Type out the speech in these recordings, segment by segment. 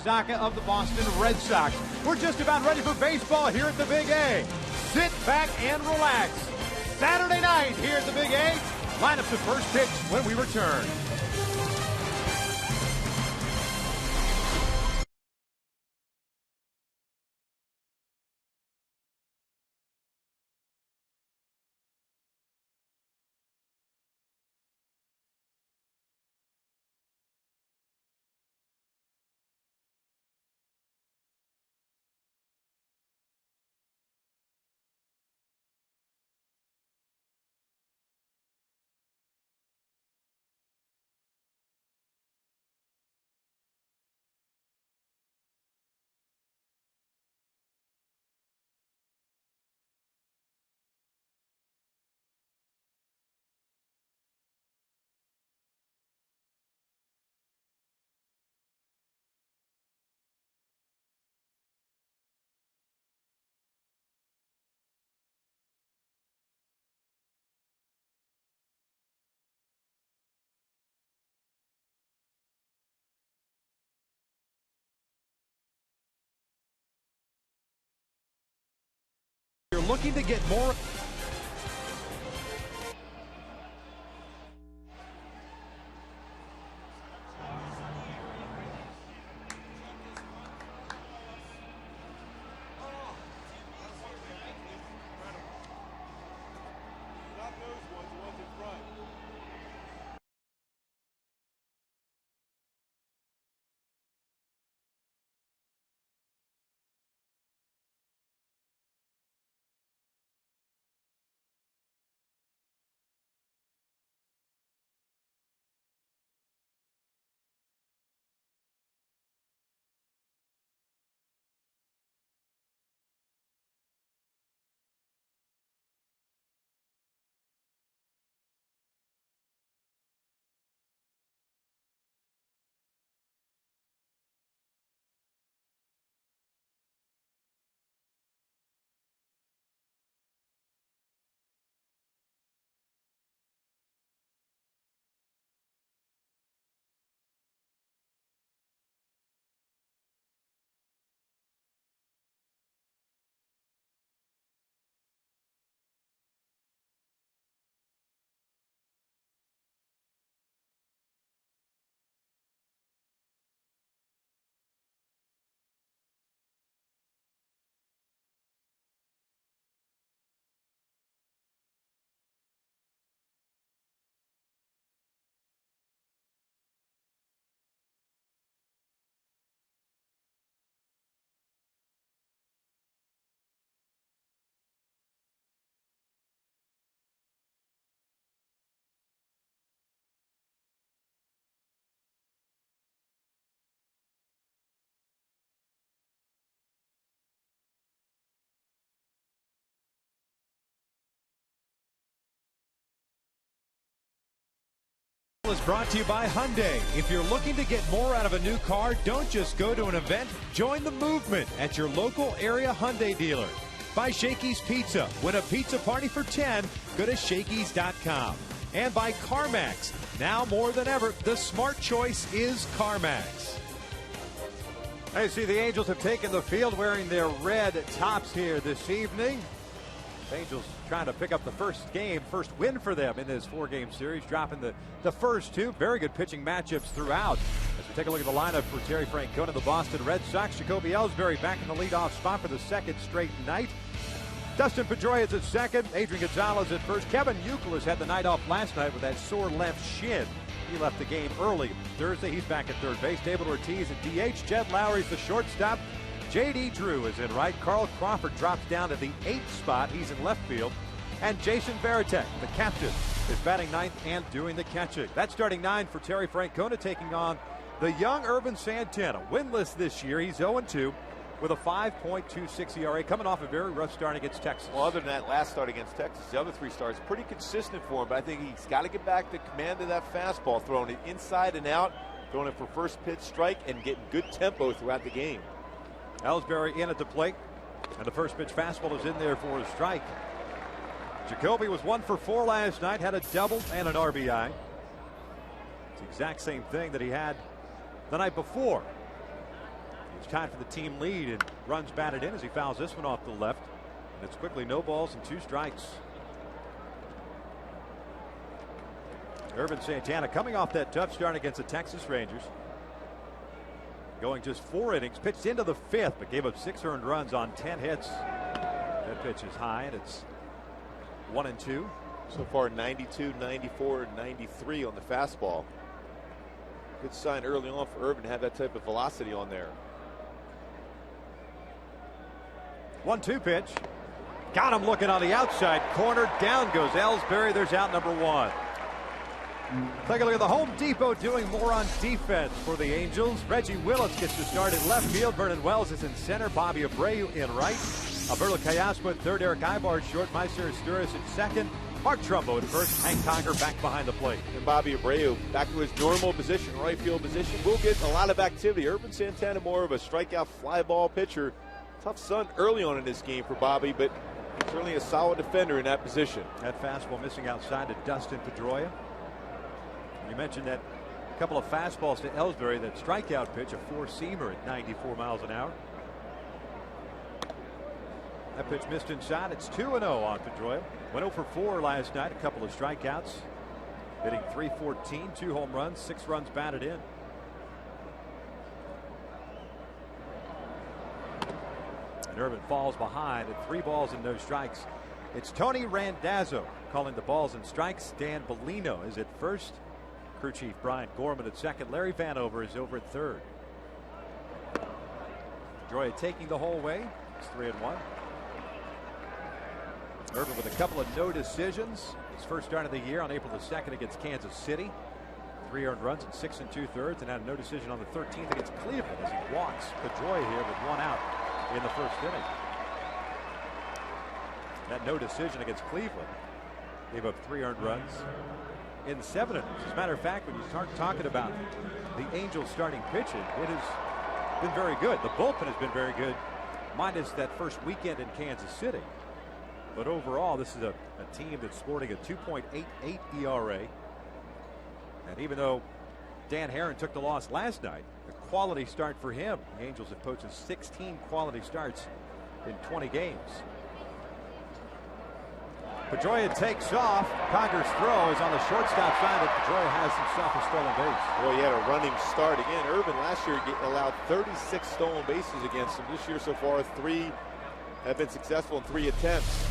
Saka of the Boston Red Sox. We're just about ready for baseball here at the Big A. Sit back and relax. Saturday night here at the Big A. Lineups of first pitch when we return. You're looking to get more. Is brought to you by Hyundai. If you're looking to get more out of a new car, don't just go to an event. Join the movement at your local area Hyundai dealer. By Shakey's Pizza. Win a pizza party for 10. Go to Shakey's.com. And by CarMax. Now more than ever, the smart choice is CarMax. I see the Angels have taken the field wearing their red tops here this evening. Angels trying to pick up the first win for them in this four-game series, dropping the first two. Very good pitching matchups throughout. As we take a look at the lineup for Terry Francona, the Boston Red Sox, Jacoby Ellsbury back in the leadoff spot for the second straight night. Dustin Pedroia is at second, Adrian Gonzalez at first. Kevin Youkilis had the night off last night with that sore left shin. He left the game early Thursday. He's back at third base. David Ortiz at DH. Jed Lowry's the shortstop. J.D. Drew is in right. Carl Crawford drops down to the 8th spot. He's in left field. And Jason Varitek, the captain, is batting ninth and doing the catching. That's starting nine for Terry Francona, taking on the young Irvin Santana. Winless this year. He's 0-2 with a 5.26 ERA, coming off a very rough start against Texas. Well, other than that last start against Texas, the other three starts pretty consistent for him. But I think he's got to get back to command of that fastball, throwing it inside and out, throwing it for first pitch strike, and getting good tempo throughout the game. Ellsbury in at the plate, and the first pitch fastball is in there for a strike. Jacoby was 1 for 4 last night, had a double and an RBI. It's the exact same thing that he had the night before. It's tied for the team lead and runs batted in as he fouls this one off the left. And it's quickly no balls and 2 strikes. Irvin Santana coming off that tough start against the Texas Rangers. Going just 4 innings, pitched into the 5th, but gave up 6 earned runs on 10 hits. That pitch is high, and it's 1-2. So far, 92, 94, 93 on the fastball. Good sign early on for Irvin to have that type of velocity on there. 1-2 pitch. Got him looking on the outside corner. Down goes Ellsbury. There's out number 1. Take a look at the Home Depot doing more on defense for the Angels. Reggie Willis gets to start in left field. Vernon Wells is in center. Bobby Abreu in right. Alberto Callasco at third. Eric Ibar short. Meister Asturias at second. Mark Trumbo at first. Hank Conger back behind the plate. And Bobby Abreu back to his normal position, right field position. Will get a lot of activity. Irvin Santana more of a strikeout fly ball pitcher. Tough stunt early on in this game for Bobby, but certainly a solid defender in that position. That fastball missing outside to Dustin Pedroia. You mentioned that couple of fastballs to Ellsbury, that strikeout pitch, a 4-seamer at 94 miles an hour. That pitch missed inside. It's 2-0 on Pedroia. Went 0 for 4 last night, a couple of strikeouts. Hitting .314, 2 home runs, 6 runs batted in. And Irvin falls behind at 3 balls and no strikes. It's Tony Randazzo calling the balls and strikes. Dan Bellino is at first. Crew chief Brian Gorman at second. Larry Vanover is over at third. Pedroia taking the whole way. It's 3-1. Irvin with a couple of no decisions. His first start of the year on April the 2nd against Kansas City. 3 earned runs in 6 2/3, and had a no decision on the 13th against Cleveland as he walks Pedroia here with 1 out in the first inning. That no decision against Cleveland gave up 3 earned runs in 7 innings. As a matter of fact, when you start talking about the Angels starting pitching, it has been very good. The bullpen has been very good, minus that first weekend in Kansas City. But overall, this is a team that's sporting a 2.88 ERA. And even though Dan Herron took the loss last night, a quality start for him. The Angels have posted 16 quality starts in 20 games. Pedroia takes off. Conger's throw is on the shortstop side, but Pedroia has himself a stolen base. Well, he had a running start again. Irvin last year allowed 36 stolen bases against him. This year so far, 3 have been successful in 3 attempts.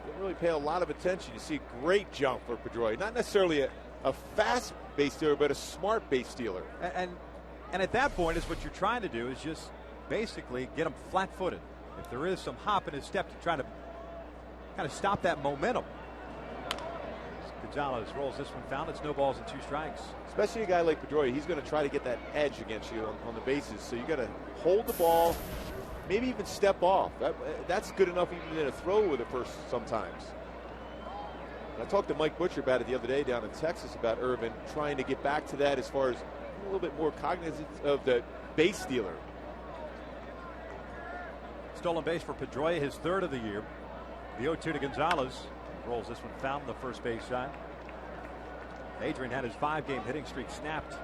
Didn't really pay a lot of attention. You see a great jump for Pedroia. Not necessarily a fast base stealer, but a smart base stealer. And at that point, is what you're trying to do is just basically get him flat-footed. If there is some hop in his step to try to kind of stop that momentum. Gonzalez rolls this one foul. It's no balls and 2 strikes. Especially a guy like Pedroia, he's going to try to get that edge against you on the bases. So you got to hold the ball, maybe even step off. That's good enough even in a throw with it first sometimes. I talked to Mike Butcher about it the other day down in Texas about Irvin trying to get back to that as far as a little bit more cognizant of the base stealer. Stolen base for Pedroia, his 3rd of the year. The 0-2 to Gonzalez. Rolls this one foul on the first base side. Adrian had his 5-game hitting streak snapped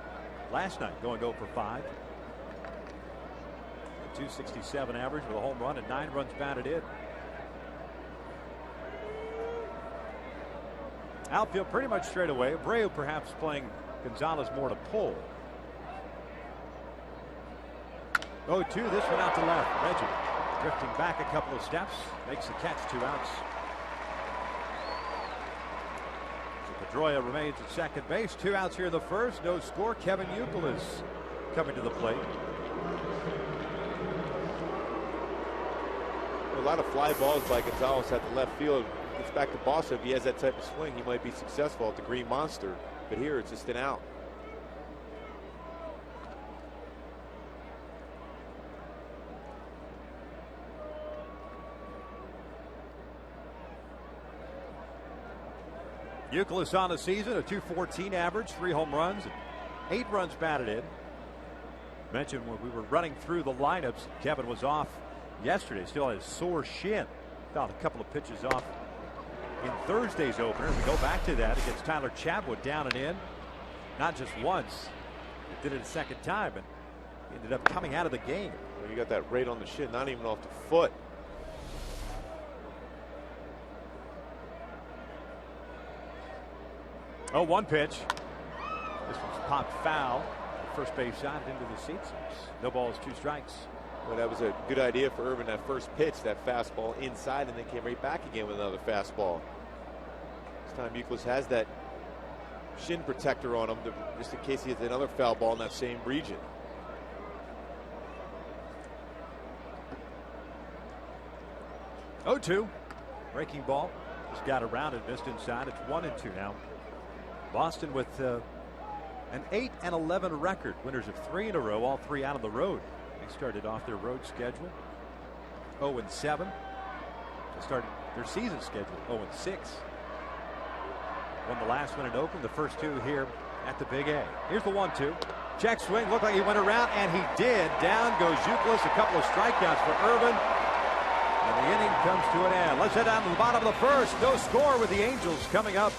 last night, going 0 for 5. A .267 average with a home run and 9 runs batted in. Outfield pretty much straight away. Abreu perhaps playing Gonzalez more to pull. 0-2, this one out to left. Reggie drifting back a couple of steps, makes the catch, 2 outs. So Pedroia remains at second base, 2 outs here in the first, no score. Kevin Youkilis is coming to the plate. A lot of fly balls by Gonzalez at the left field. Gets back to Boston. If he has that type of swing, he might be successful at the Green Monster. But here it's just an out. Youkilis on the season, a .214 average, 3 home runs, and 8 runs batted in. Mentioned when we were running through the lineups, Kevin was off yesterday, still has sore shin. Fouled a couple of pitches off in Thursday's opener. We go back to that against Tyler Chatwood, down and in. Not just once, he did it a second time, and ended up coming out of the game. Well, he got that right on the shin, not even off the foot. Oh, one pitch. This one's popped foul. First base shot into the seats. No balls, 2 strikes. Well, that was a good idea for Irvin, that first pitch, that fastball inside, and then came right back again with another fastball. This time Youkilis has that shin protector on him, just in case he hits another foul ball in that same region. Oh, 2. Breaking ball. Just got around and missed inside. It's 1-2 now. Boston with an 8-11 record. Winners of 3 in a row, all 3 out on the road. They started off their road schedule 0-7. They started their season schedule 0-6. Won the last one in Oakland, the first 2 here at the Big A. Here's the 1-2. Check swing, looked like he went around, and he did. Down goes Youkilis, a couple of strikeouts for Irvin. And the inning comes to an end. Let's head down to the bottom of the first. No score with the Angels coming up.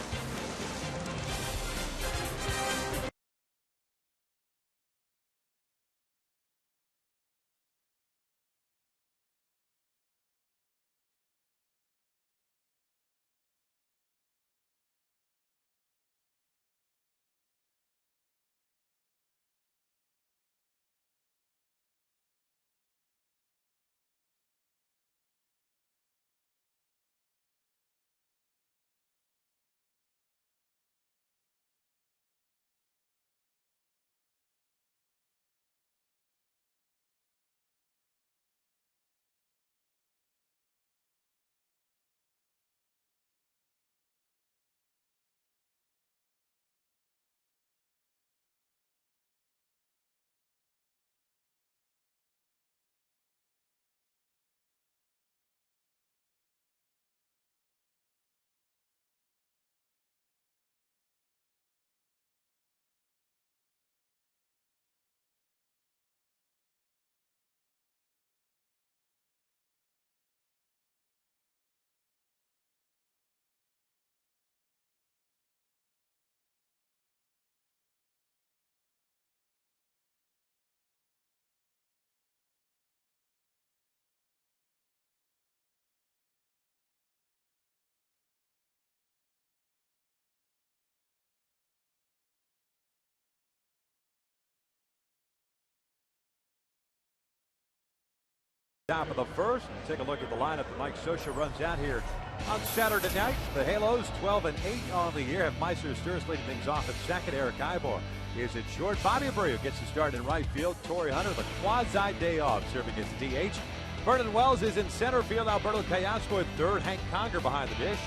Top of the first. And take a look at the lineup that Mike Scioscia runs out here on Saturday night. The Halos 12-8 on the year have Meister Sturz leading things off at second. Eric Ivor is at short. Bobby Abreu gets the start in right field. Torrey Hunter, the quasi day off, serving as DH. Vernon Wells is in center field. Alberto Callasco at third. Hank Conger behind the dish.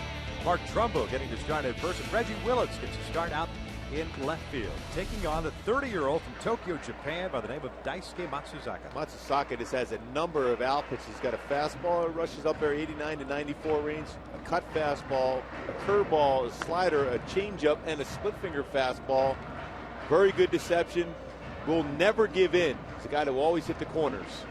Mark Trumbo getting the start at first. And Reggie Willits gets the start out in left field. Taking on the 30-year-old from Tokyo, Japan by the name of Daisuke Matsuzaka. Matsuzaka just has a number of out pitches. He's got a fastball that rushes up there 89 to 94 range, a cut fastball, a curveball, a slider, a changeup, and a split finger fastball. Very good deception. Will never give in. He's a guy that will always hit the corners.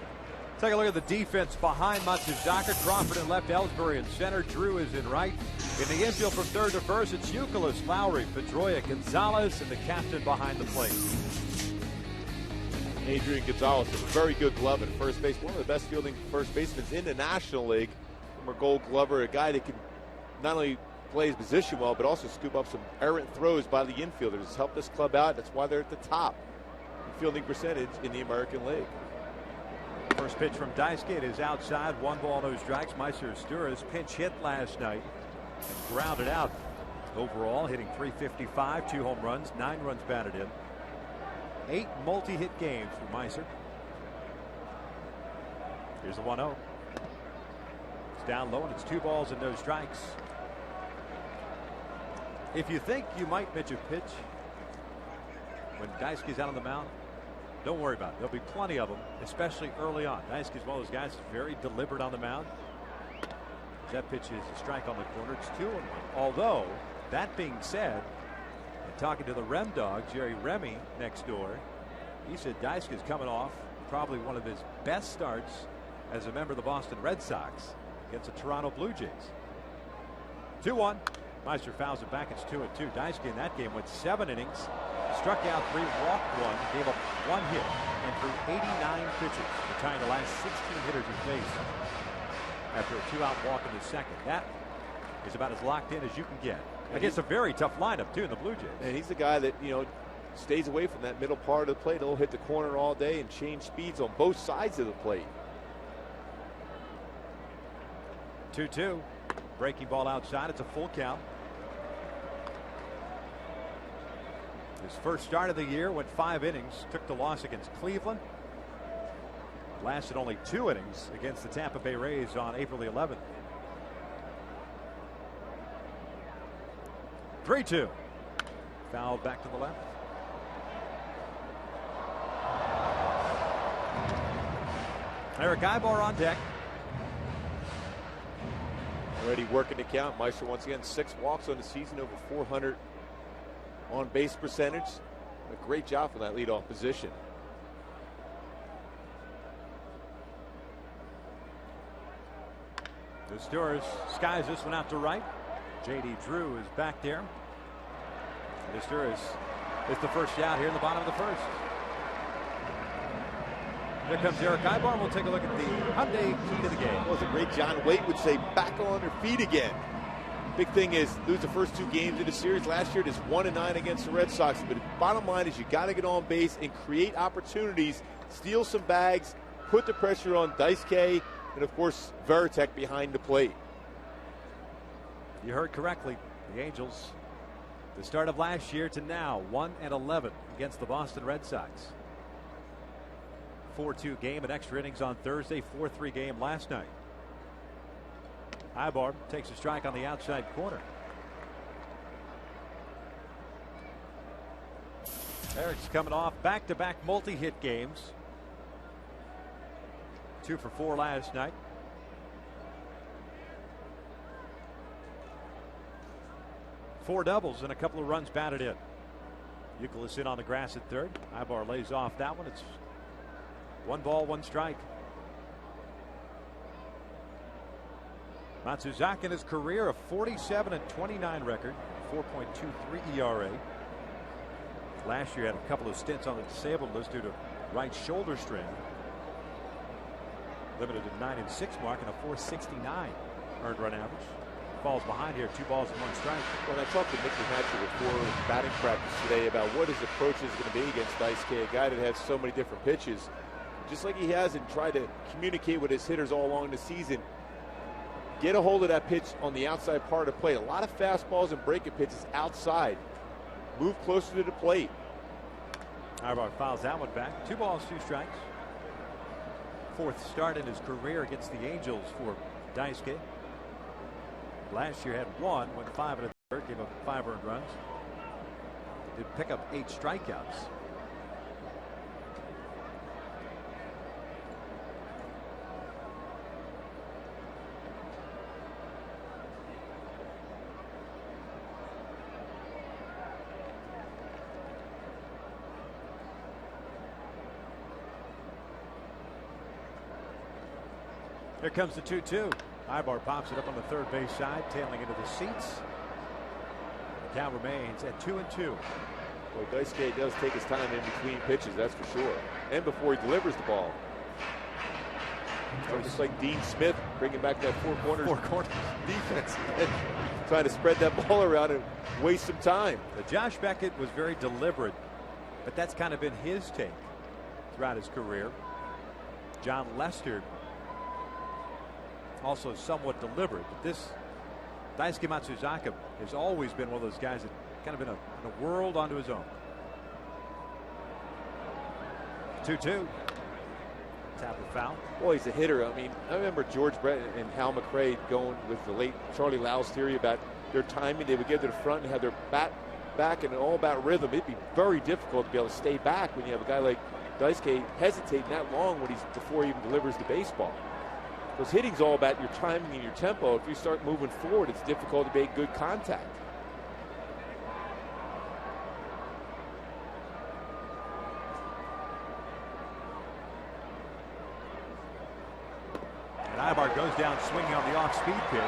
Take a look at the defense behind Matsuzaka. Crawford in left, Ellsbury in center, Drew is in right. In the infield from third to first, it's Youkilis, Lowry, Pedroia, Gonzalez, and the captain behind the plate. Adrian Gonzalez is a very good glove at first base. One of the best fielding first basemen in the National League. Former Gold Glover, a guy that can not only play his position well, but also scoop up some errant throws by the infielders. It's helped this club out. That's why they're at the top in fielding percentage in the American League. First pitch from Daisuke. It is outside. 1 ball, no strikes. Meister Sturz pinch hit last night. Grounded out. Overall, hitting .355, 2 home runs, 9 runs batted in. 8 multi-hit games for Meister. Here's the 1-0. It's down low, and it's 2 balls and no strikes. If you think you might pitch a pitch when Daisuke's out on the mound, don't worry about it. There'll be plenty of them, especially early on. Daisuke's one of those guys that's very deliberate on the mound. That pitch is a strike on the corner. It's 2-1. Although, that being said, and talking to the Rem dog, Jerry Remy, next door, he said Daisuke's coming off probably one of his best starts as a member of the Boston Red Sox against the Toronto Blue Jays. 2-1. Meister fouls it back. It's 2-2. Daisuke in that game went 7 innings, struck out 3, walked 1, gave up 1 hit, and threw 89 pitches. The retiring the last 16 hitters he faced after a 2-out walk in the second. That is about as locked in as you can get against a very tough lineup too in the Blue Jays. And he's the guy that, you know, stays away from that middle part of the plate. He'll hit the corner all day and change speeds on both sides of the plate. 2-2. Breaking ball outside. It's a full count. His first start of the year went 5 innings. Took the loss against Cleveland. Lasted only 2 innings against the Tampa Bay Rays on April the 11th. 3-2. Foul back to the left. Eric Ibar on deck. Already working the count. Meister once again 6 walks on the season, over 400 on base percentage. A great job from that leadoff position. The Stewart skies this one out to right. J.D. Drew is back there. The Stewart is the first out here in the bottom of the first. There comes Eric Ibar. We'll take a look at the Hyundai key to the game. Well, it's a great John Waite would say, back on their feet again. Big thing is lose the first 2 games of the series. Last year it is 1-9 against the Red Sox. But the bottom line is you got to get on base and create opportunities, steal some bags, put the pressure on Daisuke, and of course Veritek behind the plate. You heard correctly. The Angels, the start of last year to now, 1-11 against the Boston Red Sox. 4-2 game and extra innings on Thursday. 4-3 game last night. Ibar takes a strike on the outside corner. Eric's coming off back-to-back multi-hit games. 2 for 4 last night. Four doubles and a couple of runs batted in. Youkilis in on the grass at third. Ibar lays off that one. It's 1 ball, 1 strike. Matsuzaka in his career, a 47-29 record, 4.23 ERA. Last year had a couple of stints on the disabled list due to right shoulder strain. Limited to 9-6 mark and a 469 earned run average. Falls behind here, 2 balls and 1 strike. When I talked to Mickey Hatcher before batting practice today about what his approach is going to be against Daisuke, a guy that has so many different pitches, just like he has and tried to communicate with his hitters all along the season. Get a hold of that pitch on the outside part of the plate. A lot of fastballs and breaking pitches outside. Move closer to the plate. Ibar fouls that one back. 2 balls, 2 strikes. 4th start in his career against the Angels for Daisuke. Last year had 1, went 5 1/3, gave up 5 earned runs. Did pick up 8 strikeouts. Here comes the 2-2. Ibar pops it up on the third base side, tailing into the seats. The count remains at 2-2. Well, Daisuke does take his time in between pitches, that's for sure. And before he delivers the ball. Just like Dean Smith bringing back that four corners defense. Trying to spread that ball around and waste some time. Josh Beckett was very deliberate, but that's kind of been his take throughout his career. John Lester also somewhat deliberate, but this Daisuke Matsuzaka has always been one of those guys that kind of been in a world onto his own. 2-2. Tap of foul. Boy, he's a hitter. I mean, I remember George Brett and Hal McRae going with the late Charlie Lau's theory about their timing. They would get to the front and have their bat back in an all-bat rhythm. It'd be very difficult to be able to stay back when you have a guy like Daisuke hesitating that long before he even delivers the baseball. Because hitting's all about your timing and your tempo. If you start moving forward, it's difficult to make good contact. And Ibar goes down swinging on the off-speed pitch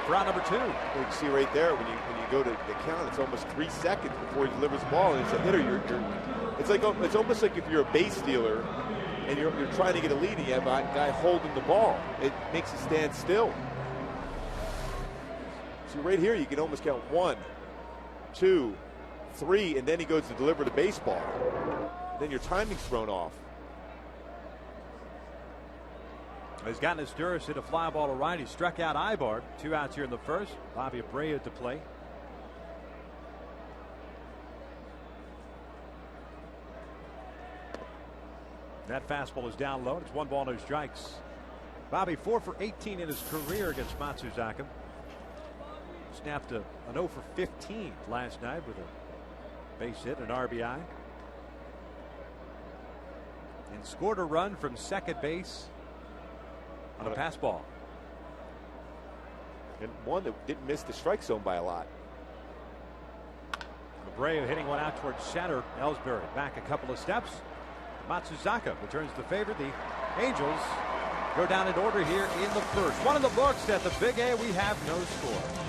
for out number 2. Well, you can see right there when you go to the count, it's almost 3 seconds before he delivers the ball, and it's a hitter. It's almost like if you're a base stealer and you're trying to get a lead, and you have a guy holding the ball. It makes you stand still. See, right here, you can almost count 1, 2, 3, and then he goes to deliver the baseball. Then your timing's thrown off. He's gotten his Duras hit a fly ball to right. He struck out Ibar. 2 outs here in the first. Bobby Abreu to play. That fastball is down low. It's 1 ball, no strikes. Bobby 4 for 18 in his career against Matsuzaka. Snapped an 0 for 15 last night with a base hit, an RBI. And scored a run from second base on a pass ball. And one that didn't miss the strike zone by a lot. Abreu hitting one out towards center. Ellsbury back a couple of steps. Matsuzaka returns the favor. The Angels go down in order here in the first. One in the books at the Big A. We have no score.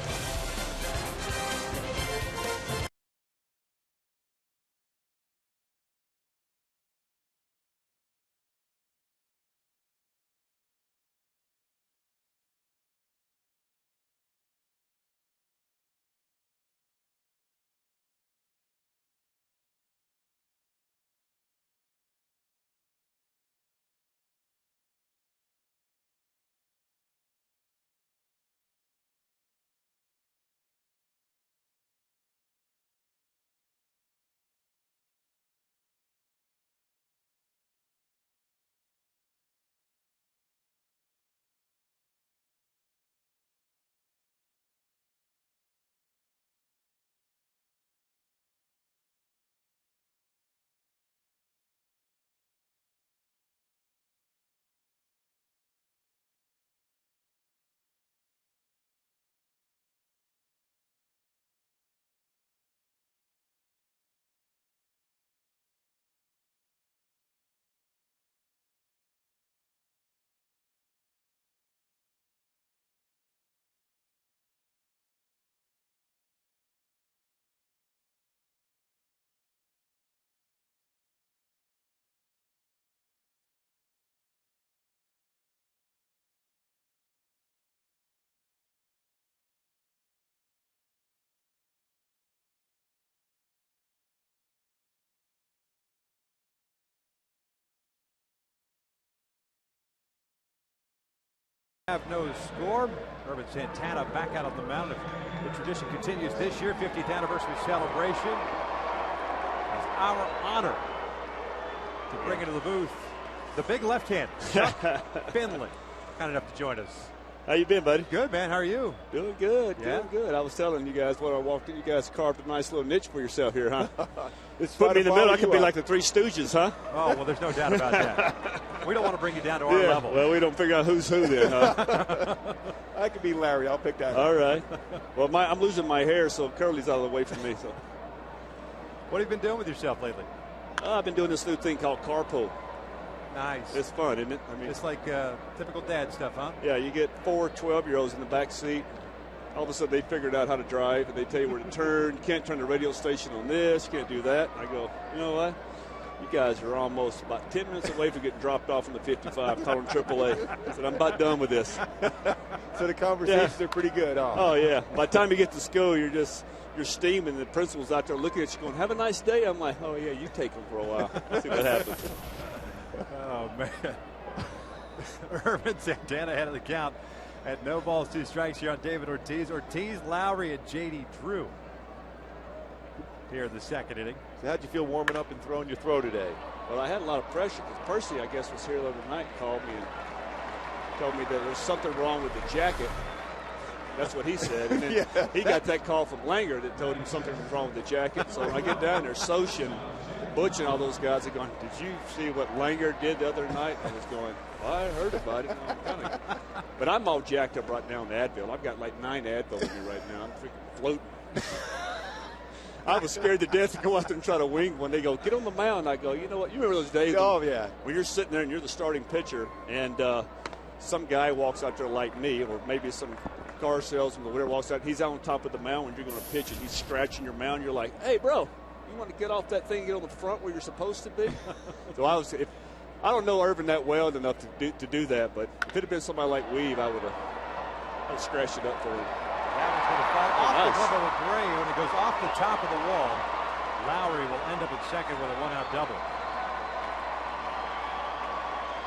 Have no score. Urban Santana back out on the mound. The tradition continues this year. 50th anniversary celebration. It's our honor to bring into the booth the big left-hand Chuck Finley, kind enough to join us. How you been, buddy? Good, man. How are you? Doing good. Yeah? Doing good. I was telling you guys when I walked in, you guys carved a nice little niche for yourself here, huh? It's Put me in the middle. I could be like the Three Stooges, huh? Oh, well, there's no doubt about that. We don't want to bring you down to our level. Well, we don't figure out who's who then, huh? I could be Larry. I'll pick that. All right. Well, I'm losing my hair, so curly's out of the way from me. So, what have you been doing with yourself lately? I've been doing this new thing called carpool. Nice. It's fun, isn't it? I mean, it's like typical dad stuff, huh? Yeah, you get 4 12-year-olds in the back seat. All of a sudden, they figured out how to drive, and they tell you where to turn. You can't turn the radio station on this. You can't do that. I go, you know what? You guys are almost about 10 minutes away from getting dropped off on the 55, calling AAA. I said, I'm about done with this. So the conversations are pretty good, huh? Oh, yeah. By the time you get to school, you're steaming. The principal's out there looking at you going, have a nice day. I'm like, oh, yeah, you take them for a while. See what happens. Oh, man. Urban Santana ahead of the count at 0 balls, 2 strikes here on David Ortiz. Ortiz, Lowry, and J.D. Drew here in the second inning. So how'd you feel warming up and throwing your throw today? Well, I had a lot of pressure because Percy, I guess, was here the other night and called me and told me that there's something wrong with the jacket. That's what he said. And then he got that call from Langer that told him something was wrong with the jacket. So when I get down there, Soch and Butch and all those guys are going, did you see what Langer did the other night? I was going, well, I heard about it. But I'm all jacked up right now on the Advil. I've got like 9 Advil in me right now. I'm freaking floating. I was scared to death to go out there and try to wing when they go, get on the mound. I go, you know what? You remember those days? Oh, yeah. When you're sitting there and you're the starting pitcher and some guy walks out there like me, or maybe some car salesman or whatever walks out. He's out on top of the mound when you're going to pitch and he's scratching your mound. You're like, hey, bro, you want to get off that thing and get on the front where you're supposed to be? So I don't know Irvin that well enough to do that, but if it had been somebody like Weave, I would have scratched it up for him. That one's going to fall off the glove of Gray when it goes off the top of the wall. Lowry will end up at second with a one-out double.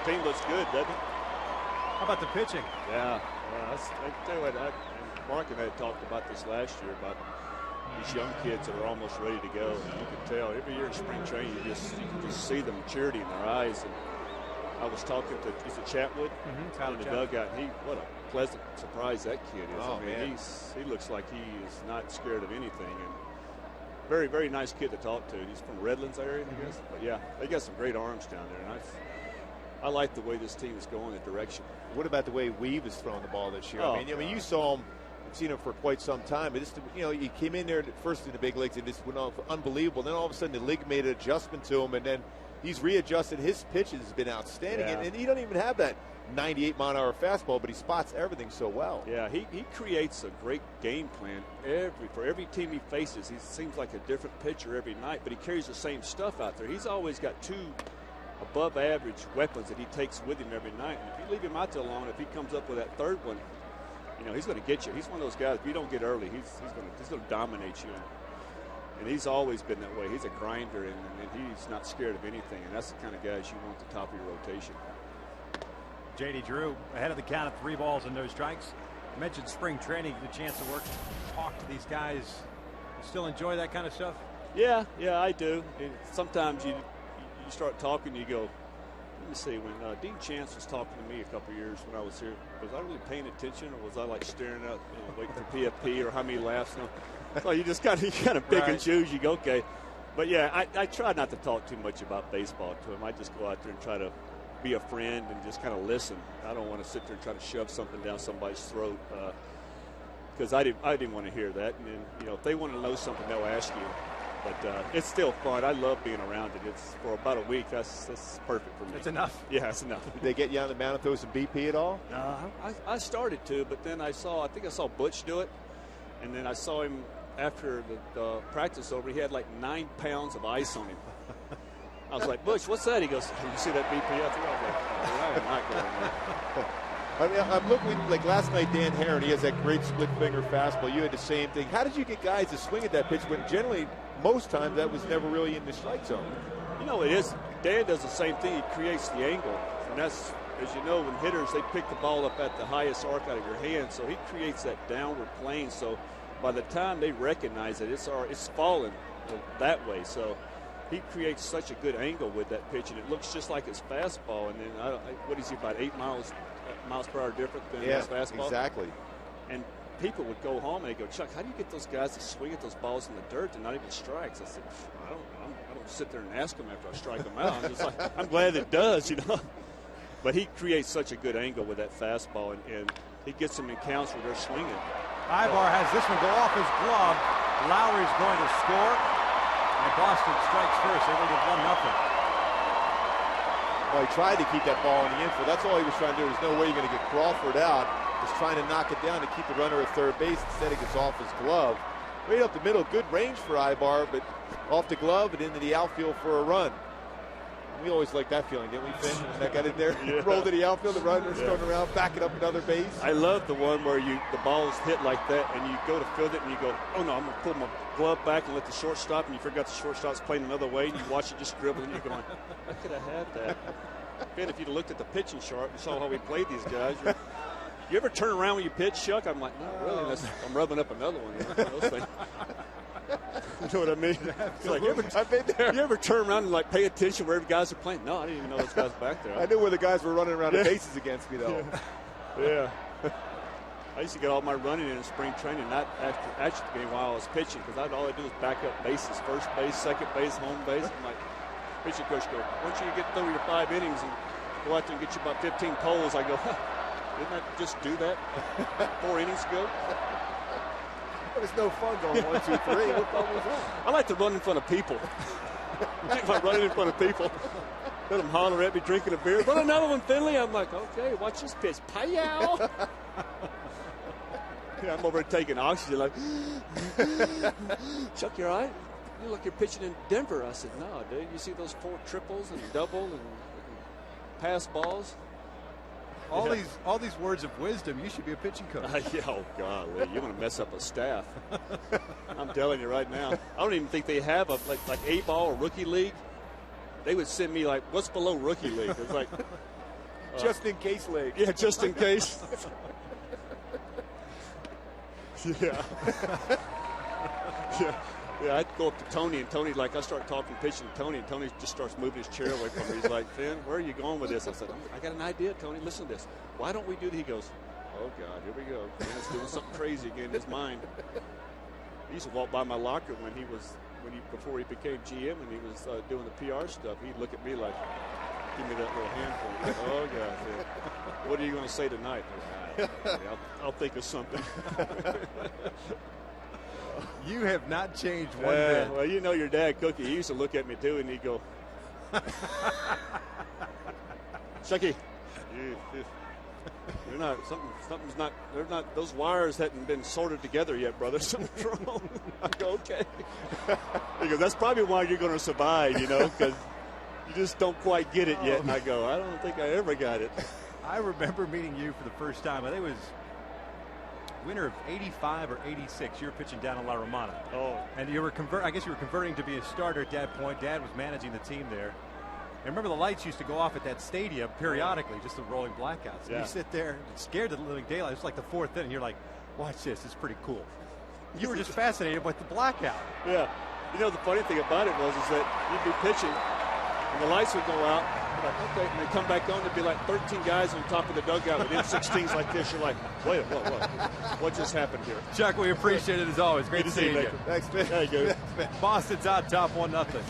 Team looks good, doesn't it? How about the pitching? Yeah. I tell you what, Mark and I had talked about this last year about these young kids that are almost ready to go. And you can tell every year in spring training, you can just see the maturity in their eyes. And I was talking to Chatwood in the dugout. What a pleasant surprise that kid is. Oh, I mean, man. he looks like he is not scared of anything. And very, very nice kid to talk to. He's from Redlands area, I guess. But yeah, they got some great arms down there. And I like the way this team is going, the direction. What about the way Weave is throwing the ball this year? Oh, I mean, you saw him. I've seen him for quite some time. But he came in there first in the big leagues and just went off unbelievable. Then all of a sudden the league made an adjustment to him, and then he's readjusted. His pitches has been outstanding, and he don't even have that 98-mile-an-hour fastball, but he spots everything so well. Yeah, he creates a great game plan for every team he faces. He seems like a different pitcher every night, but he carries the same stuff out there. He's always got two above-average weapons that he takes with him every night. And if you leave him out there long, if he comes up with that third one, he's going to get you. He's one of those guys. If you don't get early, he's going to dominate you. And he's always been that way. He's a grinder, and he's not scared of anything. And that's the kind of guys you want at the top of your rotation. J.D. Drew ahead of the count of 3 balls and no strikes. You mentioned spring training, the chance to talk to these guys. You still enjoy that kind of stuff? Yeah, I do. And sometimes you start talking, you go, let me see, when Dean Chance was talking to me a couple years when I was here, was I really paying attention, or was I like staring out, waiting for PFP or how many laughs? So you just kind of pick and choose. You go, okay. But yeah, I try not to talk too much about baseball to him. I just go out there and try to be a friend and just kind of listen. I don't want to sit there and try to shove something down somebody's throat because I didn't want to hear that. And then, if they want to know something, they'll ask you. But it's still fun. I love being around it. It's for about a week. That's perfect for me. It's enough. Yeah, it's enough. Did they get you on the mound and throw some BP at all? I started to, but then I think I saw Butch do it, and then I saw him after the practice over. He had like 9 pounds of ice on him. I was like, Butch, what's that? He goes, you see that BP out there? I was like, I am not going there. I mean, I'm looking, like last night, Dan Herron, he has that great split finger fastball. You had the same thing. How did you get guys to swing at that pitch when generally most times that was never really in the strike zone? It is. Dan does the same thing. He creates the angle. And that's, as you know, when hitters, they pick the ball up at the highest arc out of your hand. So he creates that downward plane. So by the time they recognize it, it's falling that way. So he creates such a good angle with that pitch, and it looks just like his fastball. And then, what is he, about 8 miles per hour different than his fastball? Exactly. And people would go home and they go, Chuck, how do you get those guys to swing at those balls in the dirt and not even strikes? I said, I don't sit there and ask them after I strike them out. I'm just like, I'm glad it does, But he creates such a good angle with that fastball, and he gets them in counts where they're swinging. Ibar has this one go off his glove. Lowry's going to score, and Boston strikes first. They lead it 1-0. Well, he tried to keep that ball in the infield. That's all he was trying to do. There's no way you're going to get Crawford out. He's trying to knock it down to keep the runner at third base. Instead, it gets off his glove. Right up the middle, good range for Ibar, but off the glove and into the outfield for a run. We always like that feeling, didn't we, Finn? When that got in there, rolled to the outfield, the runner's turning around, backing up another base. I love the one where the ball is hit like that, and you go to field it, and you go, oh, no, I'm going to pull my glove back and let the shortstop, and you forgot the shortstop's playing another way, and you watch it just dribble, and you're going, I could have had that. Finn, if you'd looked at the pitching chart and saw how we played these guys, you ever turn around when you pitch, Chuck? I'm like, no, really. I'm rubbing up another one. Those things. You know what I mean? It's like, I've been there. You ever turn around and pay attention where guys are playing? No, I didn't even know those guys back there. I knew where the guys were running around the bases against me, though. Yeah. I used to get all my running in spring training, not actually the game while I was pitching, because all I do is back up bases, first base, second base, home base. I'm like, pitching coach go, once you get through your 5 innings and go out there and get you about 15 poles, I go, didn't I just do that 4 innings ago? It was no fun going 1, 2, 3. What fun was that? I like to run in front of people. If I'm running in front of people, let them holler at me drinking a beer. Run another one, Finley. I'm like, okay, watch this pitch. Pow! Yeah, I'm over there taking oxygen like, Chuck, you all right? You look like you're pitching in Denver. I said, no, dude. You see those 4 triples and double and pass balls. All these words of wisdom. You should be a pitching coach. Yeah, oh golly, you're going to mess up a staff. I'm telling you right now. I don't even think they have like A-ball or rookie league. They would send me like, what's below rookie league? It's like just in case league. Yeah, just in case. Yeah. Yeah, I'd go up to Tony, and Tony, like, I start talking pitching to Tony, and Tony just starts moving his chair away from me. He's like, Finn, where are you going with this? I said, I got an idea, Tony. Listen to this. Why don't we do this? He goes, oh, God, here we go. Finn's doing something crazy again in his mind. He used to walk by my locker before he became GM, and he was doing the PR stuff. He'd look at me like, give me that little handful. Like, oh, God, Finn, what are you going to say tonight? I'll think of something. You have not changed one bit. Well, you know your dad, Cookie. He used to look at me too, and he'd go, "Chucky, you're not. Something's not. They're not. Those wires hadn't been sorted together yet, brother. Something's wrong." I go, "Okay." He goes, "That's probably why you're going to survive, because you just don't quite get it yet." And I go, "I don't think I ever got it." I remember meeting you for the first time. I think it was winter of '85 or '86. You were pitching down in La Romana. Oh. And you were I guess you were converting to be a starter at that point. Dad was managing the team there. And remember, the lights used to go off at that stadium periodically, just the rolling blackouts. And you sit there scared to the living daylight. It's like the fourth inning. You're like, watch this. It's pretty cool. You were just fascinated with the blackout. Yeah. The funny thing about it was that you'd be pitching, and the lights would go out. Like, okay, and they come back on, there'd be like 13 guys on top of the dugout with M16s like this. You're like, wait, what just happened here? Chuck, we appreciate it as always. Great to see you. Thanks, man. There you go. Boston's on top 1-0.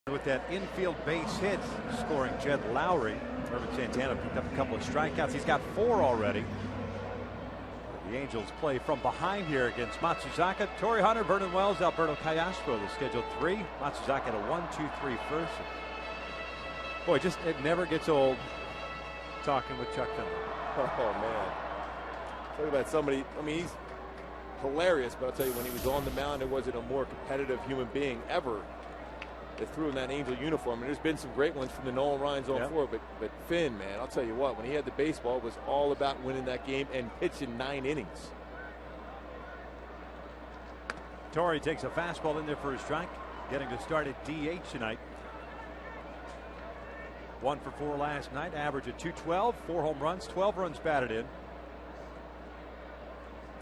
With that infield base hit, scoring Jed Lowry. Irvin Santana picked up a couple of strikeouts. He's got 4 already. The Angels play from behind here against Matsuzaka. Torrey Hunter, Vernon Wells, Alberto Castro, the scheduled 3. Matsuzaka at a 1-2-3 first. Boy, it never gets old talking with Chuck Finley. Oh, man. Talk about somebody, he's hilarious, but I'll tell you, when he was on the mound, there wasn't a more competitive human being ever that threw in that Angel uniform. And there's been some great ones from the Nolan Ryans on floor, but Finn, man, I'll tell you what, when he had the baseball, it was all about winning that game and pitching 9 innings. Torrey takes a fastball in there for a strike, getting to start at DH tonight. 1 for 4 last night, average of .212, 4 home runs, 12 runs batted in.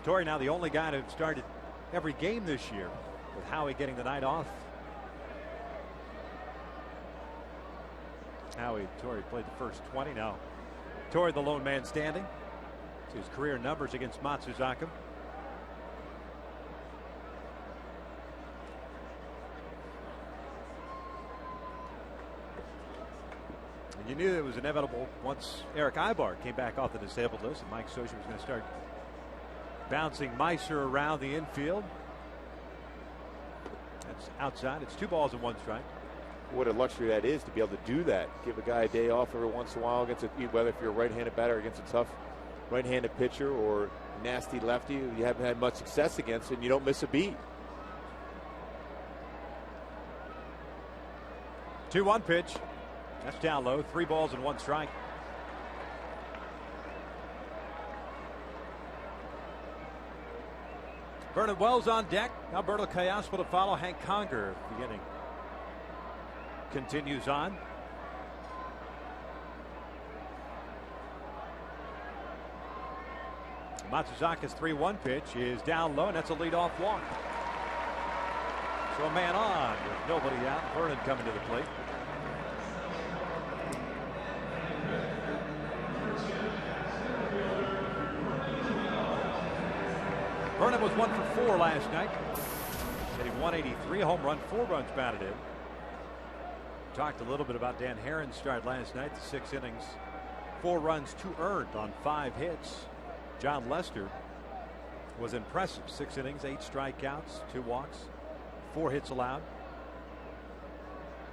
Torrey now the only guy to have started every game this year, with Howie getting the night off. Torrey played the first 20 now. Torrey the lone man standing. To his career numbers against Matsuzaka. You knew it was inevitable once Eric Ibar came back off the disabled list, and Mike Scioscia was going to start bouncing Meiser around the infield. That's outside. It's 2 balls and 1 strike. What a luxury that is to be able to do that. Give a guy a day off every once in a while against whether if you're a right-handed batter against a tough right-handed pitcher or nasty lefty you haven't had much success against, and you don't miss a beat. 2-1 pitch. That's down low. 3 balls and 1 strike. Vernon Wells on deck. Alberto Callaspo to follow. Hank Conger beginning. Continues on. Matsuzaka's 3-1 pitch is down low, and that's a leadoff walk. So a man on with nobody out. Vernon coming to the plate. Vernon was 1 for 4 last night, hitting 183, a home run, 4 runs batted in. Talked a little bit about Dan Herron's start last night, the 6 innings, 4 runs, 2 earned on 5 hits. John Lester was impressive, 6 innings, 8 strikeouts, 2 walks, 4 hits allowed.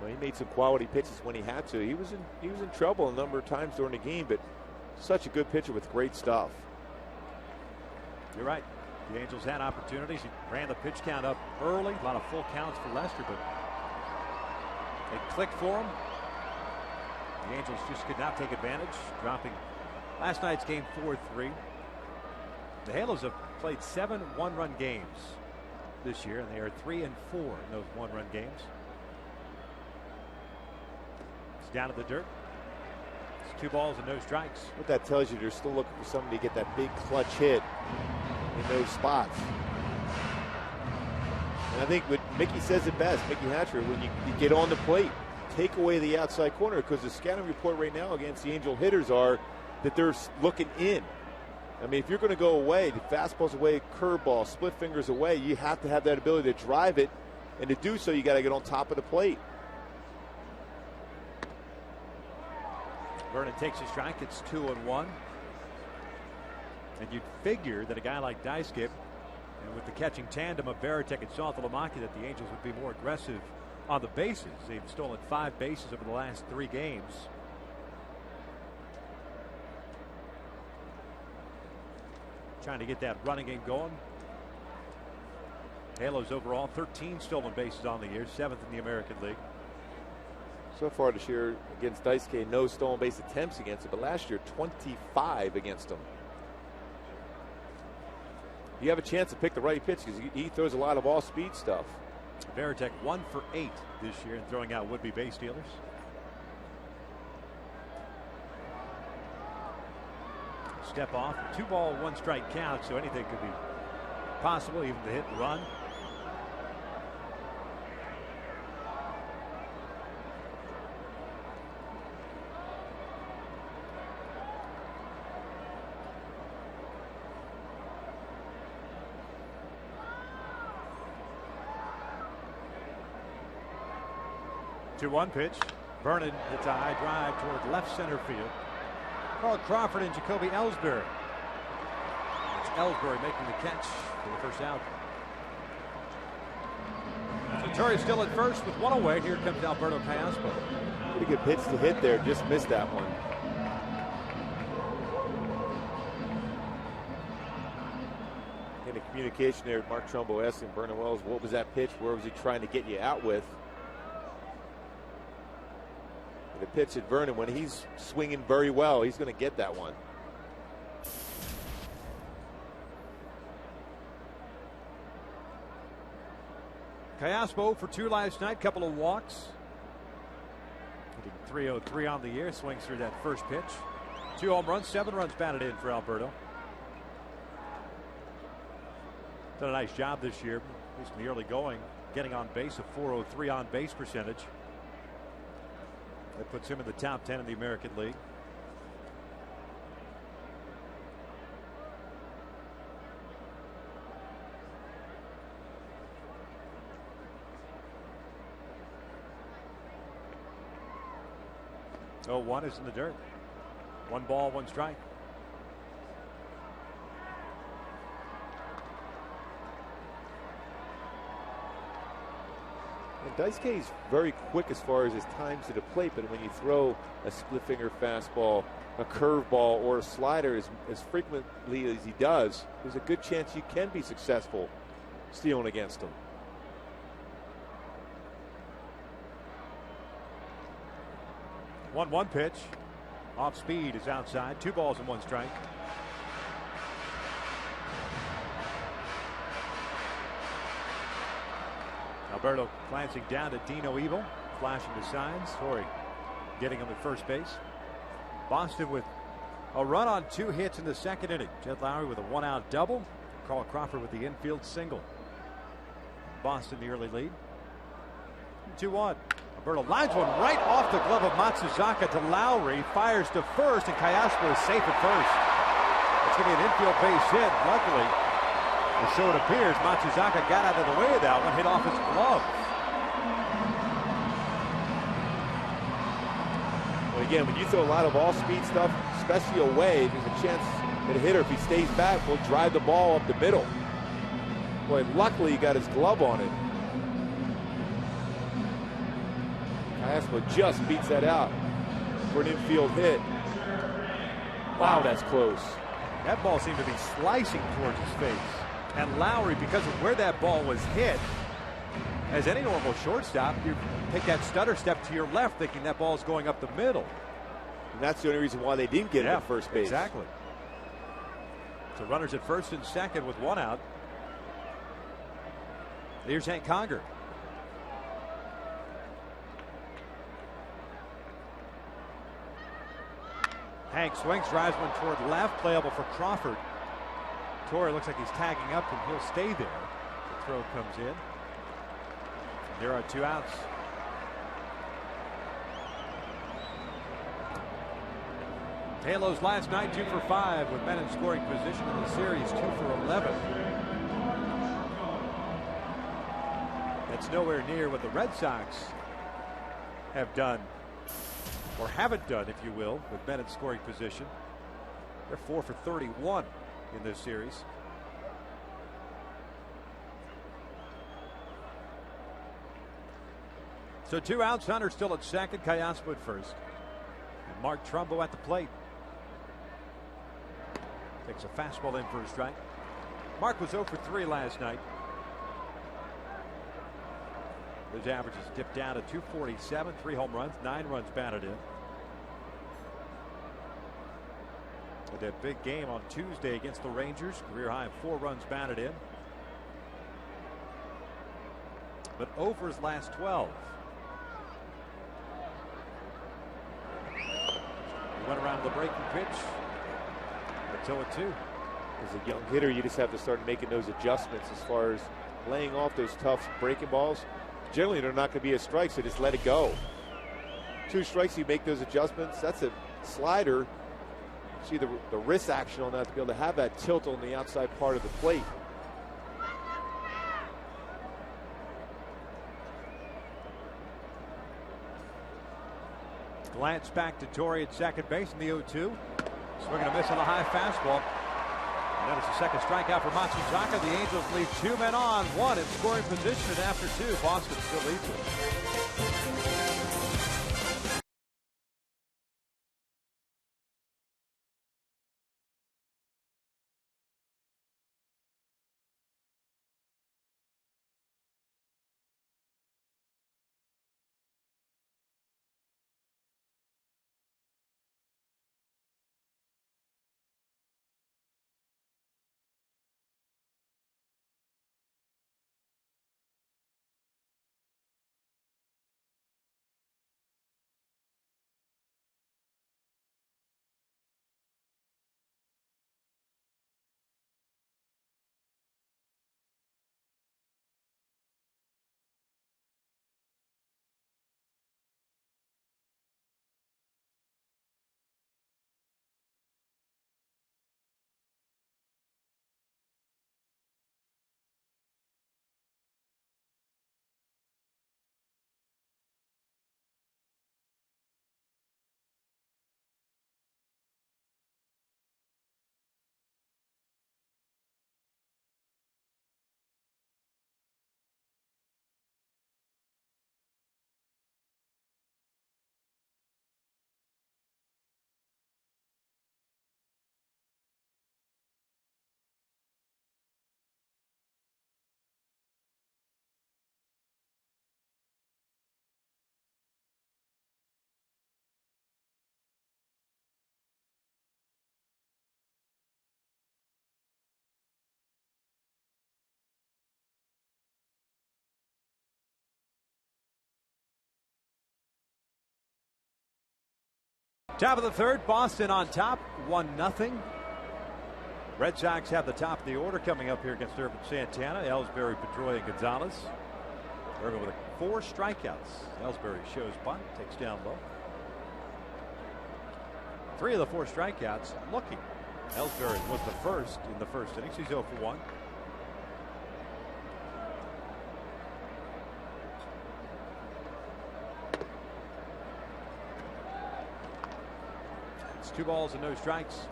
Well, he made some quality pitches when he had to. He was in trouble a number of times during the game, but such a good pitcher with great stuff. You're right. The Angels had opportunities. He ran the pitch count up early. A lot of full counts for Lester, but they clicked for him. The Angels just could not take advantage, dropping last night's game 4-3. The Halos have played 7 one-run games this year, and they are 3-4 in those one-run games. It's down to the dirt. It's 2 balls and no strikes. What that tells you, they're still looking for somebody to get that big clutch hit in those spots. And I think what Mickey says it best, Mickey Hatcher, when you get on the plate, take away the outside corner, because the scouting report right now against the Angel hitters are that they're looking in. I mean, if you're going to go away, the fastball's away, curveball, split fingers away, you have to have that ability to drive it, and to do so, you got to get on top of the plate. Vernon takes a strike. It's 2-1. And you'd figure that a guy like Daisuke, and with the catching tandem of Varitek and Saltalamacchia, that the Angels would be more aggressive on the bases. They've stolen 5 bases over the last 3 games. Trying to get that running game going. Halos overall 13 stolen bases on the year, 7th in the American League. So far this year against Daisuke, no stolen base attempts against it, but last year 25 against him. You have a chance to pick the right pitch because he throws a lot of all-speed stuff. Varitek 1 for 8 this year in throwing out would-be base stealers. Step off, 2 ball, 1 strike count, so anything could be possible, even the hit and run. The 2-1 pitch. Vernon hits a high drive toward left center field. Carl Crawford and Jacoby Ellsbury. It's Ellsbury making the catch for the first out. So Torrey still at first with 1 away. Here comes Alberto Callaspo. Pretty good pitch to hit there. Just missed that one. In the communication there, Mark Trumbo asking Vernon Wells, what was that pitch? Where was he trying to get you out with? The pitch at Vernon, when he's swinging very well, he's going to get that one. Callaspo for 2 last night, couple of walks. Hitting .303 on the year, swings through that first pitch. 2 home runs, 7 runs batted in for Alberto. Done a nice job this year, at least in the early going, getting on base, a .403 on base percentage. That puts him in the top 10 in the American League. 0-1 is in the dirt. 1 ball, 1 strike. And Daisuke is very quick as far as his times to the plate, but when you throw a split finger fastball, a curveball, or a slider as frequently as he does, there's a good chance you can be successful stealing against him. One pitch. Off speed is outside. 2 balls and 1 strike. Alberto glancing down at Dino Evil, flashing the signs. Torrey getting him at first base. Boston with a run on 2 hits in the 2nd inning. Jed Lowry with a 1-out double. Carl Crawford with the infield single. Boston the early lead. 2-1. Alberto lines one right off the glove of Matsuzaka to Lowry. Fires to first, and Kayaspo is safe at first. It's going to be an infield base hit. Luckily, or so it appears, Matsuzaka got out of the way of that one, hit off his glove. Well, again, when you throw a lot of all-speed stuff, especially away, there's a chance that a hitter, if he stays back, will drive the ball up the middle. Boy, luckily he got his glove on it. Kayaspo just beats that out for an infield hit. Wow, that's close. That ball seemed to be slicing towards his face. And Lowry, because of where that ball was hit, as any normal shortstop, you take that stutter step to your left thinking that ball is going up the middle. And that's the only reason why they didn't get it at first base. Exactly. So runners at first and second with 1 out. Here's Hank Conger. Hank swings, drives one toward left, playable for Crawford. Torrey looks like he's tagging up, and he'll stay there. The throw comes in. There are 2 outs. Halos last night 2 for 5 with men in scoring position in the series, 2 for 11. That's nowhere near what the Red Sox have done, or haven't done, if you will, with men in scoring position. They're 4 for 31 in this series. So 2 outs, Hunter still at second, Kayaspo at first. And Mark Trumbo at the plate. Takes a fastball in for a strike. Mark was 0 for 3 last night. His averages dipped down to 247, 3 home runs, 9 runs batted in. With that big game on Tuesday against the Rangers, career high of 4 runs batted in. But over his last 12. He went around the breaking pitch. It's 0-2. As a young hitter, you just have to start making those adjustments as far as laying off those tough breaking balls. Generally, they're not going to be a strike, so just let it go. 2 strikes, you make those adjustments. That's a slider. See the wrist action on that to be able to have that tilt on the outside part of the plate. Glance back to Torrey at second base in the 0-2. Swinging a miss on a high fastball. And that is the second strikeout for Matsuzaka. The Angels leave 2 men on, 1 in scoring position, and after 2, Boston still leads it. Top of the third, Boston on top, 1-0. Red Sox have the top of the order coming up here against Irvin Santana, Ellsbury, Pedroia, and Gonzalez. Irvin with 4 strikeouts. Ellsbury shows bunt, takes down low. 3 of the 4 strikeouts looking. Ellsbury was the first in the first inning. He's 0 for 1. It's 2 balls and no strikes.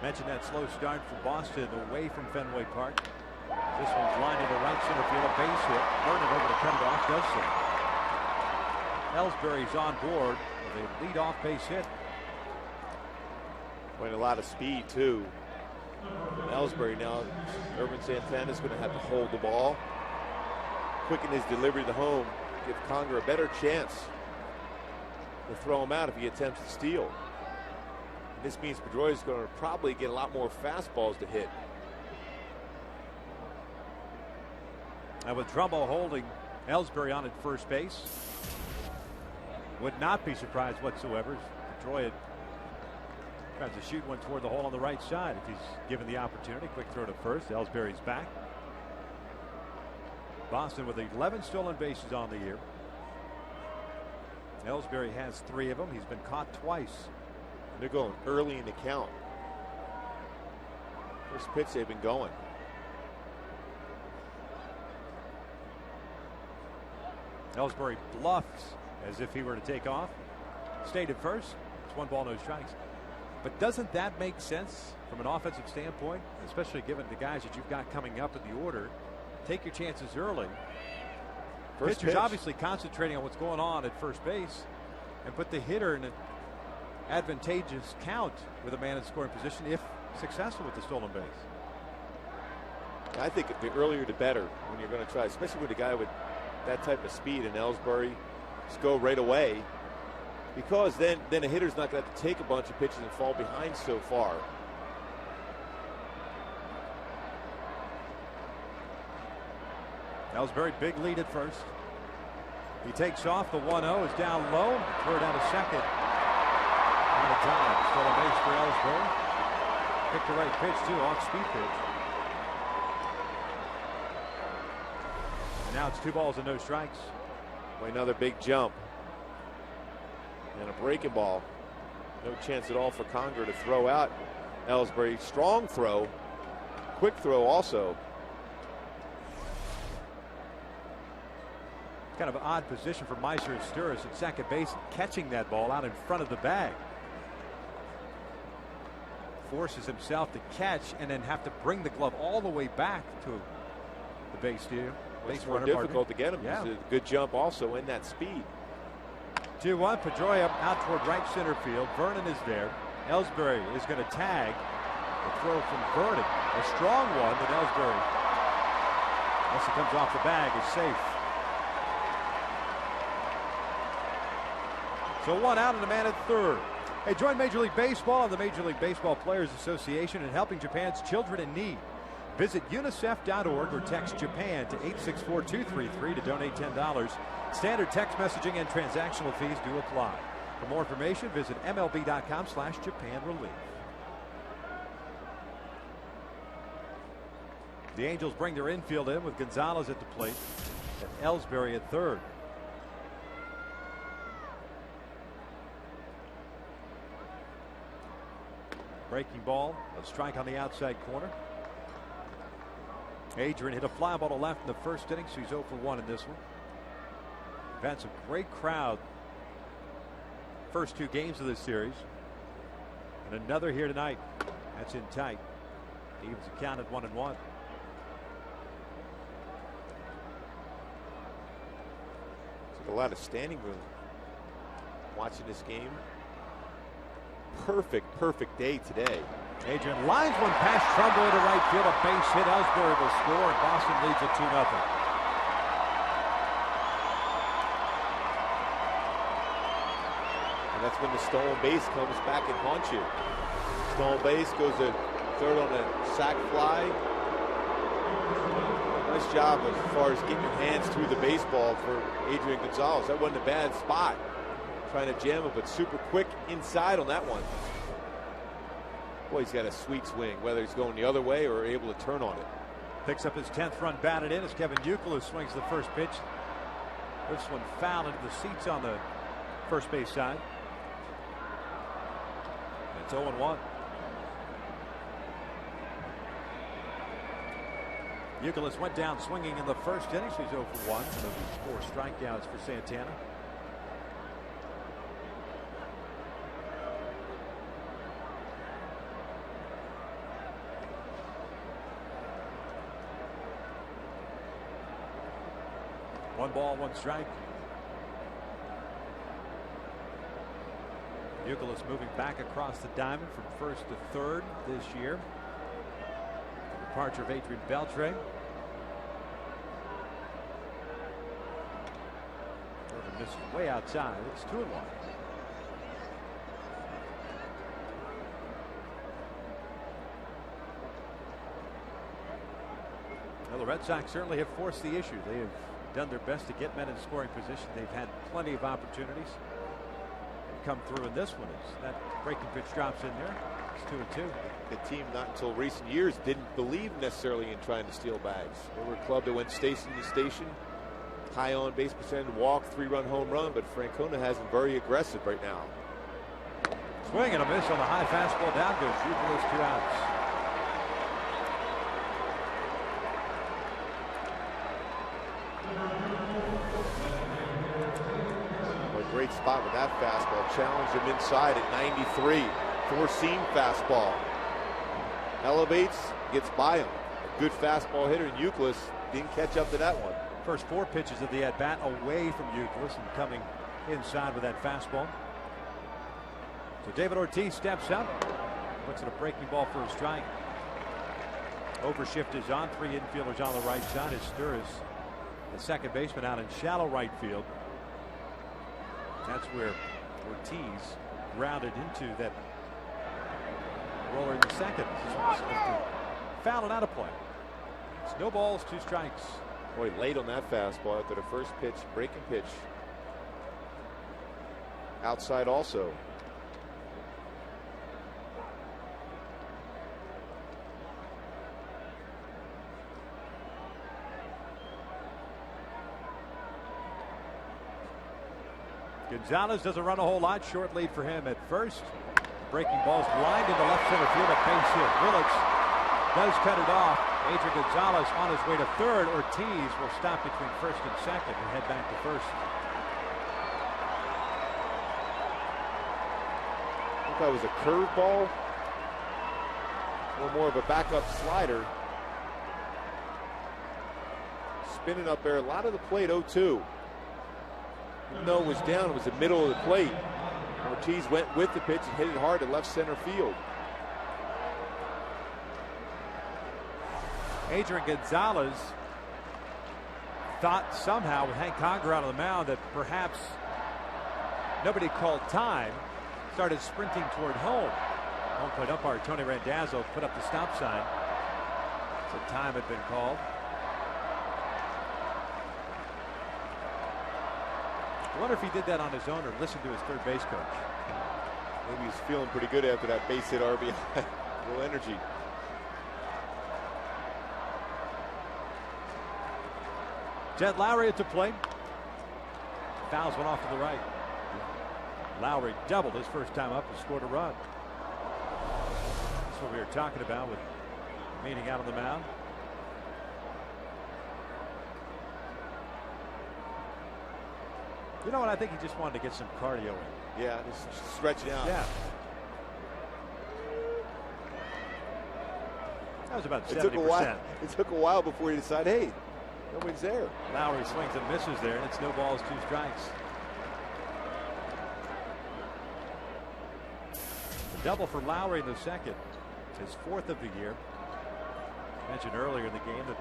Mentioned that slow start for Boston away from Fenway Park. This one's lined into right center field, a base hit. Vernon over to cut it off, does so. Ellsbury's on board with a lead-off base hit. Playing a lot of speed, too. And Ellsbury now, Irvin Santana's going to have to hold the ball, quicken his delivery to home, give Conger a better chance to throw him out if he attempts to steal. And this means Pedroia is going to probably get a lot more fastballs to hit. And with Trumbo holding Ellsbury on at first base, would not be surprised whatsoever. Pedroia tries to shoot one toward the hole on the right side if he's given the opportunity. Quick throw to first. Ellsbury's back. Boston with 11 stolen bases on the year. Ellsbury has 3 of them. He's been caught twice. They're going early in the count. First pitch they've been going. Ellsbury bluffs as if he were to take off. Stayed at first. It's 1 ball, no strikes. But doesn't that make sense from an offensive standpoint, especially given the guys that you've got coming up in the order? Take your chances early. First Pitcher's pitch. obviously concentrating on what's going on at first base, and put the hitter in an advantageous count with a man in scoring position if successful with the stolen base. I think the earlier the better when you're going to try, especially with a guy with that type of speed, and Ellsbury just go right away, because then a hitter's not going to have to take a bunch of pitches and fall behind so far. Ellsbury, big lead at first. He takes off. The 1-0 is down low. Throw down to second. Out of time. Stolen base for Ellsbury. Picked the right pitch too. Off-speed pitch. And now it's 2 balls and no strikes. Another big jump. And a breaking ball. No chance at all for Conger to throw out Ellsbury. Strong throw. Quick throw also. Kind of an odd position for Meiser and Sturris at second base, catching that ball out in front of the bag. Forces himself to catch and then have to bring the glove all the way back to the base steal. It's more difficult to get him. Yeah. It's a good jump also in that speed. 2-1. Pedroia out toward right center field. Vernon is there. Ellsbury is going to tag. The throw from Vernon, a strong one, but Ellsbury, once it comes off the bag, is safe. So 1 out and a man at third. Hey, join Major League Baseball and the Major League Baseball Players Association in helping Japan's children in need. Visit unicef.org or text Japan to 864-233 to donate $10. Standard text messaging and transactional fees do apply. For more information, visit MLB.com/JapanRelief. The Angels bring their infield in with Gonzalez at the plate and Ellsbury at third. Breaking ball, a strike on the outside corner. Adrian hit a fly ball to left in the first inning, so he's 0 for 1 in this one. We've had some great crowd first 2 games of this series. And another here tonight. That's in tight. Evens the count at 1-1. Took a lot of standing room watching this game. Perfect day today. Adrian lines one past Trumbo to right field. A base hit. Ellsbury will score, and Boston leads it 2-0. And that's when the stolen base comes back and haunts you. Stolen base goes to third on a sac fly. Nice job as far as getting your hands through the baseball for Adrian Gonzalez. That wasn't a bad spot. Trying to jam it, but super quick inside on that one. Boy, he's got a sweet swing, whether he's going the other way or able to turn on it. Picks up his 10th run batted in as Kevin Youkilis swings the first pitch. This one fouled into the seats on the first base side. It's 0-1. Youkilis went down swinging in the first inning. So he's 0 for 1. So there's 4 strikeouts for Santana. One ball, one strike. Youkilis moving back across the diamond from first to third this year. The departure of Adrian Beltre. This is way outside. It's 2-1. Well, the Red Sox certainly have forced the issue. They have done their best to get men in scoring position. They've had plenty of opportunities. They've come through in this one as that breaking pitch drops in there. It's 2-2. The team not until recent years didn't believe necessarily in trying to steal bags. They were a club that went station to station. High on base percentage, walk, 3-run home run, but Francona has been very aggressive right now. Swing and a miss on the high fastball. Down goes Youkilis, 2 outs. Great spot with that fastball. Challenged him inside at 93. 4-seam fastball. Elevates, gets by him. A good fastball hitter, and Youkilis didn't catch up to that one. First 4 pitches of the at-bat away from Youkilis and coming inside with that fastball. So David Ortiz steps up. Looks at a breaking ball for a strike. Overshift is on. 3 infielders on the right side. As Stur is the second baseman out in shallow right field. That's where Ortiz grounded into that roller in the second. Foul and out of play. It's no balls, 2 strikes. Boy, late on that fastball after the first pitch, breaking pitch. Outside also. Gonzalez doesn't run a whole lot. Short lead for him at first. Breaking ball's lined into left center field. A base hit. Willits does cut it off. Adrian Gonzalez on his way to third. Ortiz will stop between first and second and head back to first. I think that was a curveball or more of a backup slider. Spinning up there. A lot of the plate 0-2. Even though it was down, it was the middle of the plate. Ortiz went with the pitch and hit it hard to left center field. Adrian Gonzalez thought somehow with Hank Conger out on the mound that perhaps nobody called time, started sprinting toward home. Home plate umpire Tony Randazzo put up the stop sign. So time had been called. I wonder if he did that on his own or listened to his third base coach. Maybe he's feeling pretty good after that base hit RBI. A little energy. Jed Lowry at the plate. Fouls one off to the right. Lowry doubled his first time up and scored a run. That's what we were talking about with Meaning out on the mound. You know what? I think he just wanted to get some cardio in. Yeah, just stretching out. Yeah. That was about 70%. It took a while before he decided, hey, nobody's there. Lowry swings and misses there, and it's no balls, 2 strikes. A double for Lowry in the second. His 4th of the year. Mentioned earlier in the game that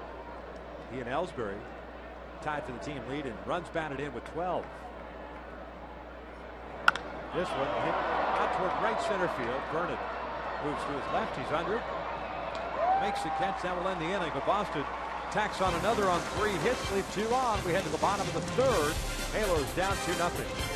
he and Ellsbury tied for the team lead and runs batted in with 12. This one hit out toward right center field. Vernon moves to his left. He's under it. Makes the catch. That will end the inning. But Boston tacks on another on 3 hits, leave 2 on. We head to the bottom of the third. Halos down 2-0.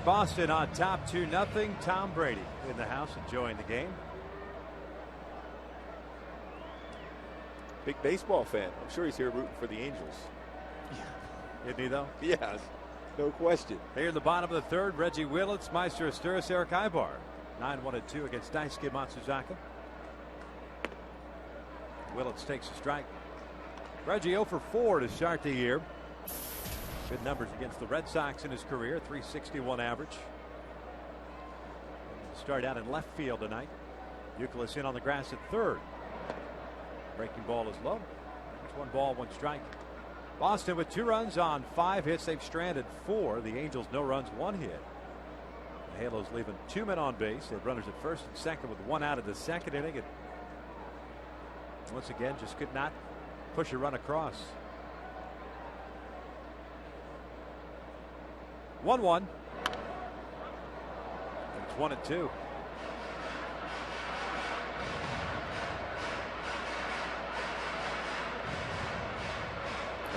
Boston on top 2-0. Tom Brady in the house enjoying the game. Big baseball fan. I'm sure he's here rooting for the Angels. Isn't he, though? Yes, no question. Here in the bottom of the third, Reggie Willits, Meister Asturis, Eric Ibar. 9-1-2 against Daisuke Matsuzaka. Willits takes a strike. Reggie 0 for 4 to start the year. Good numbers against the Red Sox in his career, .361 average. Start out in left field tonight. Youkilis in on the grass at third. Breaking ball is low. It's 1 ball, 1 strike. Boston with 2 runs on 5 hits. They've stranded 4. The Angels no runs, 1 hit. The Halos leaving 2 men on base. They had runners at first and second with 1 out of the second inning. And once again, just could not push a run across. 1-1. It's 1-2.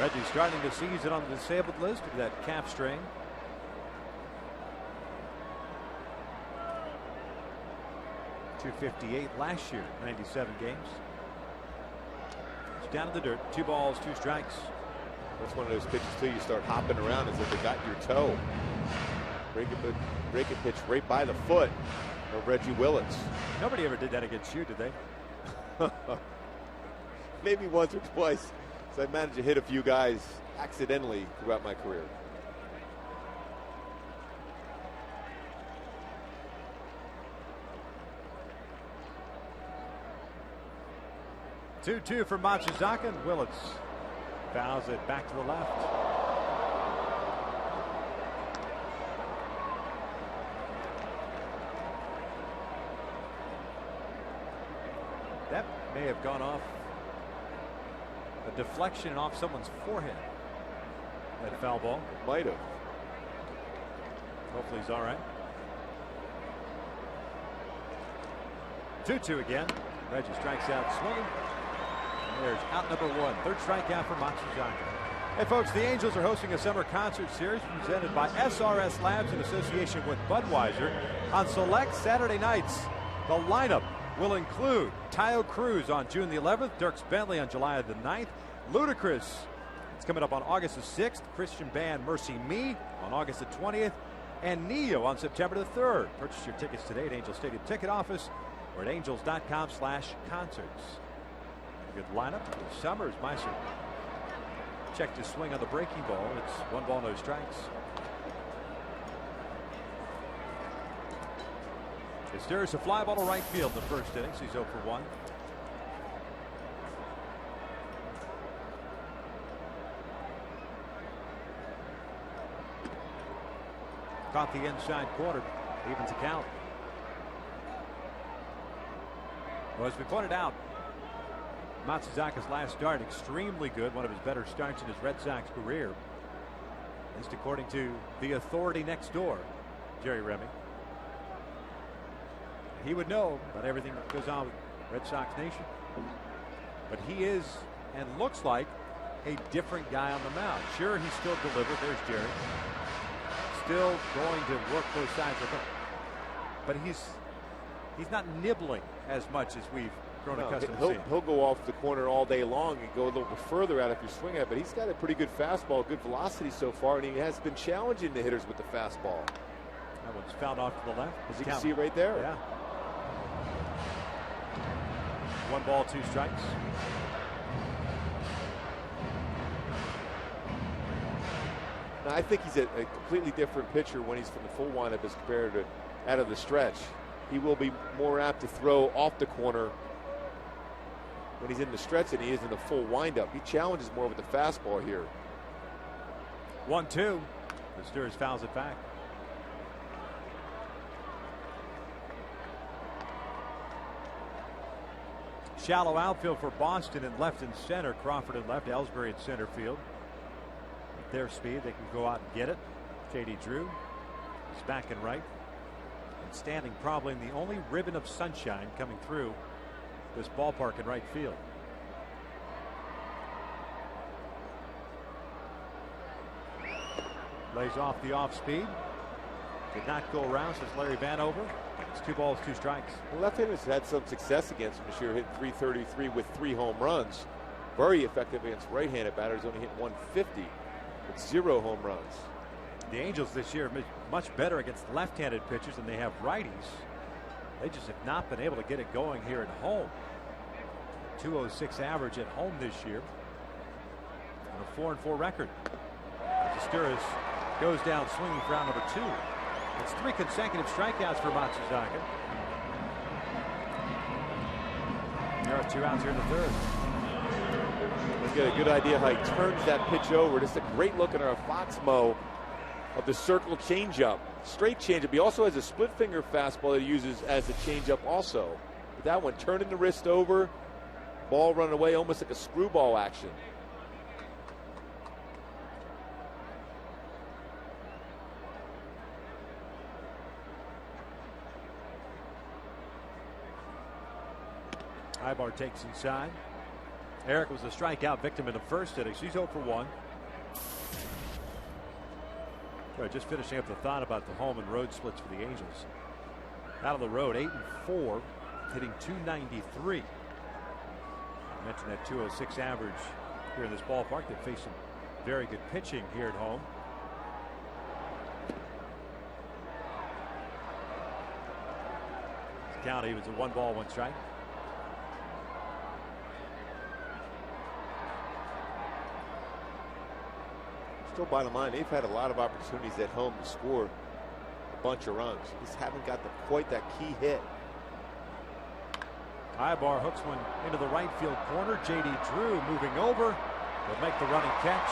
Reggie starting the season on the disabled list with that calf strain. .258 last year, 97 games. It's down in the dirt. 2 balls, 2 strikes. That's one of those pitches too. You start hopping around as if they got your toe. Break a pitch right by the foot of Reggie Willits. Nobody ever did that against you, did they? Maybe once or twice. So I managed to hit a few guys accidentally throughout my career. Two from Matsuzaka, and Willits fouls it back to the left. That may have gone off a deflection off someone's forehead. That foul ball. Might have. Hopefully he's all right. 2-2 again. Reggie strikes out swinging. There's out number 1. Third strikeout for Matsuzaka. Hey folks, the Angels are hosting a summer concert series presented by SRS Labs in association with Budweiser on select Saturday nights. The lineup will include Tayo Cruz on June the 11th, Dierks Bentley on July the 9th, Ludacris, it's coming up on August the 6th, Christian band Mercy Me on August the 20th, and Neo on September the 3rd. Purchase your tickets today at Angel Stadium Ticket Office or at angels.com/concerts. Good lineup. Summers, Meister checked his swing on the breaking ball. It's 1 ball, no strikes. Stirs a fly ball to right field in the first inning. He's 0 for 1. Caught the inside corner. Evens the count. Well, as we pointed out, Matsuzaka's last start extremely good. One of his better starts in his Red Sox career. At least according to the authority next door, Jerry Remy. He would know about everything that goes on with Red Sox Nation. But he is and looks like a different guy on the mound. Sure, he still delivered. There's Jerry. Still going to work both sides of it. But he's not nibbling as much as we've grown accustomed to seeing. He'll go off the corner all day long and go a little bit further out if you swing at it. But he's got a pretty good fastball, good velocity so far, and he has been challenging the hitters with the fastball. That one's fouled off to the left. As you can see right there. Yeah. 1 ball, 2 strikes. Now, I think he's a completely different pitcher when he's from the full windup as compared to out of the stretch. He will be more apt to throw off the corner when he's in the stretch than he is in the full windup. He challenges more with the fastball here. 1-2. The Stirs fouls it back. Shallow outfield for Boston in left and center. Crawford in left, Ellsbury in center field. At their speed, they can go out and get it. J.D. Drew is back and right. And standing probably in the only ribbon of sunshine coming through this ballpark in right field. Lays off the off speed. Did not go around, says Larry Vanover. It's 2 balls, 2 strikes. The left-handers had some success against him this year, hitting .333 with 3 home runs. Very effective against right-handed batters, only hitting .150 with 0 home runs. The Angels this year are much better against left-handed pitchers than they have righties. They just have not been able to get it going here at home. 206 average at home this year. On a 4-4 record. Stirs goes down swinging for round number 2. It's 3 consecutive strikeouts for Matsuzaka. There are 2 outs here in the third. Let's get a good idea how he turns that pitch over. Just a great look at our Foxmo of the circle changeup. Straight changeup. He also has a split finger fastball that he uses as a changeup also. But that one turning the wrist over, ball running away almost like a screwball action. Ibar takes inside. Eric was a strikeout victim in the first inning. She's 0 for 1. Just finishing up the thought about the home and road splits for the Angels. Out on the road, 8-4, hitting .293. I mentioned that 206 average here in this ballpark. They face some very good pitching here at home. Count evens at 1 ball, 1 strike. Still, bottom line, they've had a lot of opportunities at home to score a bunch of runs. Just haven't got quite that key hit. Ibar hooks one into the right field corner. J.D. Drew moving over. Will make the running catch.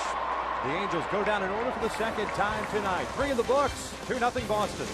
The Angels go down in order for the second time tonight. 3 in the books. 2-0 Boston.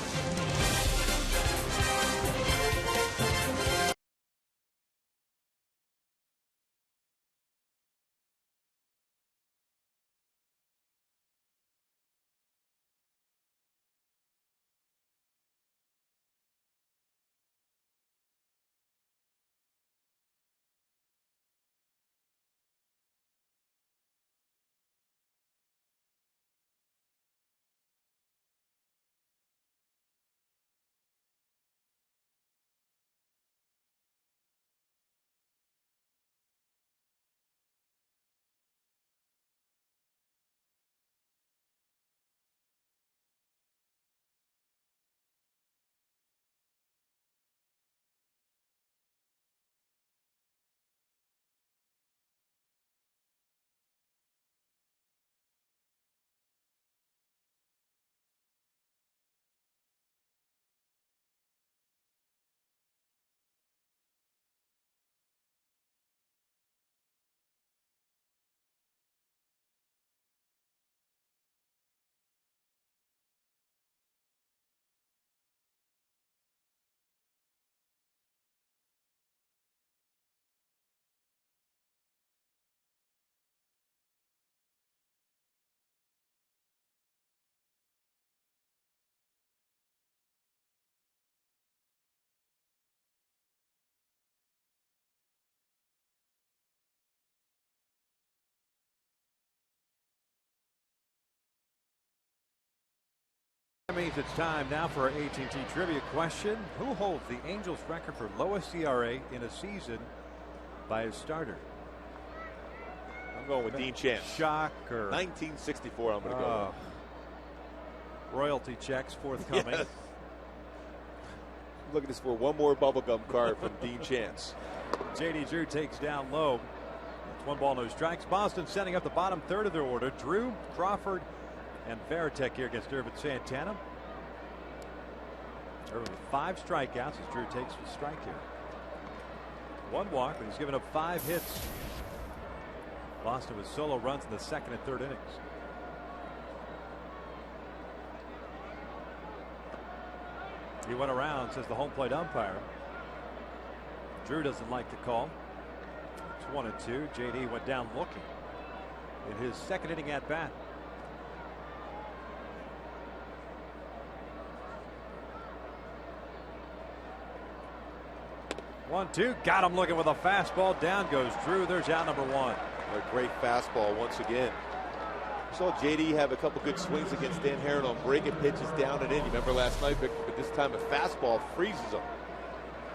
means it's time now for our AT&T trivia question. Who holds the Angels record for lowest ERA in a season by a starter? I'm going with Dean Chance. Shocker. 1964 I'm going to go with. Royalty checks forthcoming. Yes. Look at this for one more bubblegum card from Dean Chance. J.D. Drew takes down low. It's 1 ball, no strikes. Boston setting up the bottom third of their order. Drew, Crawford, and Varitek here against Irvin Santana. Irvin with 5 strikeouts as Drew takes the strike here. 1 walk, but he's given up 5 hits. Boston with solo runs in the second and third innings. He went around, says the home plate umpire. Drew doesn't like the call. It's 1-2. J.D. went down looking in his second inning at bat. One, two, got him looking with a fastball. Down goes Drew. There's out number 1. A great fastball once again. Saw JD have a couple good swings against Dan Herron on breaking pitches down and in. You remember last night, Victor, but this time a fastball freezes him.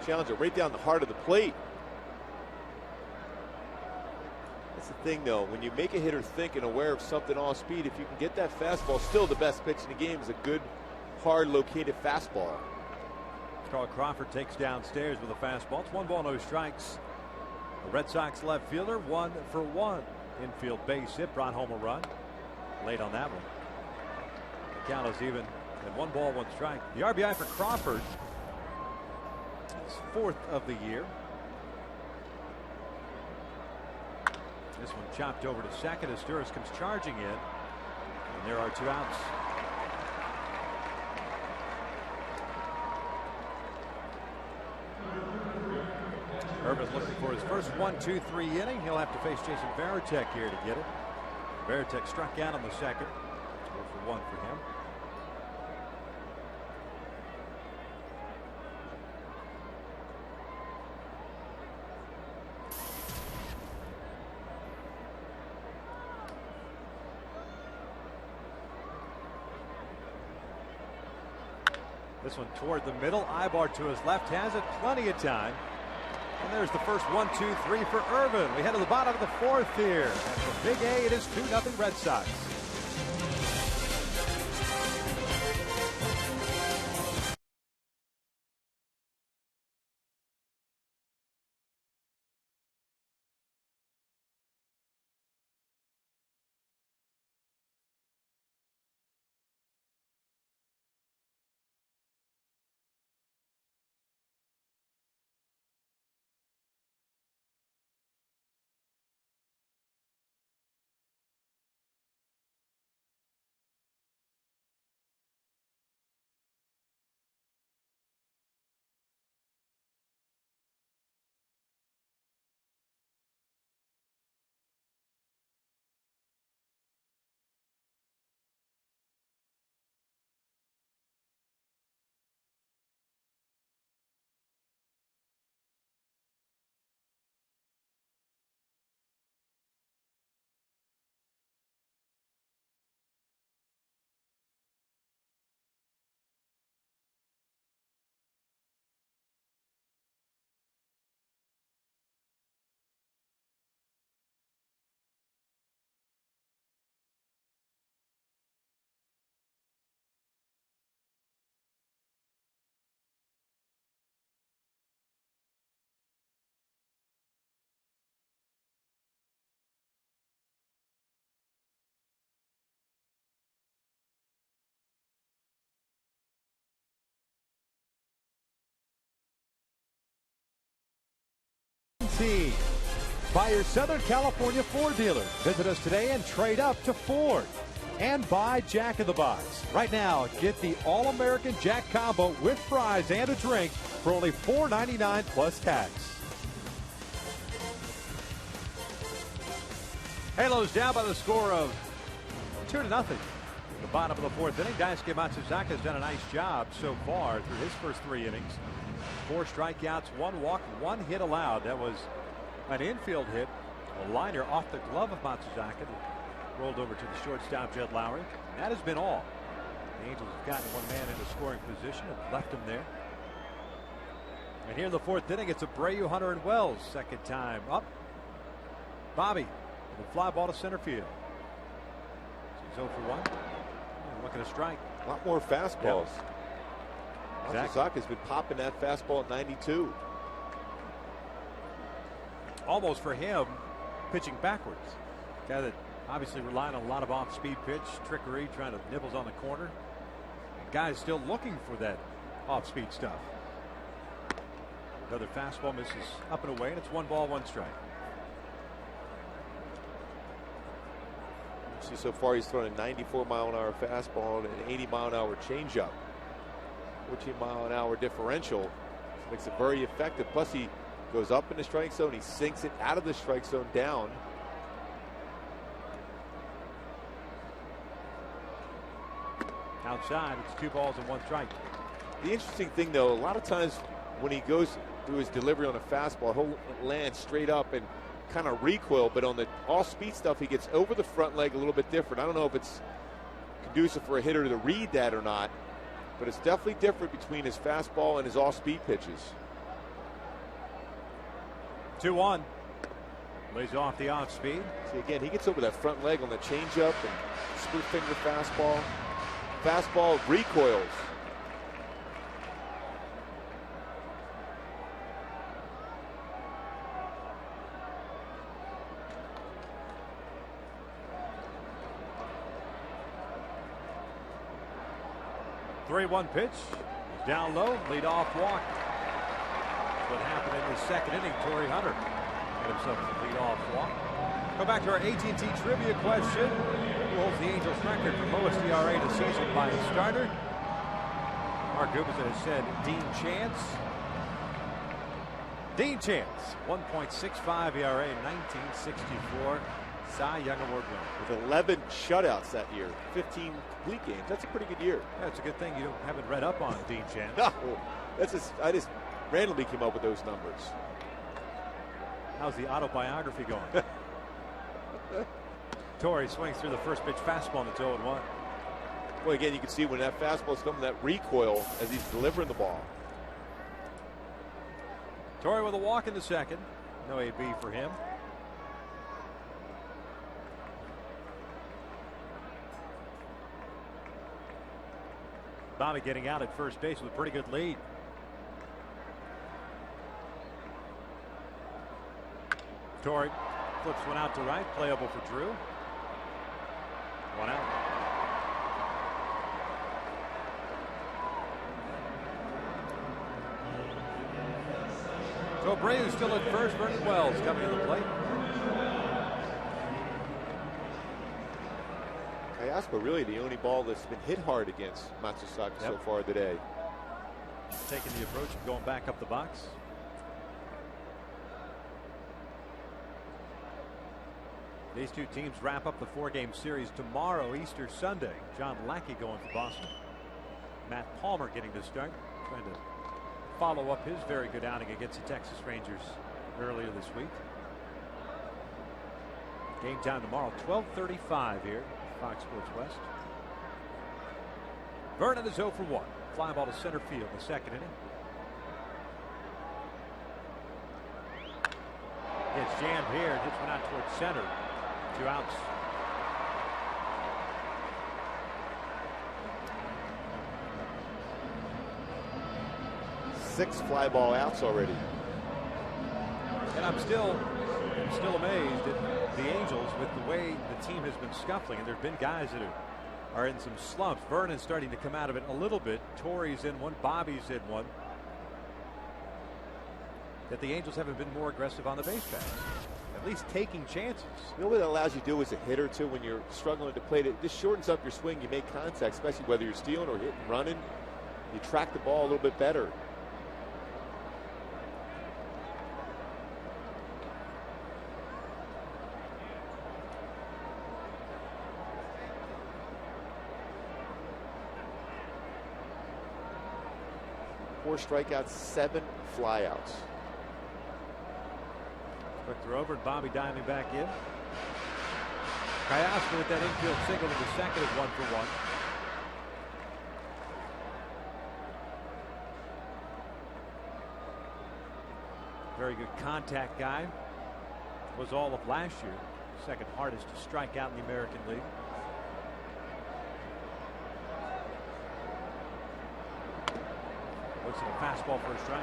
Challenger right down the heart of the plate. That's the thing, though. When you make a hitter think and aware of something off speed, if you can get that fastball, still the best pitch in the game is a good, hard located fastball. Carl Crawford takes downstairs with a fastball. It's 1 ball, no strikes. The Red Sox left fielder 1 for 1. Infield base hit, brought home a run. Late on that one. The count is even at 1 ball, 1 strike. The RBI for Crawford. His 4th of the year. This one chopped over to second as Duras comes charging in. And there are 2 outs. Irvin looking for his first 1-2-3 inning. He'll have to face Jason Varitek here to get it. Varitek struck out on the second. 0 for 1 for him. This one toward the middle. Ibar to his left has it. Plenty of time. And there's the first 1-2-3 for Irvin. We head to the bottom of the 4th here. And for Big A, it is 2-0 Red Sox. By your Southern California Ford dealer. Visit us today and trade up to Ford. And buy Jack in the Box. Right now, get the All-American Jack Combo with fries and a drink for only $4.99 plus tax. Halos down by the score of 2-0. The bottom of the 4th inning. Daisuke Matsuzaka has done a nice job so far through his first 3 innings. 4 strikeouts, 1 walk, 1 hit allowed. That was an infield hit, a liner off the glove of Matsuzaka that rolled over to the shortstop, Jed Lowry. That has been all. The Angels have gotten one man into scoring position and left him there. And here in the fourth inning, it's Abreu, Hunter, and Wells. Second time up. Bobby with a fly ball to center field. He's 0 for 1. Looking to strike. A lot more fastballs. Exactly. Matsuzaka's been popping that fastball at 92. Almost for him, pitching backwards. Guy that obviously relying on a lot of off-speed pitch, trickery, trying to nibbles on the corner. Guy's still looking for that off-speed stuff. Another fastball misses up and away, and it's 1 ball, 1 strike. See, so far he's thrown a 94-mile-an-hour fastball and an 80-mile-an-hour changeup. 14-mile-an-hour differential. This makes it very effective. Plus, he goes up in the strike zone. He sinks it out of the strike zone down. Outside, it's 2 balls and 1 strike. The interesting thing, though, a lot of times when he goes through his delivery on a fastball, he'll land straight up and kind of recoil, but on the off-speed stuff, he gets over the front leg a little bit different. I don't know if it's conducive for a hitter to read that or not, but it's definitely different between his fastball and his off-speed pitches. 2-1. Lays off the off-speed. See, again, he gets over that front leg on the changeup and split finger fastball. Fastball recoils. Three-one pitch. He's down low. Lead off walk. That's what happened in the second inning. Torrey Hunter had himself a lead off walk. Go back to our AT&T trivia question. Who holds the Angels record for lowest ERA in a season by a starter? Mark Gubicza has said Dean Chance. Dean Chance, 1.65 ERA in 1964. Cy Young Award winner. With 11 shutouts that year, 15 complete games. That's a pretty good year. Yeah, it's a good thing you haven't read up on Dean Chance. No, I just randomly came up with those numbers. How's the autobiography going? Torrey swings through the first pitch fastball and it's 0-1. Well, again, you can see when that fastball's coming, that recoil as he's delivering the ball. Torrey with a walk in the second. No AB for him. Bobby getting out at first base with a pretty good lead. Torrey flips one out to right, playable for Drew. 1 out. So Abreu still at first. Vernon Wells coming to the plate. Kayaspa really the only ball that's been hit hard against Matsuzaka so far today. Taking the approach of going back up the box. These two teams wrap up the 4-game series tomorrow, Easter Sunday. John Lackey going for Boston. Matt Palmer getting to start, trying to follow up his very good outing against the Texas Rangers earlier this week. Game time tomorrow, 12:35 here, Fox Sports West. Vernon is 0 for 1. Fly ball to center field in the second inning. Gets jammed here and hits one out towards center. 2 outs. Six fly ball outs already. And I'm still amazed at the Angels with the way the team has been scuffling. And there have been guys that are in some slumps. Vernon's starting to come out of it a little bit. Torrey's in one. Bobby's in one. That the Angels haven't been more aggressive on the base paths. At least taking chances. You know what it allows you to do as a hitter, too, when you're struggling to play it? This shortens up your swing. You make contact, especially whether you're stealing or hitting, running. You track the ball a little bit better. Four strikeouts, 7 flyouts. Quick throw over and Bobby diving back in. Kayaspa with that infield single to the second is 1 for 1. very good contact guy. Was all of last year. Second hardest to strike out in the American League. Looks at a fastball for a strike.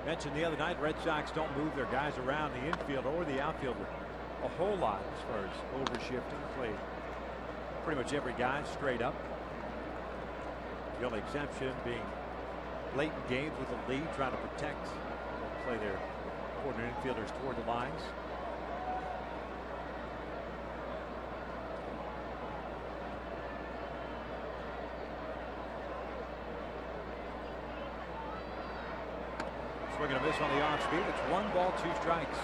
Mentioned the other night, Red Sox don't move their guys around the infield or the outfield a whole lot as far as overshifting. Play pretty much every guy straight up. The only exception being late in games with a lead, trying to protect or play their corner infielders toward the lines. Swing and a miss on the off speed. It's 1 ball, 2 strikes.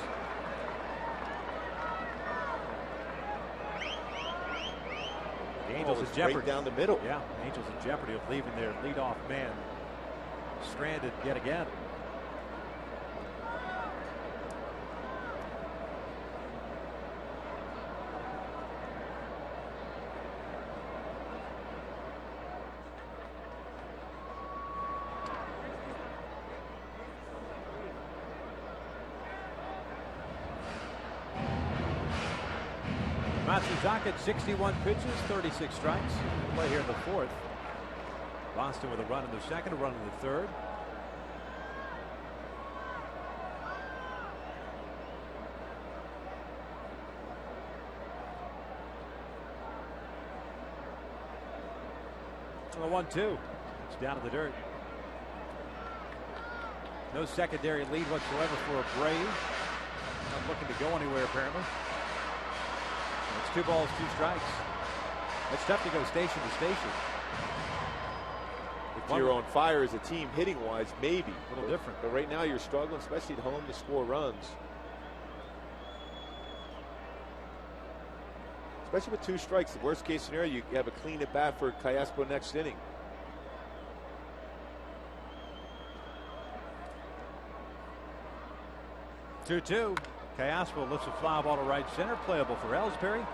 The Angels in jeopardy. Right down the middle. Yeah, the Angels in jeopardy of leaving their leadoff man stranded yet again. Matsuzaka, 61 pitches, 36 strikes. Play here in the 4th. Boston with a run in the 2nd, a run in the 3rd. A 1-2. It's down to the dirt. No secondary lead whatsoever for a Brave. Not looking to go anywhere apparently. It's 2 balls, 2 strikes. It's tough to go station to station. If you're on fire as a team hitting wise, maybe. A little different. But right now you're struggling, especially at home, to score runs. Especially with 2 strikes. The worst case scenario, you have a clean at bat for Callaspo next inning. Two. Callaspo lifts a fly ball to right center, playable for Ellsbury.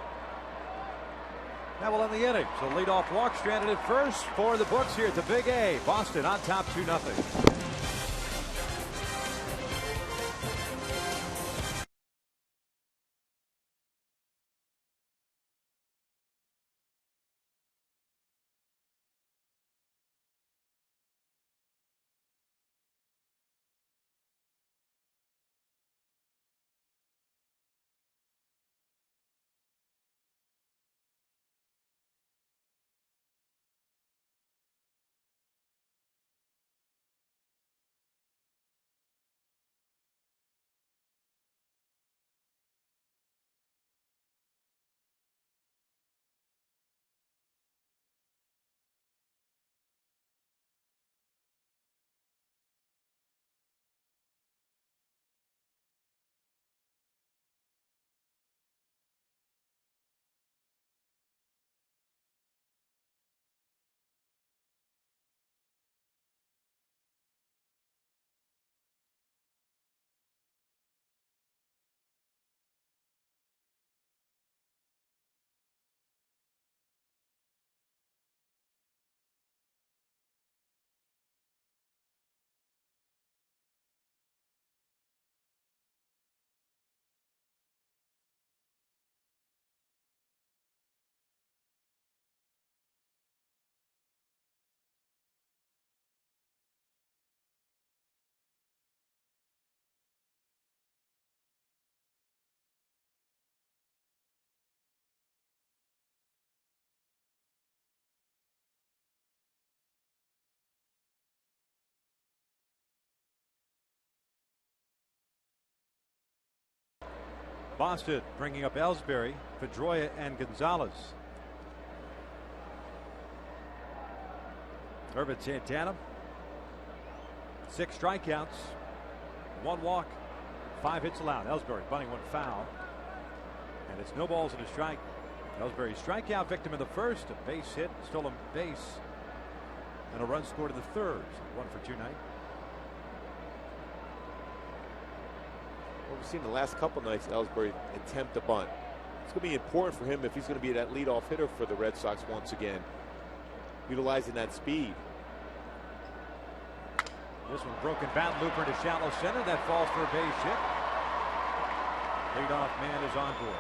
That will end the inning. So leadoff walk, stranded at first for the books here at the Big A. Boston on top 2-0. Boston bringing up Ellsbury, Pedroia, and Gonzalez. Irvin Santana, 6 strikeouts, 1 walk, 5 hits allowed. Ellsbury bunting 1 foul, and it's no balls and a strike. Ellsbury strikeout victim in the 1st, a base hit, stolen base and a run scored in the third. 1-for-2 night. Well, we've seen the last couple nights Ellsbury attempt a bunt. It's going to be important for him if he's going to be that leadoff hitter for the Red Sox once again, utilizing that speed. This one broken bat looper to shallow center. That falls for a base hit. Leadoff man is on board.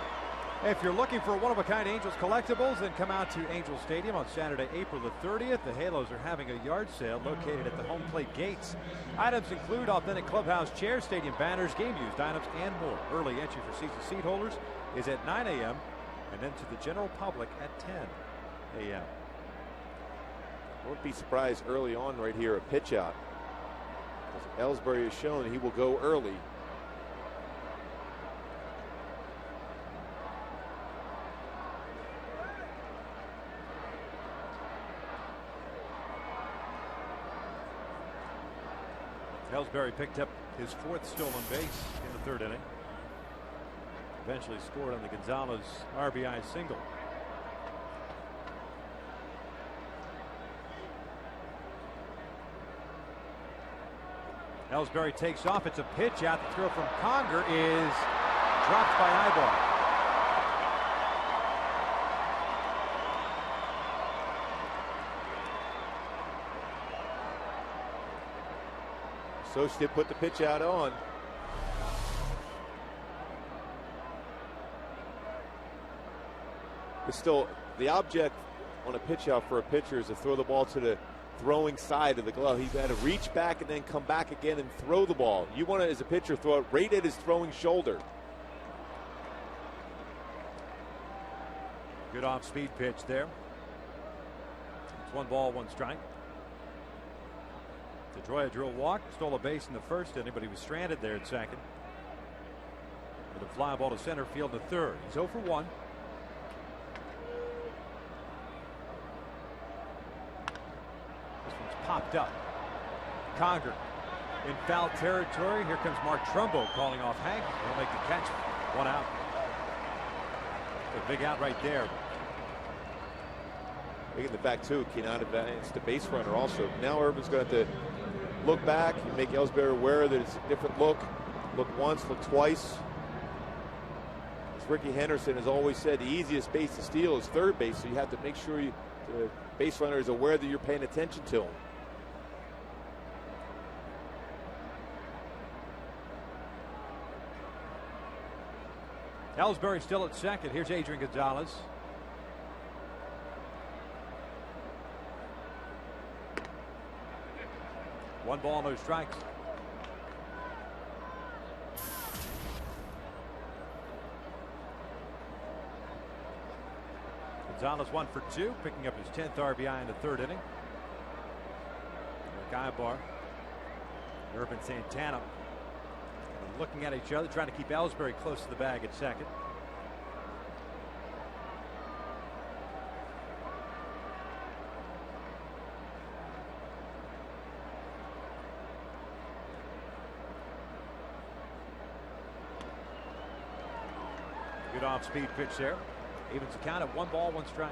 If you're looking for one-of-a-kind Angels collectibles, then come out to Angel Stadium on Saturday, April the 30th. The Halos are having a yard sale located at the home plate gates. Items include authentic clubhouse chairs, stadium banners, game-used items, and more. Early entry for season seat holders is at 9 a.m. and then to the general public at 10 a.m. Won't be surprised early on right here, a pitch out. Ellsbury has shown he will go early. Ellsbury picked up his 4th stolen base in the 3rd inning. Eventually scored on the Gonzalez RBI single. Ellsbury takes off. It's a pitch out. The throw from Conger is dropped by Eyeball. Associate put the pitch out on. But still, the object on a pitch out for a pitcher is to throw the ball to the throwing side of the glove. He's got to reach back and then come back again and throw the ball. You want to, as a pitcher, throw it right at his throwing shoulder. Good off-speed pitch there. It's 1 ball, 1 strike. Pedroia drew a walk, stole a base in the 1st inning, but he was stranded there at 2nd. With a fly ball to center field to 3rd. He's 0 for 1. This one's popped up. Conger in foul territory. Here comes Mark Trumbo calling off Hank. He'll make the catch. 1 out. A big out right there. Look at the fact, too, cannot advance the base runner also. Now Urban's going to have to look back and make Ellsbury aware that it's a different look. Look once, look twice. As Ricky Henderson has always said, the easiest base to steal is 3rd base, so you have to make sure the base runner is aware that you're paying attention to him. Ellsbury still at 2nd. Here's Adrian Gonzalez. One ball, no strikes. Gonzalez 1 for 2, picking up his 10th RBI in the 3rd inning. Guybar, Urban Santana looking at each other, trying to keep Ellsbury close to the bag at 2nd. Good off-speed pitch there. Evens the count at 1 ball, 1 strike.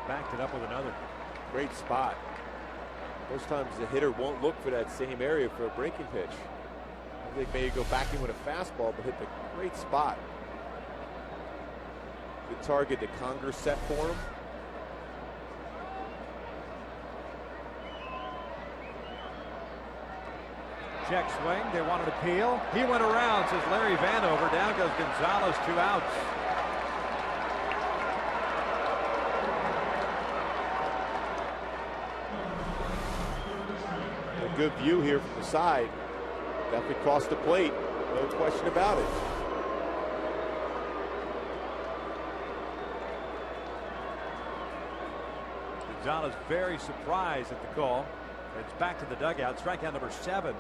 Backed it up with another. Great spot. Most times the hitter won't look for that same area for a breaking pitch. I think maybe go back in with a fastball, but hit the great spot. Good target that Conger set for him. Check swing. They wanted to peel. He went around, says Larry Vanover. Down goes Gonzalez, 2 outs. A good view here from the side. Definitely crossed the plate. No question about it. Gonzalez very surprised at the call. It's back to the dugout. Strikeout number 7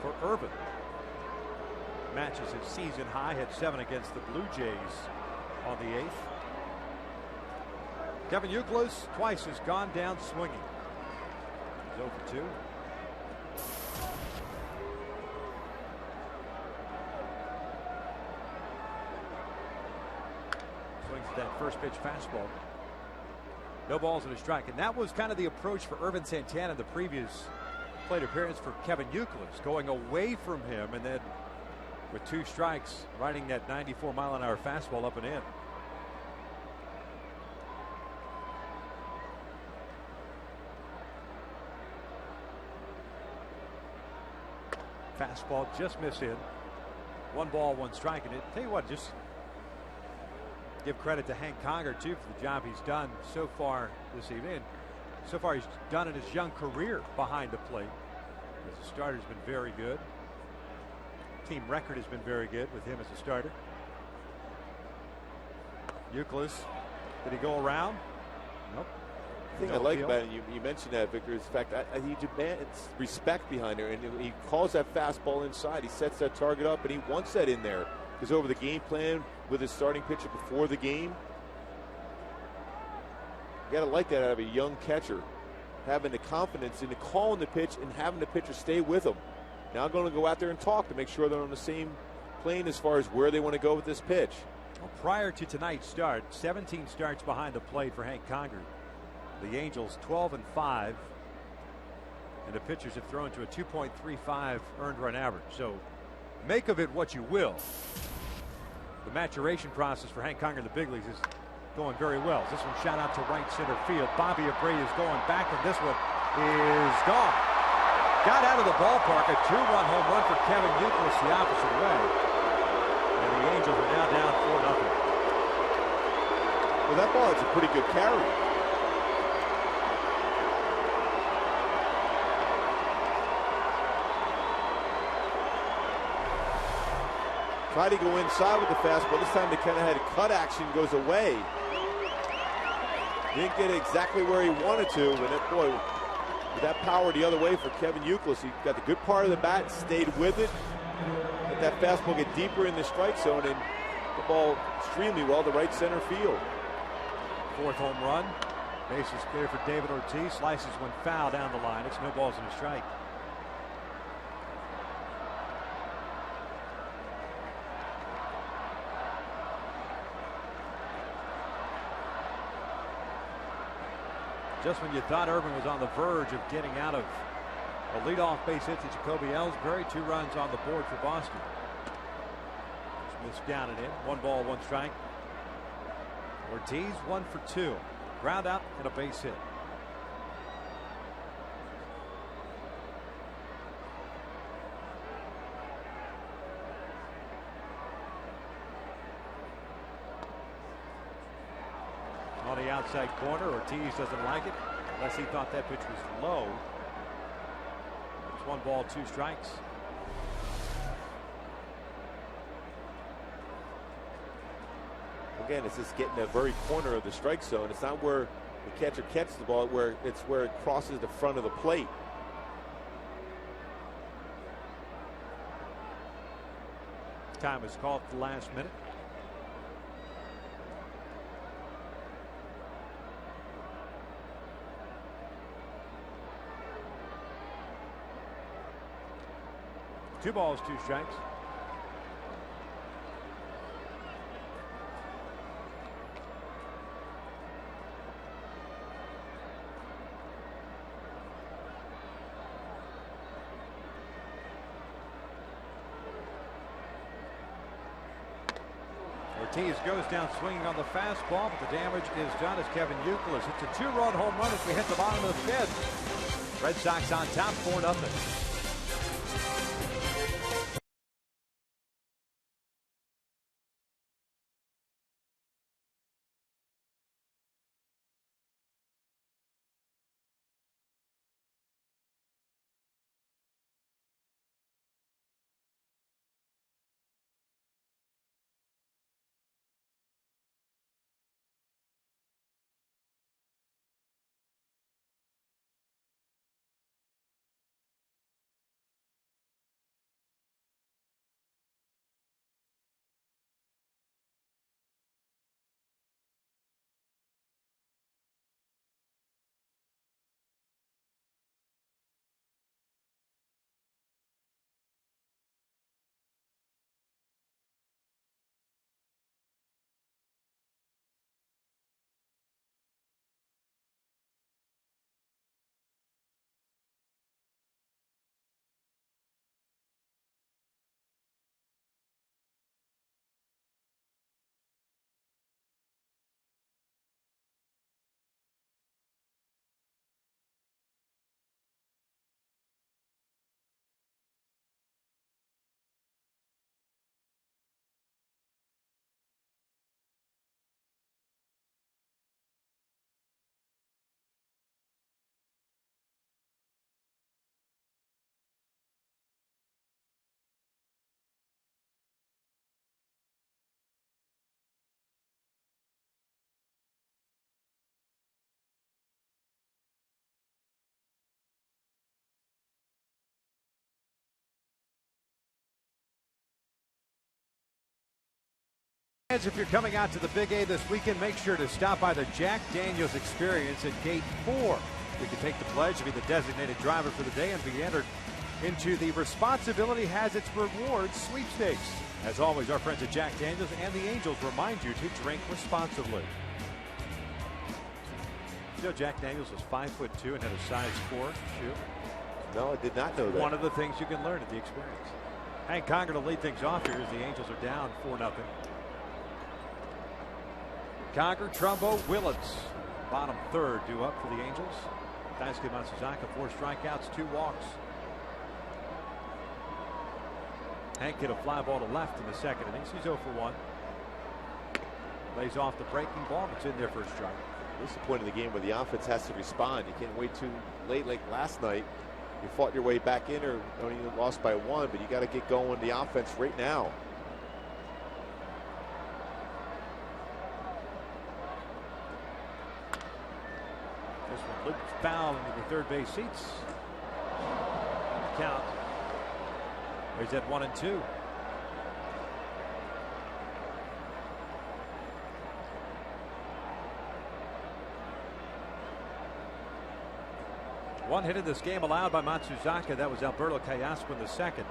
for Urban. Matches his season high. Hit 7 against the Blue Jays on the 8th. Kevin Youkilis twice has gone down swinging. 0 for 2. Swings at that first pitch fastball. No balls and a strike. And that was kind of the approach for Ervin Santana in the previous plate appearance for Kevin Youkilis, going away from him and then with 2 strikes riding that 94-mile-an-hour fastball up and in. Fastball just missed in. 1 ball, 1 strike. And tell you what, just give credit to Hank Conger too for the job he's done so far this evening. So far he's done in his young career behind the plate. As a starter has been very good. Team record has been very good with him as a starter. Youkilis, did he go around? Nope. The thing I like about it, you mentioned that, Victor, is the fact that he demands respect behind her, and he calls that fastball inside. He sets that target up, and he wants that in there. Because over the game plan with his starting pitcher before the game, you got to like that out of a young catcher. Having the confidence in the calling the pitch and having the pitcher stay with him. Now going to go out there and talk to make sure they're on the same plane as far as where they want to go with this pitch. Well, prior to tonight's start, 17 starts behind the plate for Hank Conger. The Angels 12-5, and the pitchers have thrown to a 2.35 earned run average. So make of it what you will. The maturation process for Hank Conger in the big leagues is going very well. This one shot out to right center field. Bobby Abreu is going back, and this one is gone. Got out of the ballpark. A 2-run home run for Kevin Youkilis the opposite way. And the Angels are now down 4-0. Well, that ball is a pretty good carry. Tried to go inside with the fastball. This time they kind of had a cut action, goes away. Didn't get exactly where he wanted to, but that, boy, with that power the other way for Kevin Youkilis, he got the good part of the bat, stayed with it. Let that fastball get deeper in the strike zone, and the ball extremely well to right center field. 4th home run. Base is clear for David Ortiz. Slices one foul down the line. It's no balls and a strike. Just when you thought Irvin was on the verge of getting out of a leadoff base hit to Jacoby Ellsbury, 2 runs on the board for Boston. Smith's down and in. 1 ball, 1 strike. Ortiz 1 for 2. Ground out and a base hit. On the outside corner, Ortiz doesn't like it unless he thought that pitch was low. It's 1 ball, 2 strikes. Again, it's just getting the very corner of the strike zone. It's not where the catcher catches the ball, it's where it crosses the front of the plate. Time is called at the last minute. Two balls, 2 strikes. Ortiz goes down swinging on the fastball, but the damage is done as Kevin Youkilis. It's a 2-run home run as we hit the bottom of the 5th. Red Sox on top, 4-0. If you're coming out to the Big A this weekend, make sure to stop by the Jack Daniels Experience at Gate 4. You can take the pledge to be the designated driver for the day and be entered into the Responsibility Has Its Rewards sweepstakes. As always, our friends at Jack Daniels and the Angels remind you to drink responsibly. You know Jack Daniels was 5'2" and had a size 4 shoe? No, I did not know that. One of the things you can learn at the Experience. Hank Conger to lead things off here as the Angels are down 4-0. Conger, Trumbo, Willits, bottom third due up for the Angels. Daisuke Matsuzaka, 4 strikeouts, 2 walks. Hank hit a fly ball to left in the second innings. He's 0 for 1. Lays off the breaking ball. It's in there for a strike. This is the point of the game where the offense has to respond. You can't wait too late like last night. You fought your way back in, or you lost by 1, but you got to get going the offense right now. This one loops foul into the third base seats. Count. He's at 1-2. One hit in this game allowed by Matsuzaka. That was Alberto Callasco in the second.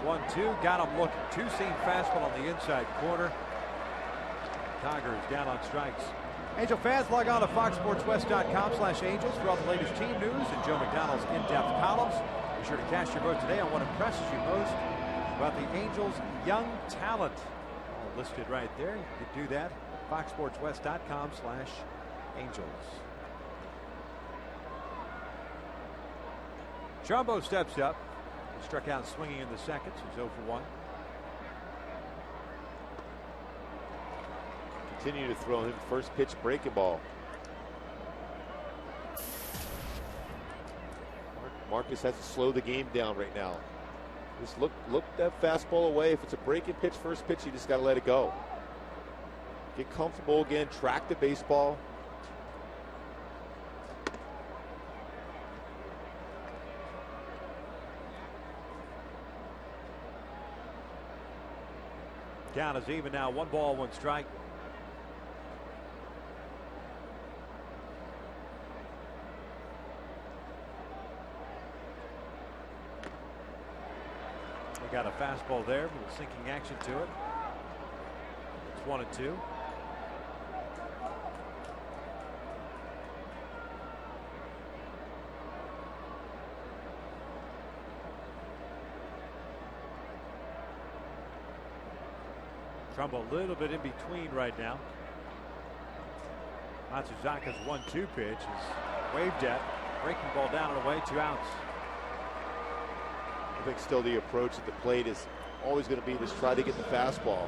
One-two, got him looking. Two-seam fastball on the inside corner. Conger is down on strikes. Angel fans, log on to foxsportswest.com/angels for all the latest team news and Joe McDonald's in-depth columns. Be sure to cast your vote today on what impresses you most about the Angels' young talent. All listed right there. You can do that. foxsportswest.com/angels. Trumbo steps up. He struck out swinging in the second. So he's 0 for 1. Continue to throw him first pitch breaking ball. Marcus has to slow the game down right now. Just look that fastball away. If it's a breaking pitch, first pitch, you just got to let it go. Get comfortable again. Track the baseball. Count is even now. 1 ball, 1 strike. We got a fastball there with a sinking action to it. It's 1-2. Trumbo a little bit in between right now. Matsuzaka's 1-2 pitch is waved at. Breaking ball down and away, 2 outs. I think still the approach at the plate is always going to be just try to get the fastball.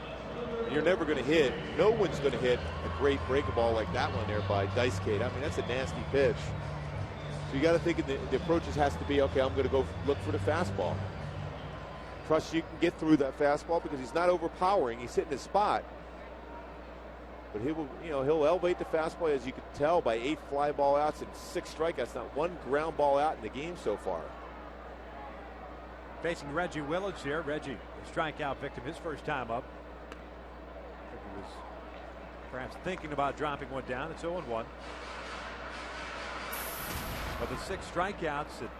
You're never going to hit. No one's going to hit a great breaking ball like that one there by Daisuke. I mean, that's a nasty pitch. So you got to think the approaches has to be, okay, I'm going to go look for the fastball. Trust you can get through that fastball because he's not overpowering. He's hitting his spot. But he will, he'll elevate the fastball, as you can tell, by 8 fly ball outs and 6 strikeouts. Not 1 ground ball out in the game so far. Facing Reggie Willits here. Reggie, a strikeout victim, his first time up. I think he was perhaps thinking about dropping one down. It's 0-1. But the 6 strikeouts that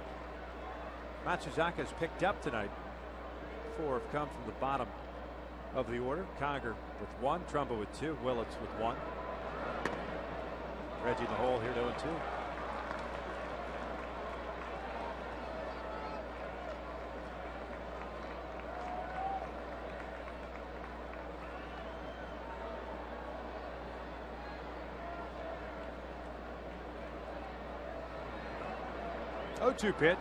Matsuzaka has picked up tonight, 4 have come from the bottom of the order. Conger with 1, Trumbo with 2, Willits with 1. Reggie in the hole here, 0-2. Oh-2 pitch.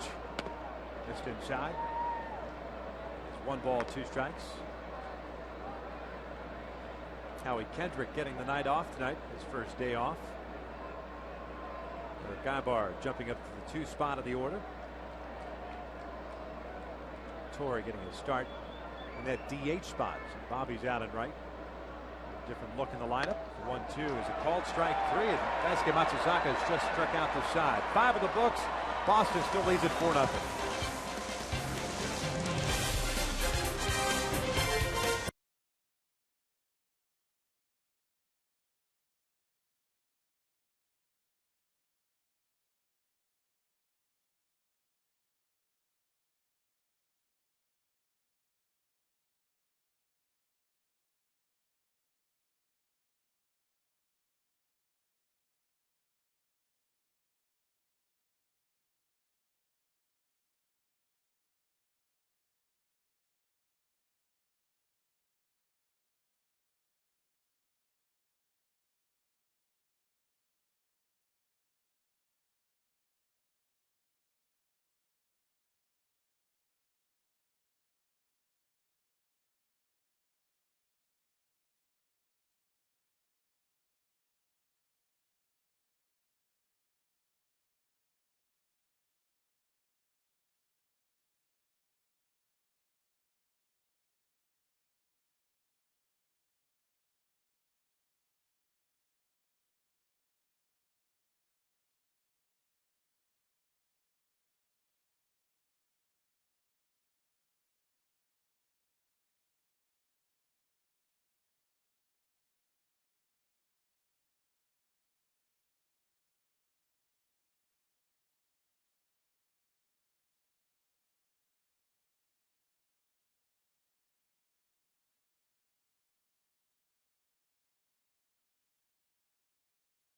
Just inside. It's 1 ball, 2 strikes. Howie Kendrick getting the night off tonight, his first day off. Guybar jumping up to the 2 spot of the order. Torrey getting a start in that DH spot. So Bobby's out and right. Different look in the lineup. 1-2 is a called strike 3, and Daisuke Matsuzaka has just struck out the side. 5 of the books. Boston still leads at 4-0.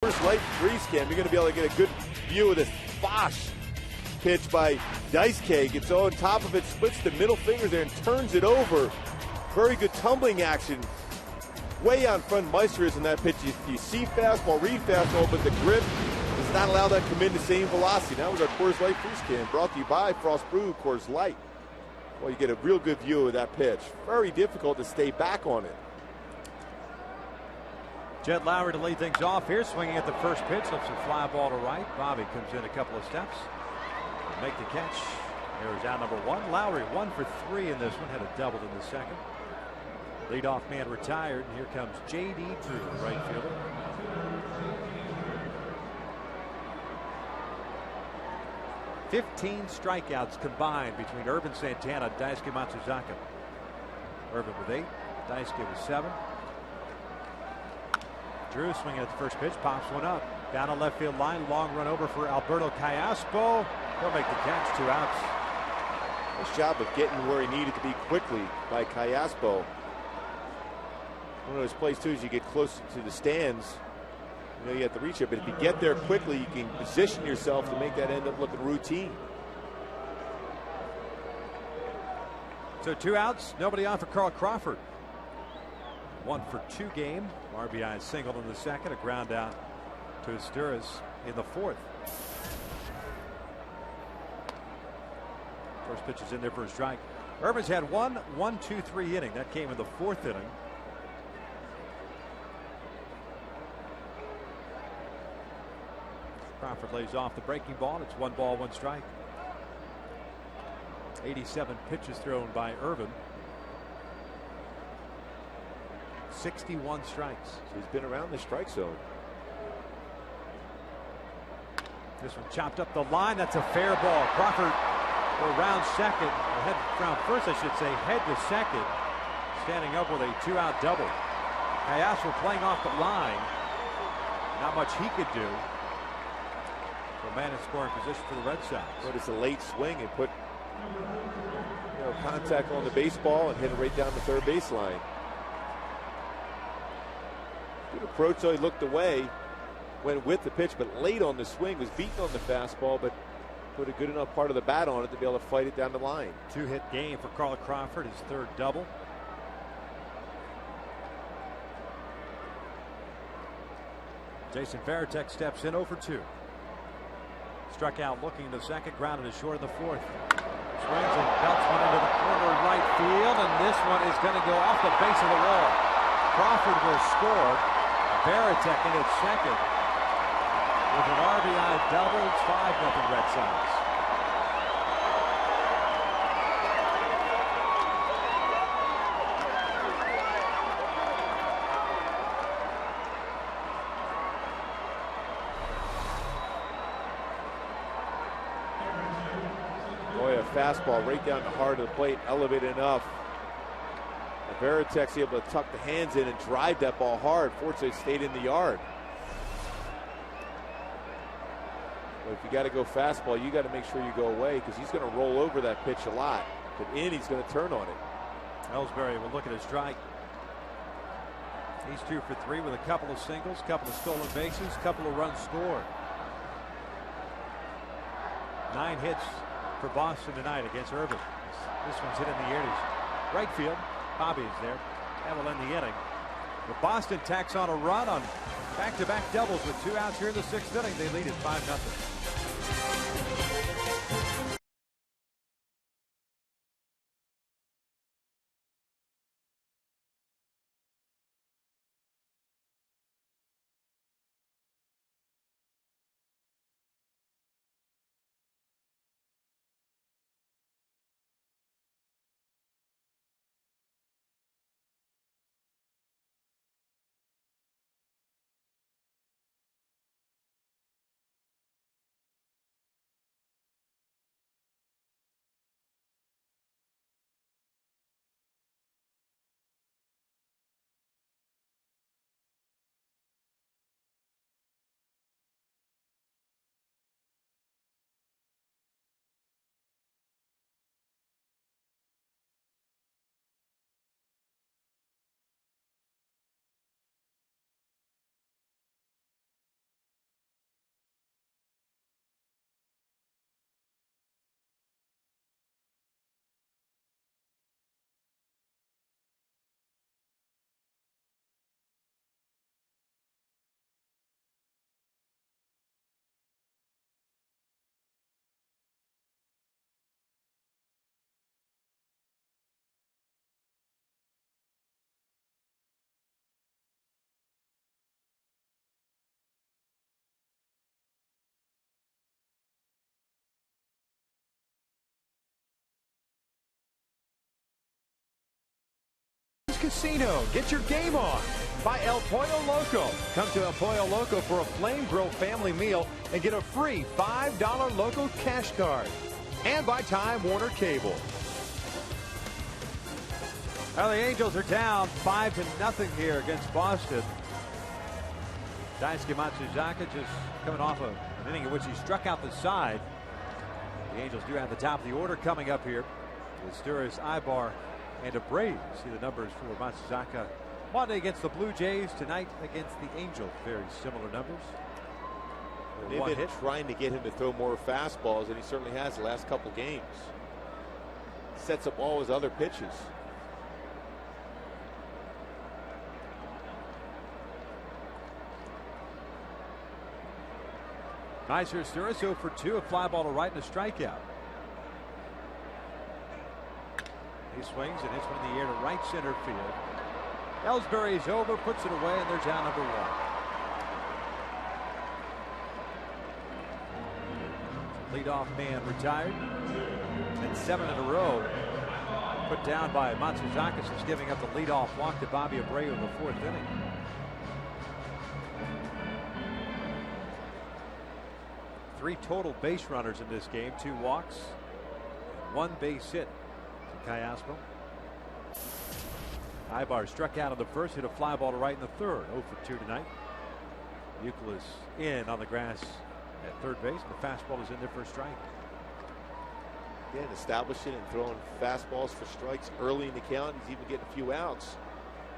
First light freeze cam, you're going to be able to get a good view of this Bosch pitch by Daisuke. Gets on top of it, splits the middle fingers there and turns it over. Very good tumbling action. Way out in front Meister is in that pitch. You see fastball, read fastball, but the grip does not allow that to come in the same velocity. Now we've got Coors Light freeze cam brought to you by Frost Brew Coors Light. Well, you get a real good view of that pitch. Very difficult to stay back on it. Jed Lowry to lead things off here, swinging at the first pitch, lifts a fly ball to right. Bobby comes in a couple of steps, make the catch. Here's out number 1. Lowry 1 for 3 in this one, had a double in the second. Leadoff man retired, and here comes J.D. Drew, the right fielder. "15 strikeouts combined between Urban Santana and Daisuke Matsuzaka. Urban with 8, Daisuke with 7. Drew swinging at the first pitch, pops one up. Down a left field line, long run over for Alberto Callaspo. He'll make the catch, 2 outs. Nice job of getting where he needed to be quickly by Callaspo. One of those plays, too, is you get close to the stands. You know you have to reach it, but if you get there quickly, you can position yourself to make that end up looking routine. So 2 outs, nobody on for Carl Crawford. 1 for 2 game. RBI single in the second, a ground out to Asturias in the 4th. First pitch is in there for a strike. Urban's had 1 1-2-3 inning. That came in the 4th inning. Crawford lays off the breaking ball. It's 1 ball, 1 strike. 87 pitches thrown by Urban. 61 strikes. So he's been around the strike zone. This one chopped up the line. That's a fair ball. Crawford will round second, or head round first, I should say, head to second, standing up with a 2-out double. Callaspo playing off the line. Not much he could do. So man in scoring position for the Red Sox. But it's a late swing and put contact on the baseball and hit it right down the third baseline. Good approach, so he looked away, went with the pitch, but late on the swing, was beaten on the fastball, but put a good enough part of the bat on it to be able to fight it down the line. 2-hit game for Carl Crawford, his 3rd double. Jason Varitek steps in 0 for 2. Struck out looking in the second, grounded to short in the 4th. Swings and belts one into the corner right field, and this one is going to go off the base of the wall. Crawford will score. Varitek in at second with an RBI double. It's 5-0 Red Sox. fastball right down the heart of the plate, elevated enough. And Varitek's able to tuck the hands in and drive that ball hard. Fortunately, it stayed in the yard. But if you got to go fastball, you got to make sure you go away because he's going to roll over that pitch a lot. But he's going to turn on it. Ellsbury will look at his strike. He's 2 for 3 with a couple of singles, couple of stolen bases, couple of runs scored. 9 hits for Boston tonight against Irvin. This one's hit in the air. He's right field. Bobby is there. That will end the inning. But Boston tacks on a run on back-to-back doubles with 2 outs here in the 6th inning. They lead it 5-0. Casino. Get your game on by El Pollo Loco. Come to El Pollo Loco for a flame grill family meal and get a free $5 Loco cash card. And by Time Warner Cable. Well, the Angels are down 5-0 here against Boston. Daisuke Matsuzaka just coming off of an inning in which he struck out the side. The Angels do have the top of the order coming up here with Sturis, Ibar, and Abreu. See the numbers for Matsuzaka Monday against the Blue Jays, tonight against the Angels. Very similar numbers. They've been trying to get him to throw more fastballs, and he certainly has the last couple games. Sets up all his other pitches. Nicer Sturis 0 for 2, a fly ball to right and a strikeout. He swings and hits one in the air to right center field. Ellsbury's over, puts it away, and they're down number 1. Leadoff man retired. And 7 in a row put down by Matsuzaka since giving up the leadoff walk to Bobby Abreu in the 4th inning. Three total base runners in this game, 2 walks, 1 base hit. Cayasco. Ibar struck out in the 1st, hit a fly ball to right in the 3rd. 0 for 2 tonight. Euclid in on the grass at 3rd base. The fastball is in there for a strike. Again, establishing and throwing fastballs for strikes early in the count. He's even getting a few outs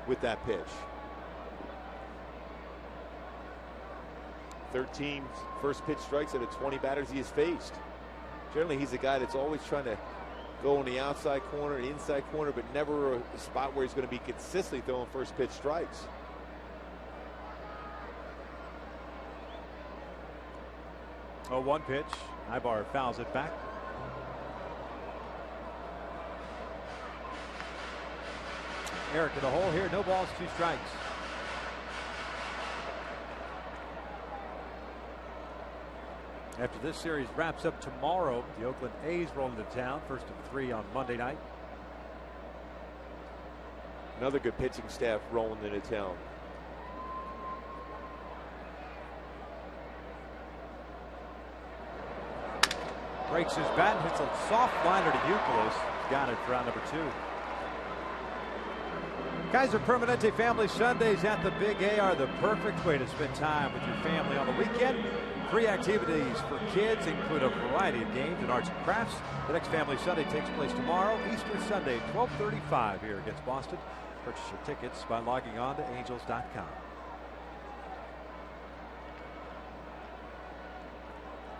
with that pitch. 13 first pitch strikes out of 20 batters he has faced. Generally, he's a guy that's always trying to go in the outside corner, inside corner, but never a spot where he's going to be consistently throwing first pitch strikes. Oh, 1 pitch. Ibar fouls it back. Eric in the hole here. No balls, 2 strikes. After this series wraps up tomorrow, the Oakland A's roll into town. First of 3 on Monday night. Another good pitching staff rolling into town. Breaks his bat and hits a soft liner to Euclid. Got it for round number 2. Kaiser Permanente Family Sundays at the Big A are the perfect way to spend time with your family on the weekend. Free activities for kids include a variety of games and arts and crafts. The next Family Sunday takes place tomorrow, Easter Sunday, 12:35 here against Boston. Purchase your tickets by logging on to angels.com.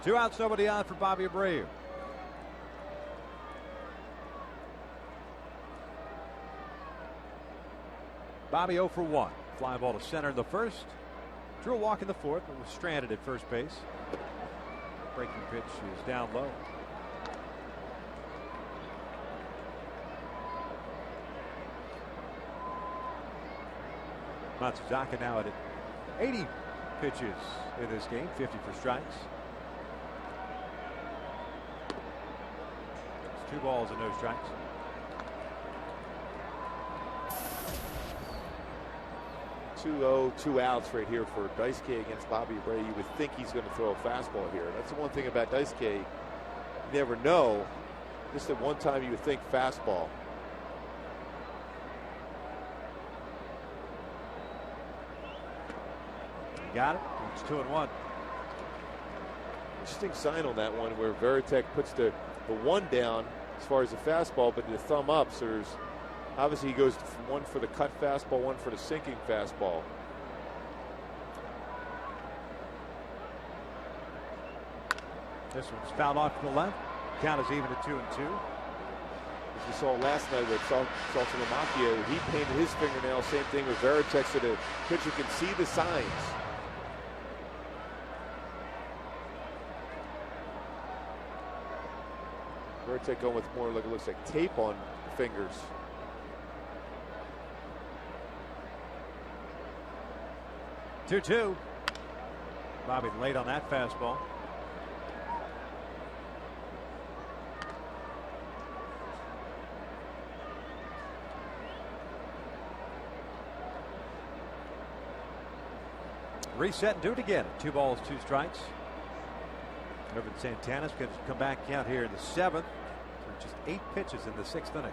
2 outs, nobody on for Bobby Abreu. Bobby 0 for 1. Fly ball to center in the first. Drew a walk in the fourth, but was stranded at first base. Breaking pitch is down low. Matsuzaka now at 80 pitches in this game, 50 for strikes. It's 2 balls and no strikes. Two outs right here for Daisuke against Bobby Abreu. You would think he's going to throw a fastball here. That's the one thing about Daisuke. You never know. Just at one time you would think fastball. Got it. It's 2-1. Interesting sign on that one where Veritek puts the 1 down as far as the fastball, but the thumb up. So there's obviously he goes one for the cut fastball, one for the sinking fastball. This one's fouled off to the left. Count is even at 2-2. As we saw last night with Saltalamacchia, he painted his fingernail. Same thing with Veritek, so the pitcher can see the signs. Veritek going with more like it looks like tape on the fingers. Two. Bobby late on that fastball. Reset and do it again. 2 balls, 2 strikes. Irvin Santana's going to come back out here in the 7th. Just 8 pitches in the 6th inning.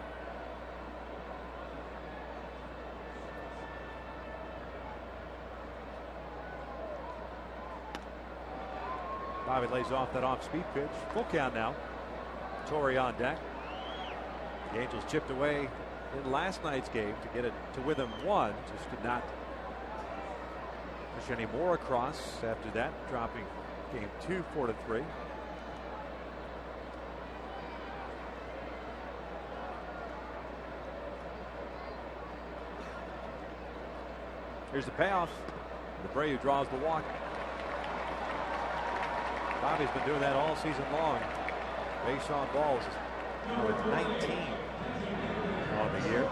Bobby lays off that off-speed pitch. Full count now. Torrey on deck. The Angels chipped away in last night's game to get it to within 1. Just did not push any more across after that, dropping game 2 4-3. Here's the payoff. Abreu draws the walk. Bobby's been doing that all season long. Base on balls with 19 on the year.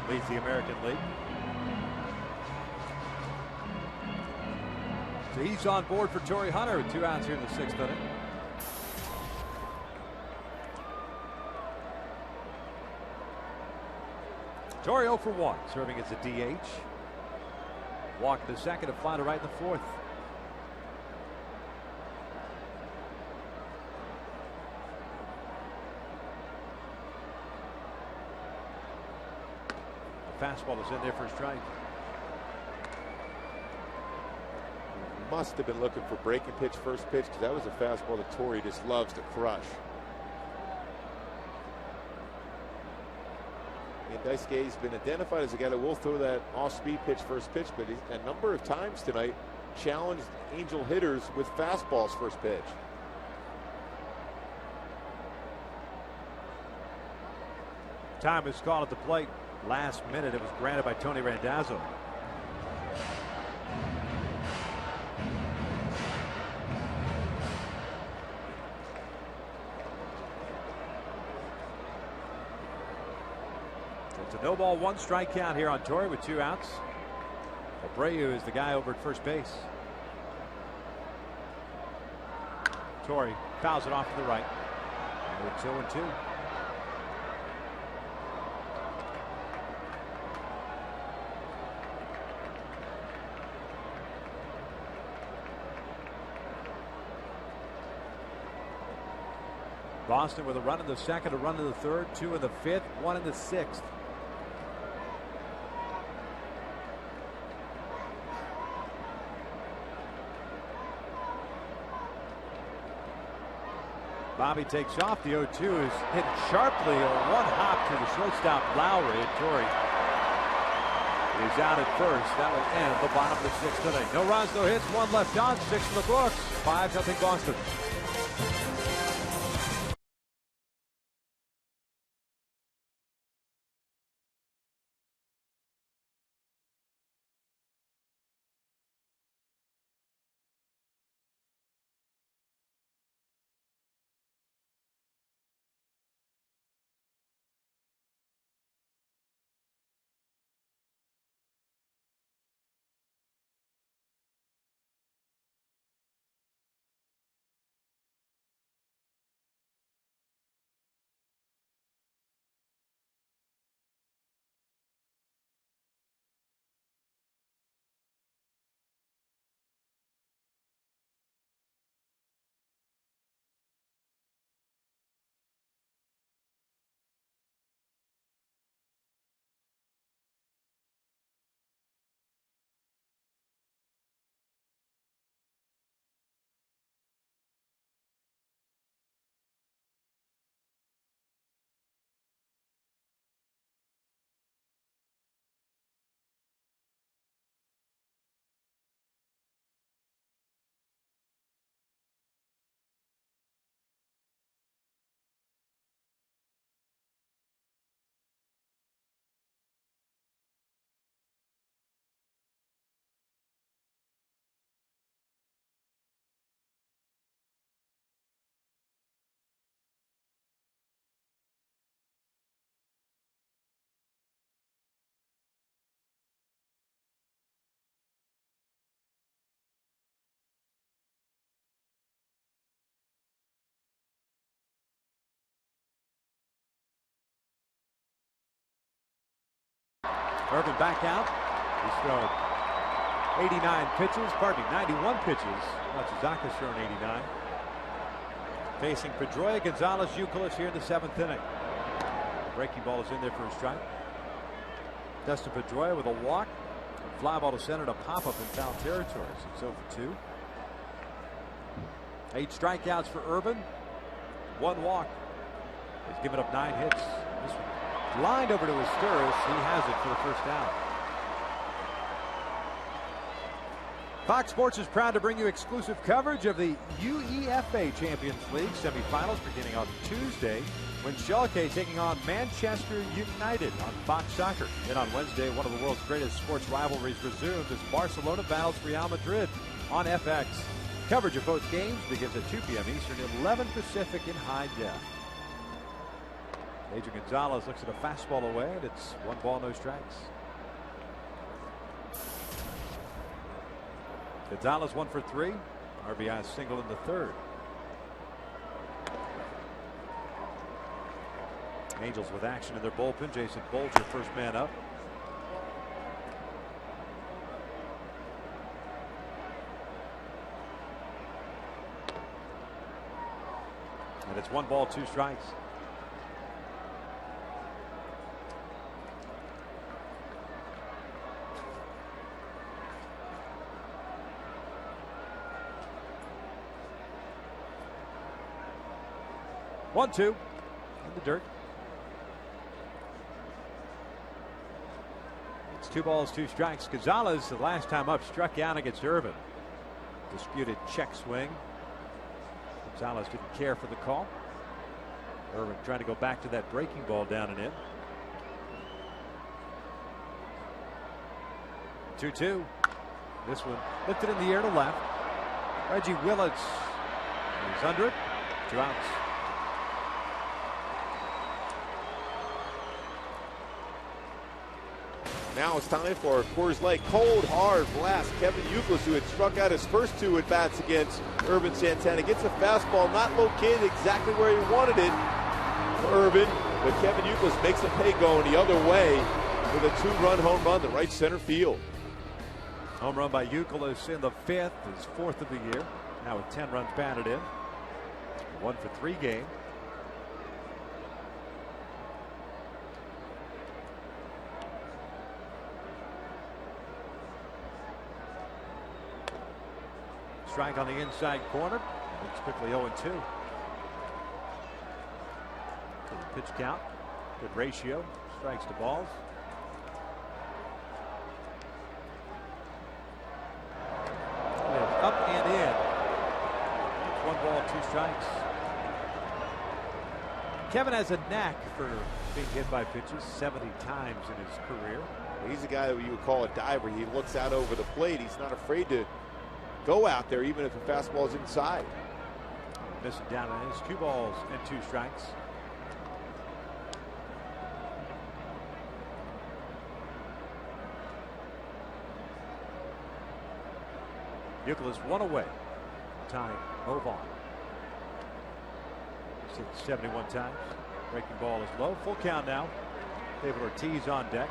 Leads the American League. So he's on board for Torrey Hunter with 2 outs here in the 6th inning. Torrey 0 for 1, serving as a DH. Walk to second, a fly to right in the 4th. The fastball is in there for a strike. Must have been looking for breaking pitch, first pitch, because that was a fastball that Torrey just loves to crush. And Daisuke's been identified as a guy that will throw that off-speed pitch, first pitch, but he's a number of times tonight challenged Angel hitters with fastballs first pitch. Time is called at the plate. Last minute, it was granted by Tony Randazzo. It's a no ball, 1 strike count here on Torrey with 2 outs. Abreu is the guy over at first base. Torrey fouls it off to the right. It's 0-2. Boston with a run in the second, a run in the third, 2 in the fifth, 1 in the sixth. Bobby takes off. The 0-2 is hit sharply. A one hop to the shortstop Lowry. And Torrey is out at first. That will end the bottom of the sixth inning. No runs, no hits, 1 left on, 6 in the books. 5-0 Boston. Irvin back out. He's thrown 89 pitches, 91 pitches. Matsuzaka's thrown 89. Facing Pedroia, Gonzalez, Youkilis here in the 7th inning. Breaking ball is in there for a strike. Dustin Pedroia with a walk. Fly ball to center to pop up in foul territory. So it's 0 for 2. 8 strikeouts for Irvin. 1 walk. He's given up 9 hits. This one lined over to Asturis. He has it for the first down. Fox Sports is proud to bring you exclusive coverage of the UEFA Champions League semifinals beginning on Tuesday when Schalke taking on Manchester United on Fox Soccer. Then on Wednesday, one of the world's greatest sports rivalries resumes as Barcelona battles Real Madrid on FX. Coverage of both games begins at 2 p.m. Eastern, 11 Pacific in high def. Adrian Gonzalez looks at a fastball away, and it's 1 ball, no strikes. Gonzalez 1 for 3. RBI single in the 3rd. Angels with action in their bullpen. Jason Bolger, first man up. And it's 1 ball, 2 strikes. One, 2 in the dirt. It's 2 balls, 2 strikes. Gonzalez, the last time up, struck out against Irvin. Disputed check swing. Gonzalez didn't care for the call. Irvin trying to go back to that breaking ball down and in. 2-2. This one lifted in the air to left. Reggie Willits is under it. 2 outs. Now it's time for Coors Light cold hard blast. Kevin Youkilis, who had struck out his first 2 at bats against Irvin Santana, gets a fastball not located exactly where he wanted it for Irvin, but Kevin Youkilis makes a pay going the other way with a 2-run home run to right center field. Home run by Youkilis in the 5th, his 4th of the year. Now with 10 runs batted in. 1 for 3 game. strike on the inside corner. It's quickly 0-2. Pitch count, good ratio, strikes to balls. Up and in. 1 ball, 2 strikes. Kevin has a knack for being hit by pitches 70 times in his career. He's a guy that you would call a diver. He looks out over the plate. He's not afraid to go out there even if the fastball is inside. Missing down on his 2 balls and 2 strikes. Youkilis 1 away. Tying Ovan. He's hit 71 times. Breaking ball is low. Full count now. David Ortiz on deck.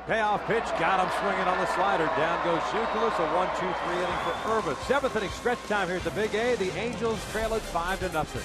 Payoff pitch, got him swinging on the slider. Down goes Youkilis. A 1-2-3 inning for Irvin. 7th inning stretch time here at the Big A. The Angels trail it 5-0.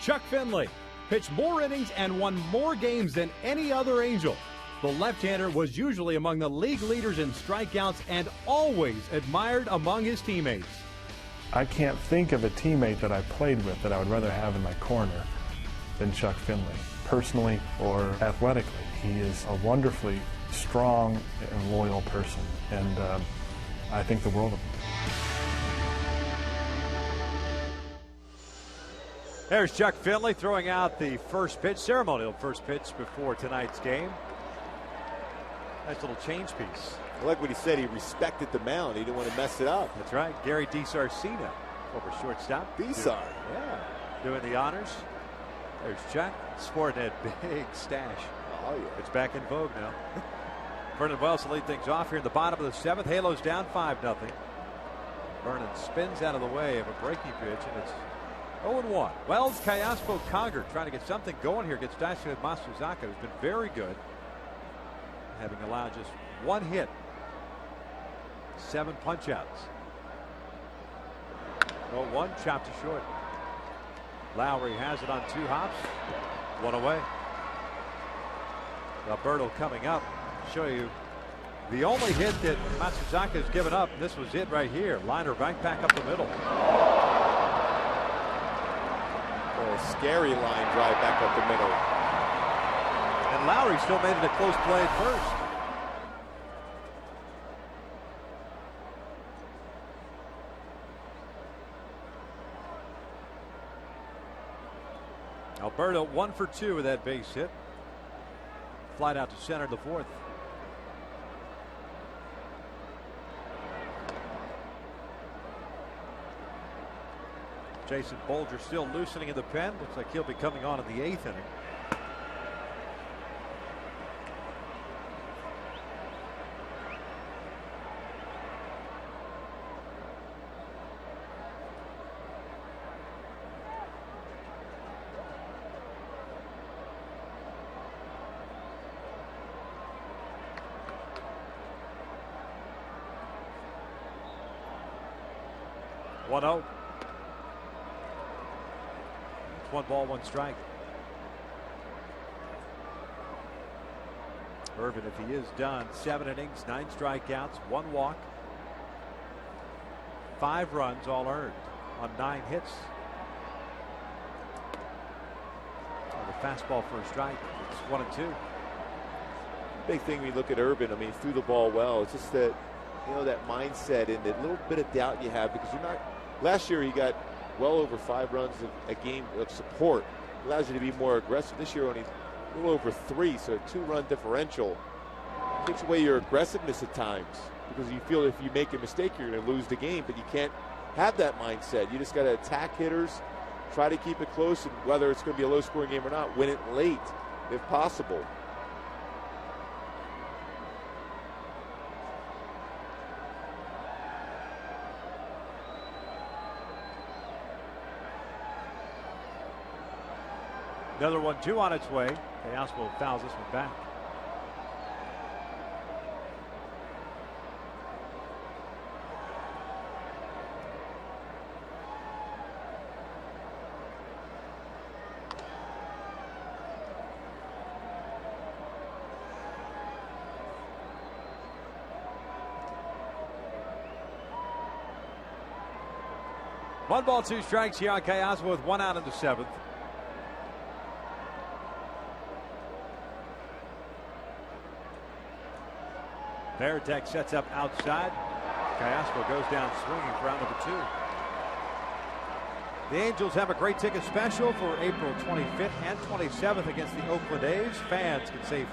Chuck Finley pitched more innings and won more games than any other Angel. The left-hander was usually among the league leaders in strikeouts and always admired among his teammates. I can't think of a teammate that I played with that I would rather have in my corner than Chuck Finley, personally or athletically. He is a wonderfully strong and loyal person, and I think the world of him. There's Chuck Finley throwing out the first pitch, ceremonial first pitch before tonight's game. Nice little change piece. I like what he said. He respected the mound. He didn't want to mess it up. That's right. Gary DiSarcina over shortstop. DiSar. Yeah. Doing the honors. There's Chuck sporting that big stash. Oh, yeah. It's back in vogue now. Vernon Wells to lead things off here in the bottom of the 7th. Halos down 5-0. Vernon spins out of the way of a breaking pitch, and it's 0-1. Wells, Cayaspo, Conger trying to get something going here against Daisuke Matsuzaka, who's been very good, having allowed just 1 hit, 7 punch-outs. 0-1, chopped to short. Lowry has it on 2 hops, 1 away. Alberto coming up. Show you the only hit that Matsuzaka has given up. This was it right here. Liner right back up the middle. A scary line drive back up the middle. And Lowry still made it a close play at first. Alberto 1 for 2 with that base hit. Flight out to center the 4th. Jason Bolger still loosening in the pen. Looks like he'll be coming on in the 8th inning. 1-0. It's 1 ball, 1 strike. Irvin, if he is done, 7 innings, 9 strikeouts, 1 walk, 5 runs all earned on 9 hits. The fastball for a strike. It's 1-2. Big thing when you look at Irvin, I mean, he threw the ball well. It's just that, you know, that mindset and that little bit of doubt you have because you're not. Last year he got well over 5 runs a game of support. Allows you to be more aggressive. This year only a little over 3, so a 2-run differential takes away your aggressiveness at times because you feel if you make a mistake you're going to lose the game, but you can't have that mindset. You just got to attack hitters, try to keep it close, and whether it's going to be a low-scoring game or not, win it late if possible. Another 1-2 on its way. Teosmo fouls this one back. One ball, 2 strikes here on Teosmo with 1 out in the 7th. Veritek sets up outside. Teosmo goes down swinging for round number 2. The Angels have a great ticket special for April 25th and 27th against the Oakland A's. Fans can save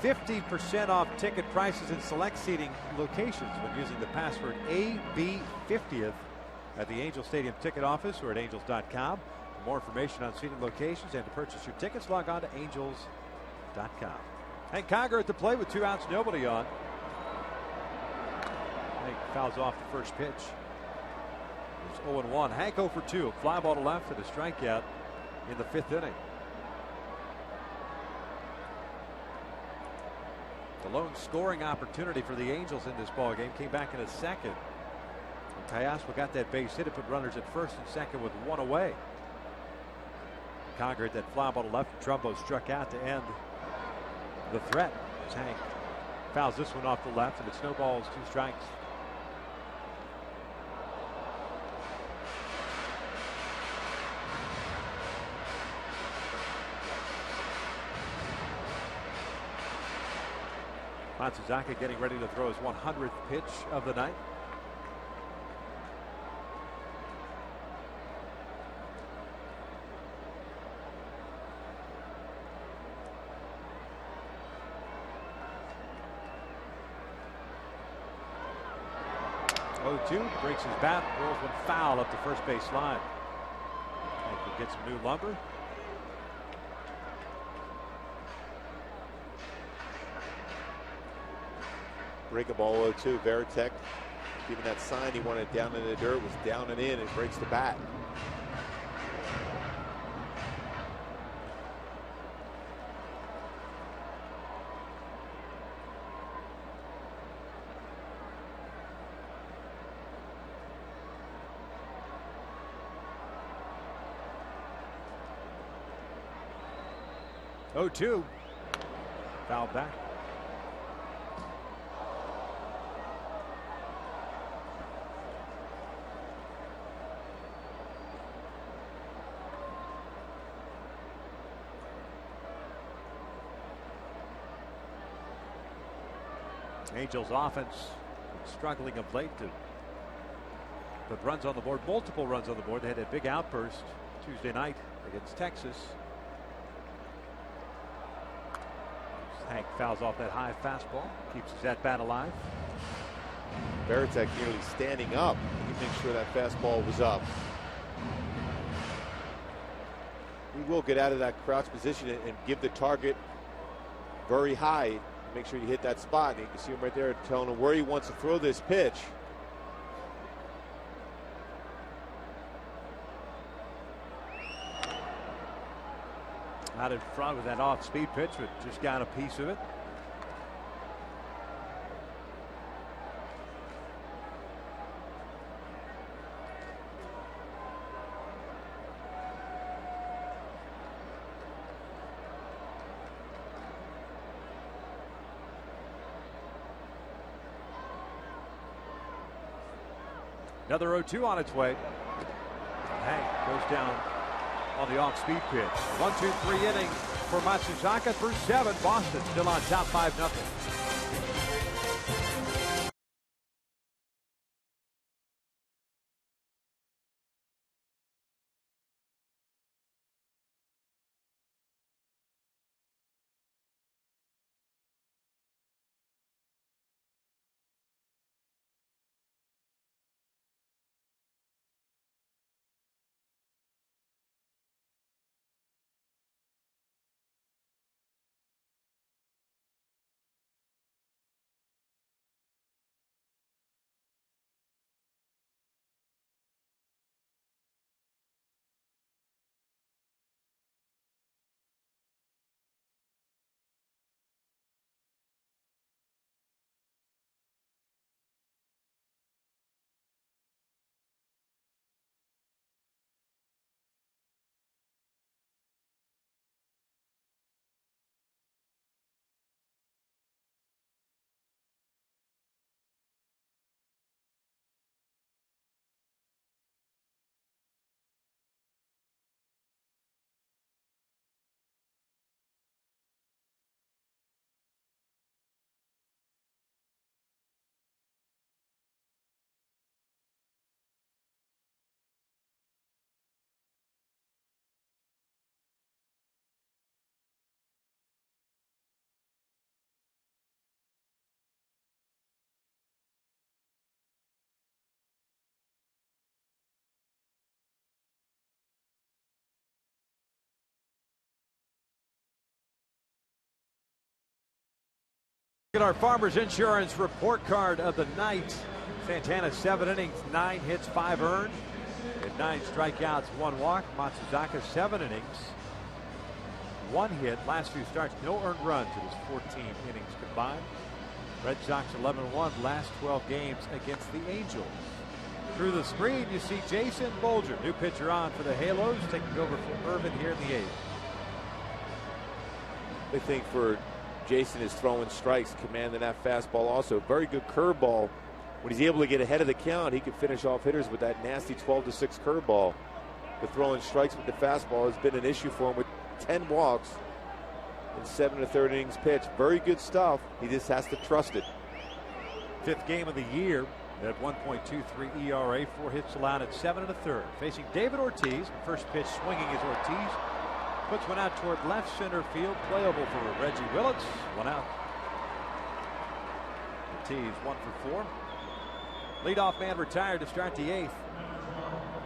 50% off ticket prices in select seating locations when using the password AB50th at the Angel Stadium ticket office or at angels.com. For more information on seating locations and to purchase your tickets, log on to angels.com. Hank Conger at the plate with 2 outs, nobody on. Hank fouls off the first pitch. It's 0-1. Hank 0 for 2. A fly ball to left and a strikeout in the 5th inning. The lone scoring opportunity for the Angels in this ball game came back in a second. Teosmo got that base hit. It put runners at first and second with 1 away. Conger at that fly ball to left. Trumbo struck out to end the threat. As Hank fouls this one off the left and it snowballs 2 strikes. Matsuzaka getting ready to throw his 100th pitch of the night. Breaks his bat, rolls one foul up the first base line. And he gets some new lumber. Break a ball 0-2. Veritek giving that sign he wanted down in the dirt, was down and in, and breaks the bat. Oh, 2. Foul back. Angels offense struggling of late to put runs on the board, multiple runs on the board. They had a big outburst Tuesday night against Texas. Hank fouls off that high fastball, keeps his at bat alive. Veritek nearly standing up. He makes sure that fastball was up. He will get out of that crouch position and give the target very high. Make sure you hit that spot. And you can see him right there telling him where he wants to throw this pitch. Out in front with that off-speed pitch, but just got a piece of it. Another 0-2 on its way. Hank goes down on the off-speed pitch. 1-2-3 inning for Matsuzaka through 7. Boston still on top 5-0. Look at our Farmers Insurance report card of the night. Santana 7 innings, 9 hits, 5 earned. And 9 strikeouts, 1 walk. Matsuzaka 7 innings, 1 hit. Last few starts, no earned runs in his 14 innings combined. Red Sox 11-1 last 12 games against the Angels. Through the screen, you see Jason Bolger, new pitcher on for the Halos, taking over for Irvin here in the 8th. Big thing for Jason is throwing strikes, commanding that fastball also. Very good curveball. When he's able to get ahead of the count, he can finish off hitters with that nasty 12-6 curveball. But throwing strikes with the fastball has been an issue for him with 10 walks in 7 1/3 innings pitched. Very good stuff. He just has to trust it. 5th game of the year at 1.23 ERA, 4 hits allowed at 7 1/3. Facing David Ortiz. First pitch swinging is Ortiz. Puts one out toward left center field. Playable for Reggie Willits. 1 out. Ortiz 1 for 4. Leadoff man retired to start the 8th.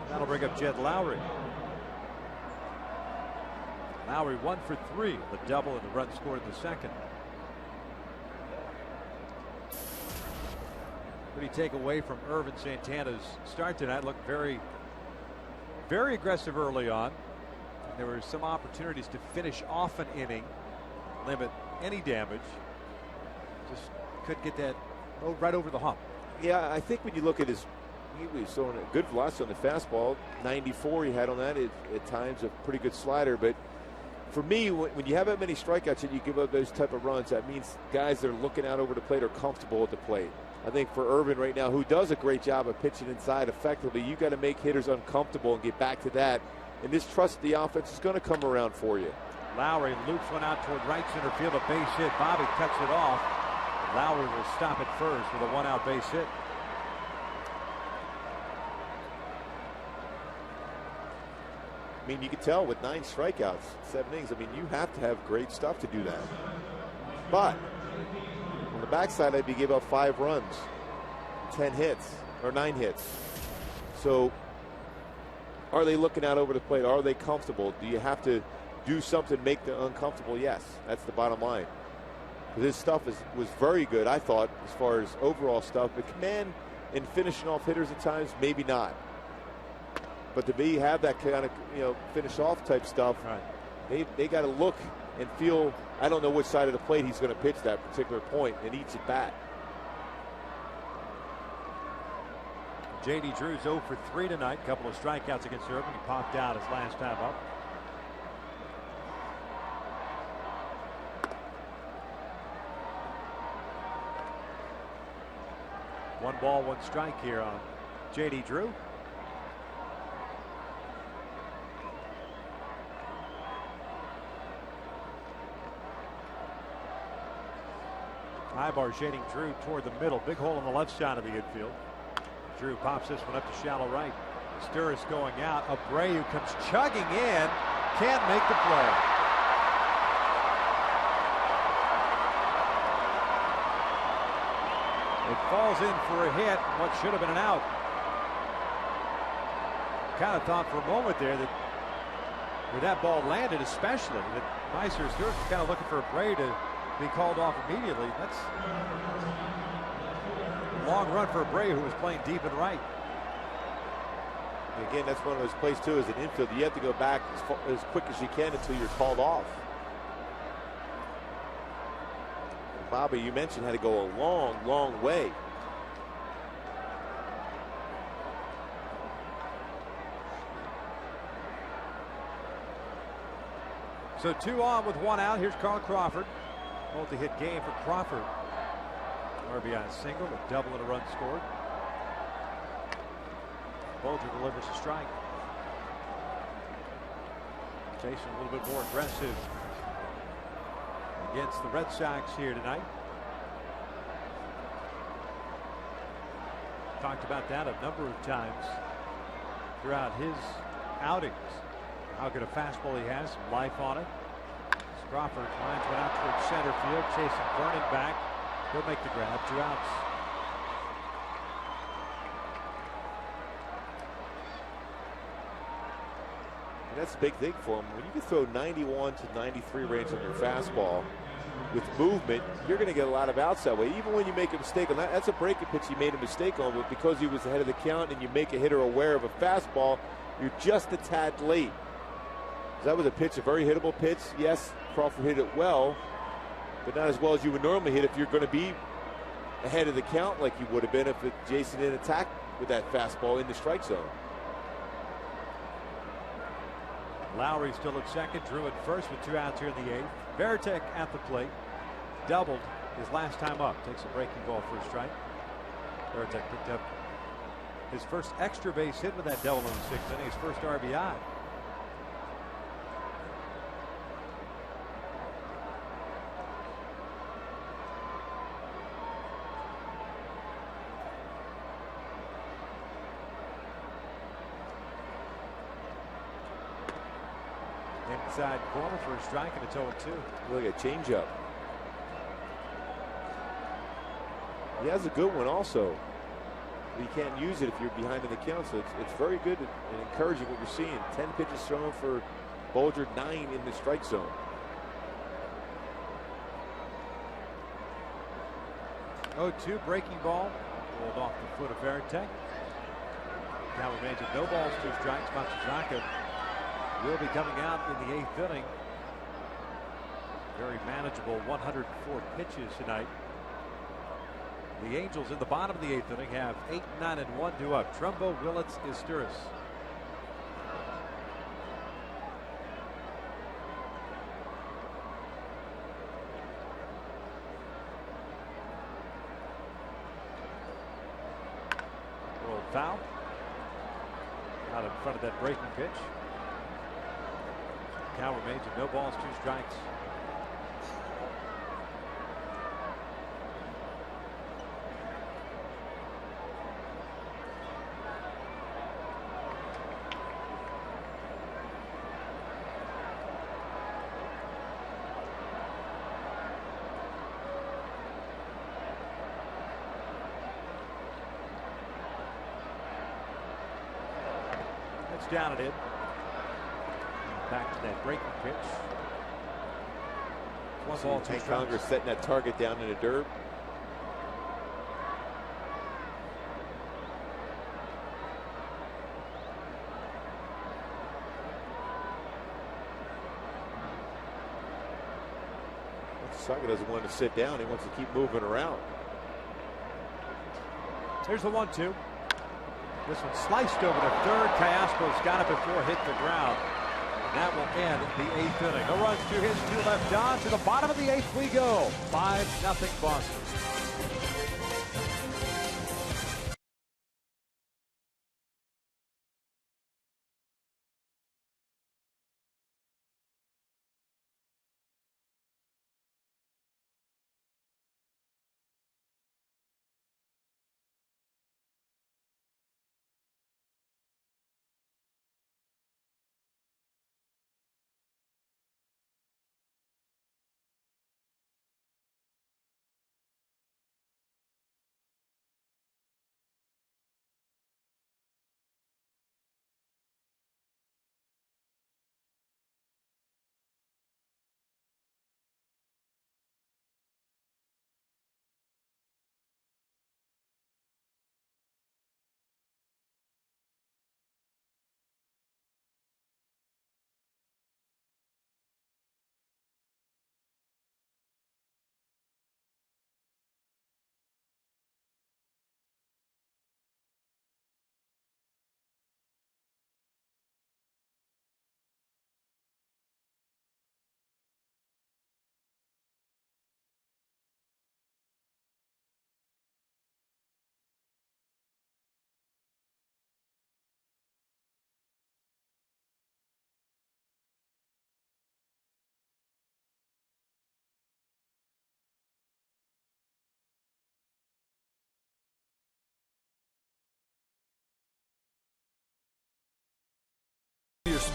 That'll bring up Jed Lowry. Lowry 1 for 3. The double and the run scored in the 2nd. What do you take away from Irvin Santana's start tonight? Looked very, very aggressive early on. There were some opportunities to finish off an inning, limit any damage. Just couldn't get that right over the hump. Yeah, I think when you look at his, he was throwing a good velocity on the fastball. 94 he had on that. At times a pretty good slider. But for me, when you have that many strikeouts and you give up those type of runs, that means guys that are looking out over the plate are comfortable at the plate. I think for Irvin right now, who does a great job of pitching inside effectively, you got to make hitters uncomfortable and get back to that. And this trust the offense is going to come around for you. Lowry loops one out toward right center field, a base hit. Bobby cuts it off. Lowry will stop it first with a 1-out base hit. I mean, you can tell with 9 strikeouts, 7 innings. I mean, you have to have great stuff to do that. But on the backside, I'd be giving up 5 runs, 10 hits, or 9 hits. So are they looking out over the plate? Are they comfortable? Do you have to do something to make them uncomfortable? Yes, that's the bottom line. His stuff was very good, I thought, as far as overall stuff. But command and finishing off hitters at times, maybe not. But to have that kind of finish off type stuff, right, they got to look and feel. I don't know which side of the plate he's going to pitch that particular point in each at bat. J.D. Drew's 0 for 3 tonight. Couple of strikeouts against Irvin. He popped out his last time up. One ball, 1 strike here on J.D. Drew. Ibar shading Drew toward the middle. Big hole on the left side of the infield. Drew pops this one up to shallow right. Sturris going out. Abreu comes chugging in. Can't make the play. It falls in for a hit. What should have been an out. Kind of thought for a moment there that where that ball landed, especially, that Meister Sturris was kind of looking for Abreu to be called off immediately. That's a long run for Abreu, who was playing deep and right. And again, that's one of those plays too. As an infield, you have to go back as quick as you can until you're called off. And Bobby, you mentioned had to go a long, long way. So 2 on with 1 out. Here's Carl Crawford. Multi-hit game for Crawford. RBI single, a double and a run scored. Bolger delivers a strike. Jason a little bit more aggressive against the Red Sox here tonight. Talked about that a number of times throughout his outings. How good a fastball he has, some life on it. Crawford lines one out towards center field, chasing Vernon back. He'll make the grab. 2 outs. And that's a big thing for him. When you can throw 91 to 93 range on your fastball with movement, you're going to get a lot of outs that way. Even when you make a mistake on that, that's a breaking pitch he made a mistake on, but because he was ahead of the count and you make a hitter aware of a fastball, you're just a tad late. That was a pitch, a very hittable pitch. Yes, Crawford hit it well, but not as well as you would normally hit if you're going to be ahead of the count like you would have been if Jason didn't attack with that fastball in the strike zone. Lowry still at second, Drew at first with 2 outs here in the 8th. Veritek at the plate, doubled his last time up. Takes a breaking ball for a strike. Veritek picked up his first extra base hit with that double in the 6th inning, his first RBI. Inside corner for a strike and a 0-2. Look at changeup. He has a good one also. But you can't use it if you're behind in the count, so it's very good and encouraging what you're seeing. 10 pitches thrown for Bolger, 9 in the strike zone. Oh, 2 breaking ball rolled off the foot of Veritek. Now remains at no balls, 2 strikes. Matsuzaka will be coming out in the 8th inning. Very manageable 104 pitches tonight. The Angels in the bottom of the 8th inning have 8, 9, and 1 due up. Trumbo, Willits, Sturris. Rolled foul. Out in front of that breaking pitch. Count remains at no balls, 2 strikes. That's down and in. Back to that breaking pitch. 1 ball, 2 strikes. Congress setting that target down in the dirt. Saka doesn't want to sit down. He wants to keep moving around. Here's the 1-2. This one sliced over to third. Callaspo's got it before it hit the ground. That will end the 8th inning. No runs, 2 hits, 2 left on. To the bottom of the 8th we go. 5-0 Boston.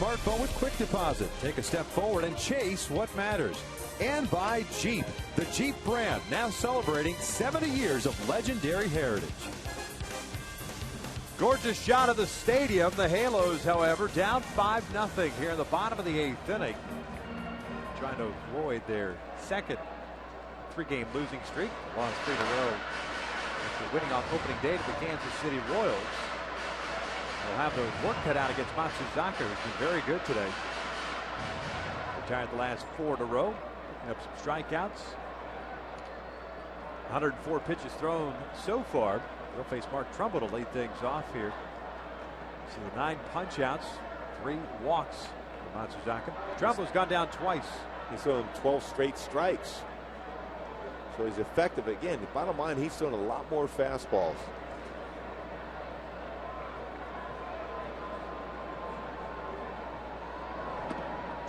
smartphone with quick deposit. Take a step forward and chase what matters. And by Jeep, the Jeep brand, now celebrating 70 years of legendary heritage. Gorgeous shot of the stadium. The Halos, however, down 5-0 here in the bottom of the 8th inning. Trying to avoid their second 3-game losing streak. Lost 3 in a row after winning on opening day to the Kansas City Royals. They'll have their work cut out against Matsuzaka, who's been very good today. Retired the last 4 in a row. Picking up some strikeouts. 104 pitches thrown so far. They'll face Mark Trumbo to lead things off here. So the 9 punch-outs, 3 walks for Matsuzaka. Trumbo's gone down twice. He's thrown 12 straight strikes. So he's effective. Again, the bottom line, he's thrown a lot more fastballs.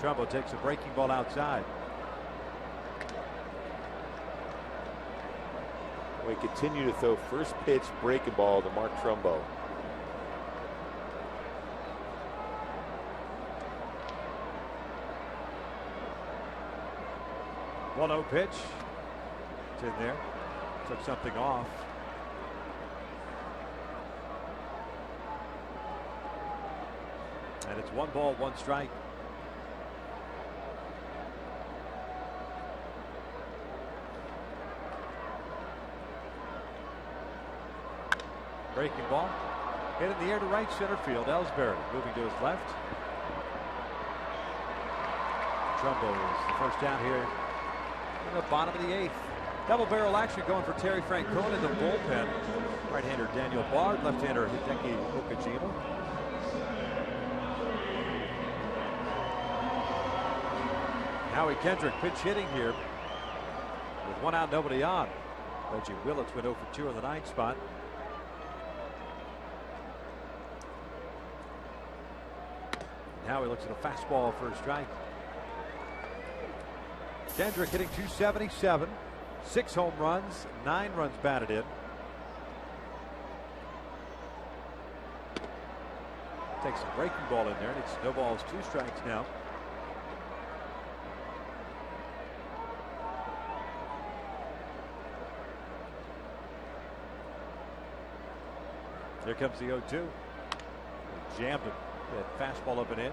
Trumbo takes a breaking ball outside. We continue to throw first pitch breaking ball to Mark Trumbo. One 0 pitch. It's in there. Took something off. And it's 1 ball, 1 strike. Breaking ball. Hit in the air to right center field. Ellsbury moving to his left. Trumbo is the first out here in the bottom of the 8th. Double barrel action going for Terry Francona in the bullpen. Right-hander Daniel Bard, left-hander Hideki Okajima. Howie Kendrick pitch hitting here with 1 out, nobody on. Reggie Willits went 0 for 2 in the 9th spot. Now he looks at a fastball for a strike. Kendrick hitting .277, 6 home runs, 9 runs batted in. Takes a breaking ball in there, and it's no balls, 2 strikes now. Here comes the 0-2. Jammed him. That fastball up and in.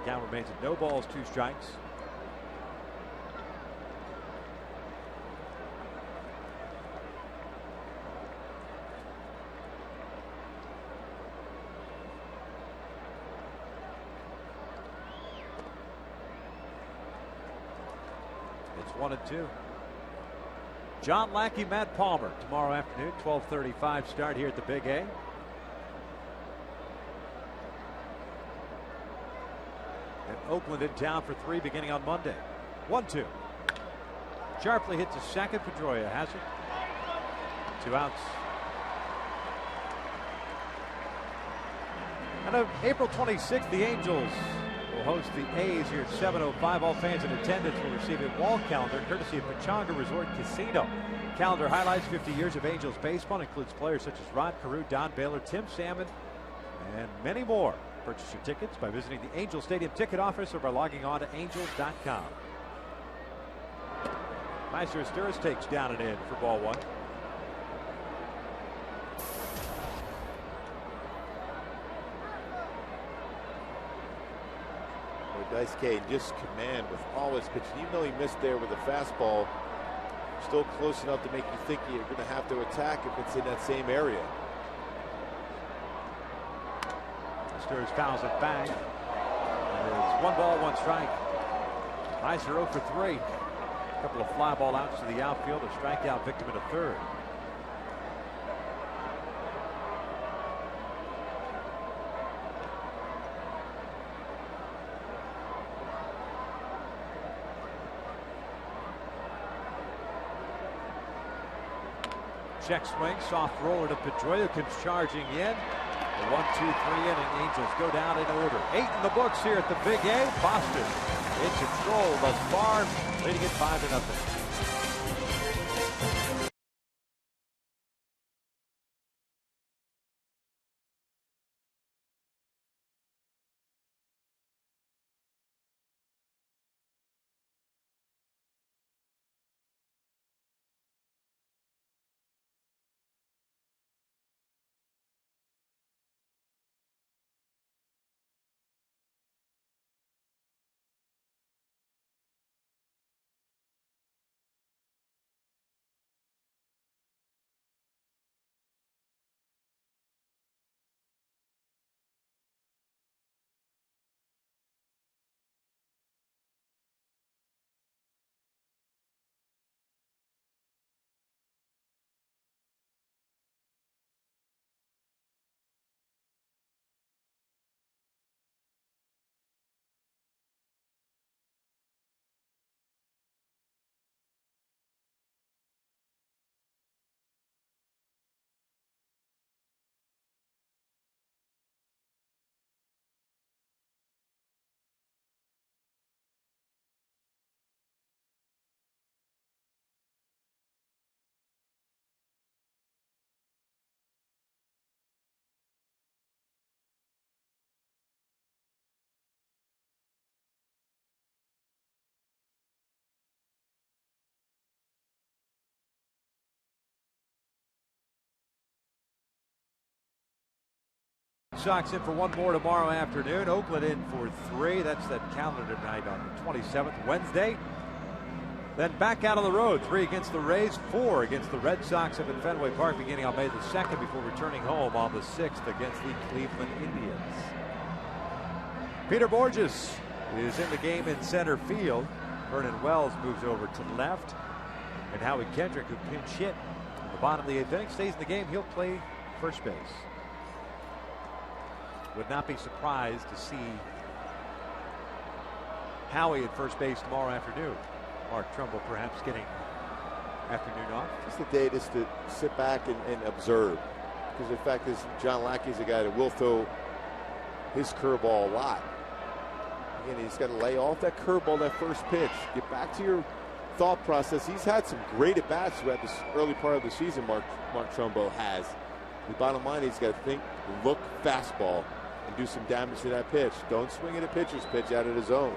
Count remains at no balls, 2 strikes. It's 1-2. John Lackey, Matt Palmer tomorrow afternoon, 12:35 start here at the Big A. And Oakland in town for 3 beginning on Monday. 1-2. Sharply hit to second. Pedroia has it. 2 outs. And on April 26th, the Angels will host the A's here at 7:05. All fans in attendance will receive a wall calendar courtesy of Pechanga Resort Casino. Calendar highlights 50 years of Angels baseball, includes players such as Rod Carew, Don Baylor, Tim Salmon, and many more. Purchase your tickets by visiting the Angel Stadium ticket office or by logging on to angels.com. Meister Asturis takes down and in for ball 1. Dice K just command with all his pitches. Even though he missed there with a fastball, still close enough to make you think you're going to have to attack if it's in that same area. Stirs fouls it back. It's 1 ball, 1 strike. Meister 0 for 3. A couple of fly ball outs to the outfield. A strikeout victim in a third. Check swing, soft roller to Pedroia, comes charging in. A 1-2-3 inning. Angels go down in order. 8 in the books here at the Big A. Boston in control thus far, leading it 5-0. Sox in for one more tomorrow afternoon. Oakland in for 3. That's that calendar night on the 27th, Wednesday. Then back out on the road, 3 against the Rays, 4 against the Red Sox up at Fenway Park beginning on May the 2nd before returning home on the 6th against the Cleveland Indians. Peter Borges is in the game in center field. Vernon Wells moves over to left. And Howie Kendrick, who pinch hit in the bottom of the 8th inning, stays in the game. He'll play first base. Would not be surprised to see Howie at first base tomorrow afternoon. Mark Trumbull perhaps getting afternoon off. Just a day just to sit back and observe. Because the fact is, John Lackey's a guy that will throw his curveball a lot. Again, he's got to lay off that curveball, that first pitch. Get back to your thought process. He's had some great at-bats throughout this early part of the season, Mark Trumbo has. The bottom line, he's got to think, look fastball, and do some damage to that pitch. Don't swing at a pitcher's pitch out of the zone.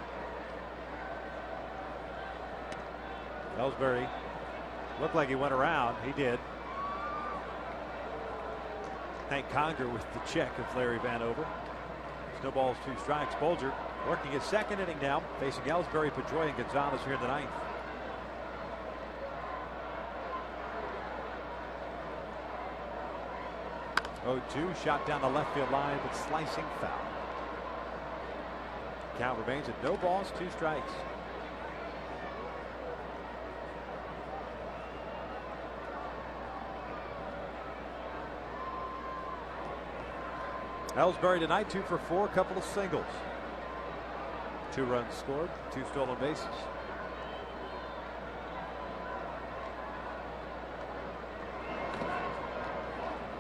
Ellsbury looked like he went around. He did. Hank Conger with the check of Larry Vanover. Snowballs, 2 strikes. Bolger working his second inning now, facing Ellsbury, Pedroia, and Gonzalez here in the 9th. 0-2, shot down the left field line, but slicing foul. Count remains at no balls, 2 strikes. Ellsbury tonight 2 for 4, couple of singles. 2 runs scored, 2 stolen bases.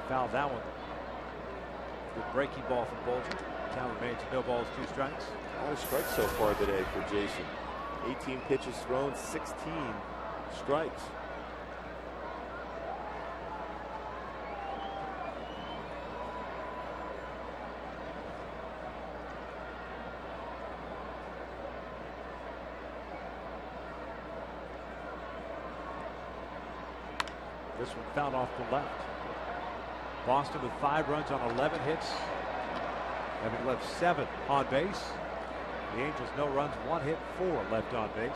Fouled that one. Good breaking ball from Bolger. Count remains no balls, 2 strikes. A lot of strikes so far today for Jason. 18 pitches thrown, 16 strikes. This one fouled off the left. Boston with 5 runs on 11 hits, having left 7 on base. The Angels no runs, 1 hit, 4 left on base.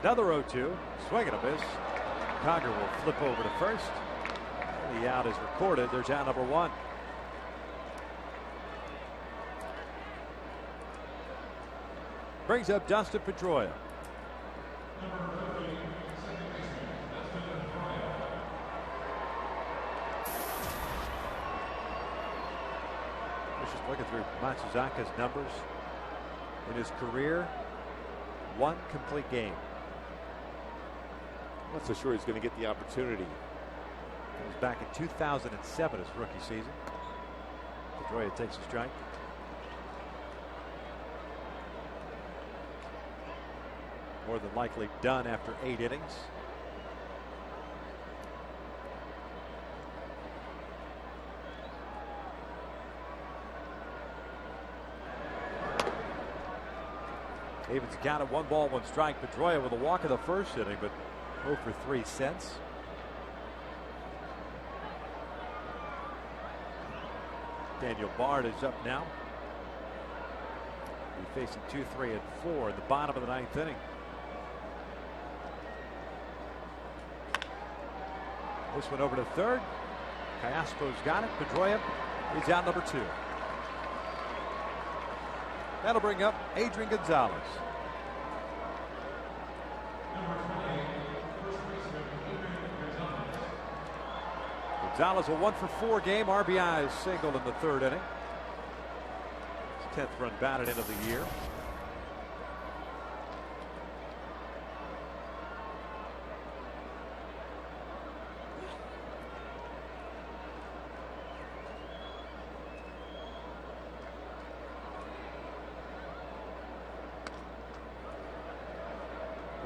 Another 0-2, swing and a miss. Conger will flip over to first. The out is recorded. There's out number 1. Brings up Dustin Pedroia. Just looking through Matsuzaka's numbers in his career, 1 complete game. I'm not so sure he's going to get the opportunity. It was back in 2007, his rookie season. Pedroia takes a strike. More than likely done after 8 innings. Evens the count at 1 ball, 1 strike. Pedroia with a walk in the first inning, but 0 for 3 since. Daniel Bard is up now. He's facing 2, 3, and 4 in the bottom of the 9th inning. This one over to third. Callaspo's got it. Pedroia is out number 2. That'll bring up Adrian Gonzalez. Gonzalez a 1 for 4 game. RBI single in the 3rd inning. His 10th run batted into the year.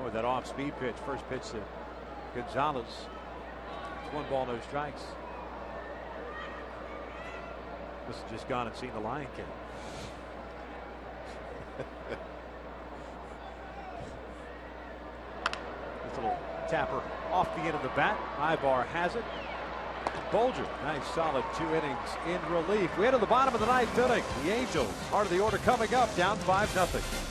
With that off-speed pitch, first pitch to Gonzalez. It's 1 ball, no strikes. Must have just gone and seen the Lion King. Tapper off the end of the bat. Ibar has it. Bolger, nice solid 2 innings in relief. We head to the bottom of the 9th inning. The Angels, heart of the order coming up, down 5-0.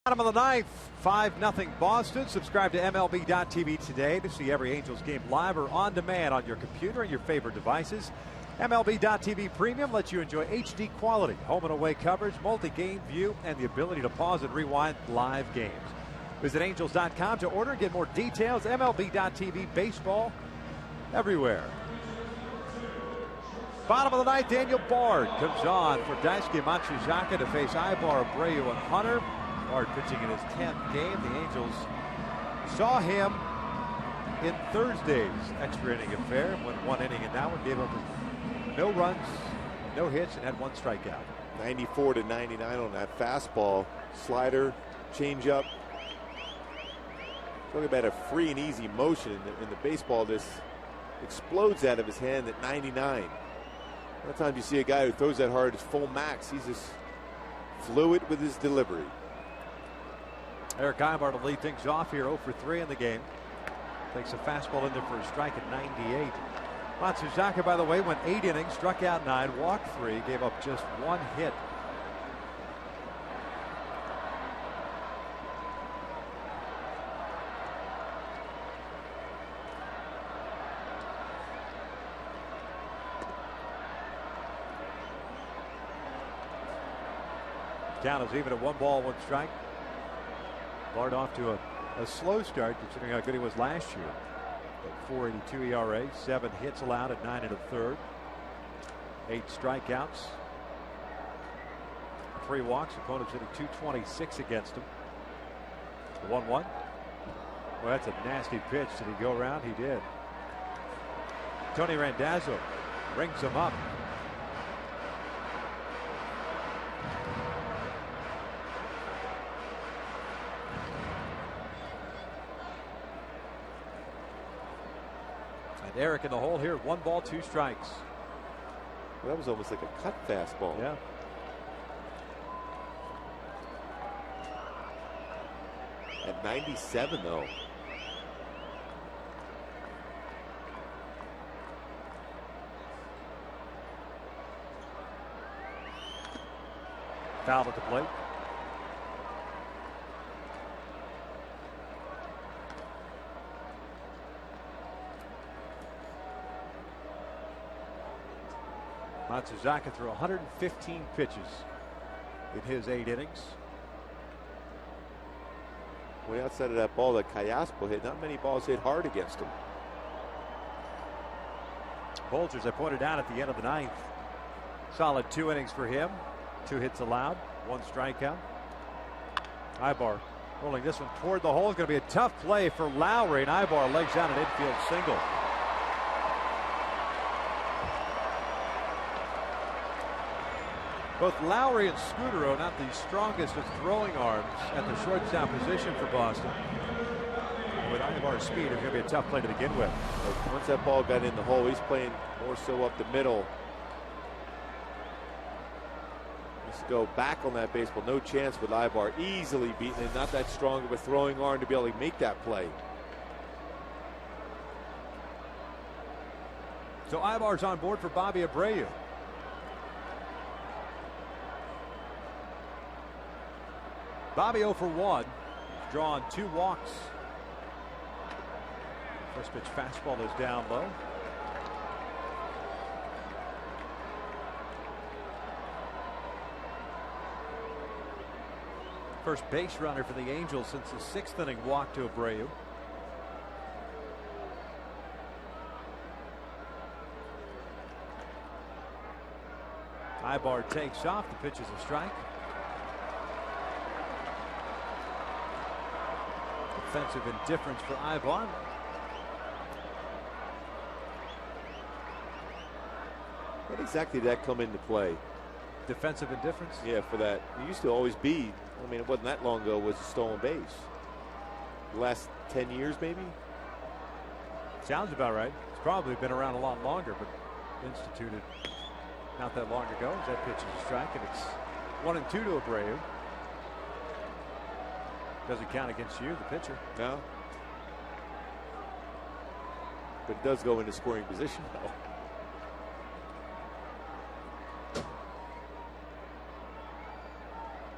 Bottom of the 9th, 5-0 Boston. Subscribe to MLB.tv today to see every Angels game live or on demand on your computer and your favorite devices. MLB.tv Premium lets you enjoy HD quality, home and away coverage, multi-game view, and the ability to pause and rewind live games. Visit Angels.com to order and get more details. MLB.tv Baseball everywhere. Bottom of the 9th, Daniel Bard comes on for Daisuke Matsuzaka to face Ibar, Abreu, and Hunter. Bard pitching in his 10th game. The Angels saw him in Thursday's extra inning affair. Went 1 inning in that one, gave up no runs, no hits, and had 1 strikeout. 94-99 on that fastball, slider, changeup. Talking about a free and easy motion in the baseball. This explodes out of his hand at 99. A lot of times you see a guy who throws that hard at full max. He's just fluid with his delivery. Eric Ibar to lead things off here, 0 for 3 in the game. Takes a fastball in there for a strike at 98. Matsuzaka, by the way, went 8 innings, struck out 9, walked 3, gave up just 1 hit. Count is even at 1 ball, 1 strike. Bard off to a slow start considering how good he was last year. At 4.82 ERA, 7 hits allowed at 9 1/3, 8 strikeouts, 3 walks. Opponents hitting .226 against him. 1-1. Well, that's a nasty pitch. Did he go around? He did. Tony Randazzo rings him up. Eric in the hole here, 1 ball, 2 strikes. Well, that was almost like a cut fastball. Yeah. At 97, though. Foul at the plate. Matsuzaka threw 115 pitches in his 8 innings. Way outside of that ball that Callaspo hit, not many balls hit hard against him. Bolger, as I pointed out at the end of the 9th, solid 2 innings for him. 2 hits allowed, 1 strikeout. Ibar rolling this one toward the hole. It's going to be a tough play for Lowry, and Ibar legs out an infield single. Both Lowry and Scudero not the strongest of throwing arms at the shortstop position for Boston. With Ivar's speed, it's going to be a tough play to begin with. Once that ball got in the hole, he's playing more so up the middle. Let's go back on that baseball. No chance with Ivar. Easily beaten and not that strong of a throwing arm to be able to make that play. So Ivar's on board for Bobby Abreu. Bobby 0 for 1. Drawn 2 walks. First pitch fastball is down low. First base runner for the Angels since the 6th inning walk to Abreu. Ivar takes off. The pitch is a strike. Defensive indifference for Ivar. When exactly did that come into play? Defensive indifference? Yeah, for that. It used to always be, I mean, it wasn't that long ago, was a stolen base. The last 10 years, maybe? Sounds about right. It's probably been around a lot longer, but instituted not that long ago. That pitch is a strike, and it's 1-2 to Abreu. Doesn't count against you, the pitcher. No. But it does go into scoring position, though.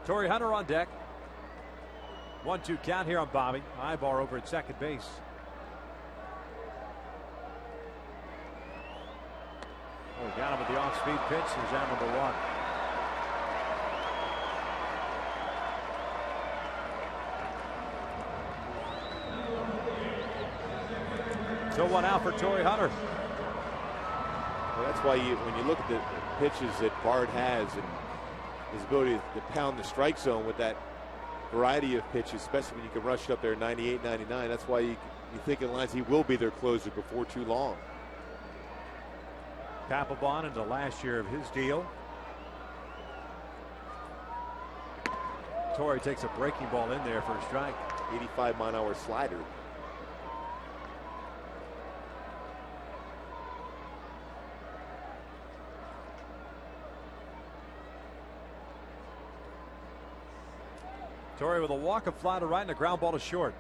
Torrey Hunter on deck. 1-2 count here on Bobby. Ivar over at second base. Oh, got him with the off-speed pitch. Here's out number 1. So 1 out for Torrey Hunter. Well, that's why when you look at the pitches that Bard has and his ability to pound the strike zone with that variety of pitches, especially when you can rush it up there 98, 99. That's why you think in lines he will be their closer before too long. Papelbon into last year of his deal. Torrey takes a breaking ball in there for a strike. 85-mile-an-hour slider. Torrey with a walk, a fly to right, and a ground ball to short.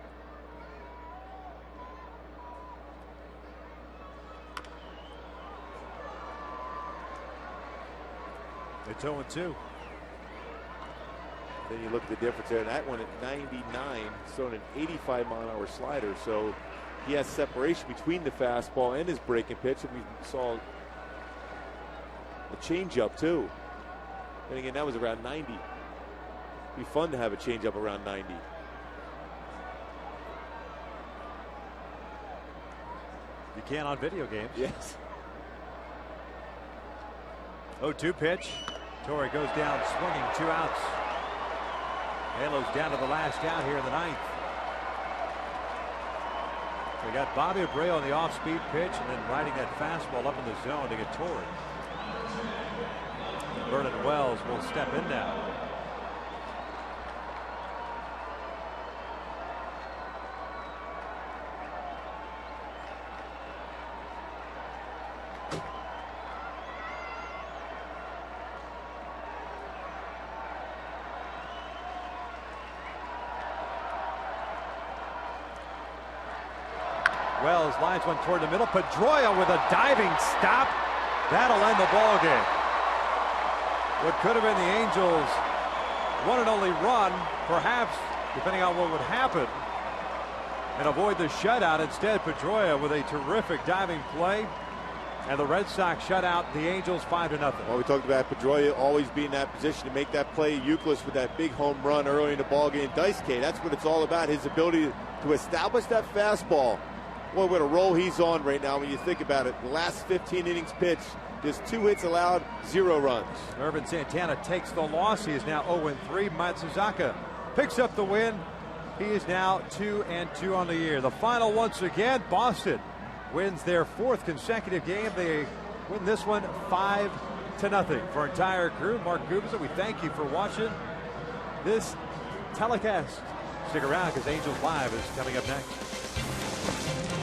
It's 0-2. Then you look at the difference there, and that one at 99, throwing an 85-mile-an-hour slider. So he has separation between the fastball and his breaking pitch, and we saw a changeup too. And again, that was around 90. Be fun to have a changeup around 90. You can on video games. Yes. 0-2 pitch. Torrey goes down swinging, 2 outs. Halos down to the last out here in the 9th. We got Bobby Abreu on the off-speed pitch and then riding that fastball up in the zone to get Torrey. Vernon Wells will step in now. Wells lines one toward the middle. Pedroia with a diving stop. That'll end the ball game. What could have been the Angels' one and only run, perhaps, depending on what would happen, and avoid the shutout. Instead, Pedroia with a terrific diving play, and the Red Sox shut out the Angels 5-0. Well, we talked about Pedroia always being in that position to make that play. Youkilis with that big home run early in the ball game. Daisuke, that's what it's all about, his ability to establish that fastball. Boy, what a roll he's on right now when you think about it. The last 15 innings pitched, just 2 hits allowed, 0 runs. Irvin Santana takes the loss. He is now 0-3. Matsuzaka picks up the win. He is now 2-2 on the year. The final once again, Boston wins their 4th consecutive game. They win this one 5-2. 8-0. For our entire crew, Mark Gubza, we thank you for watching this telecast. Stick around because Angels Live is coming up next.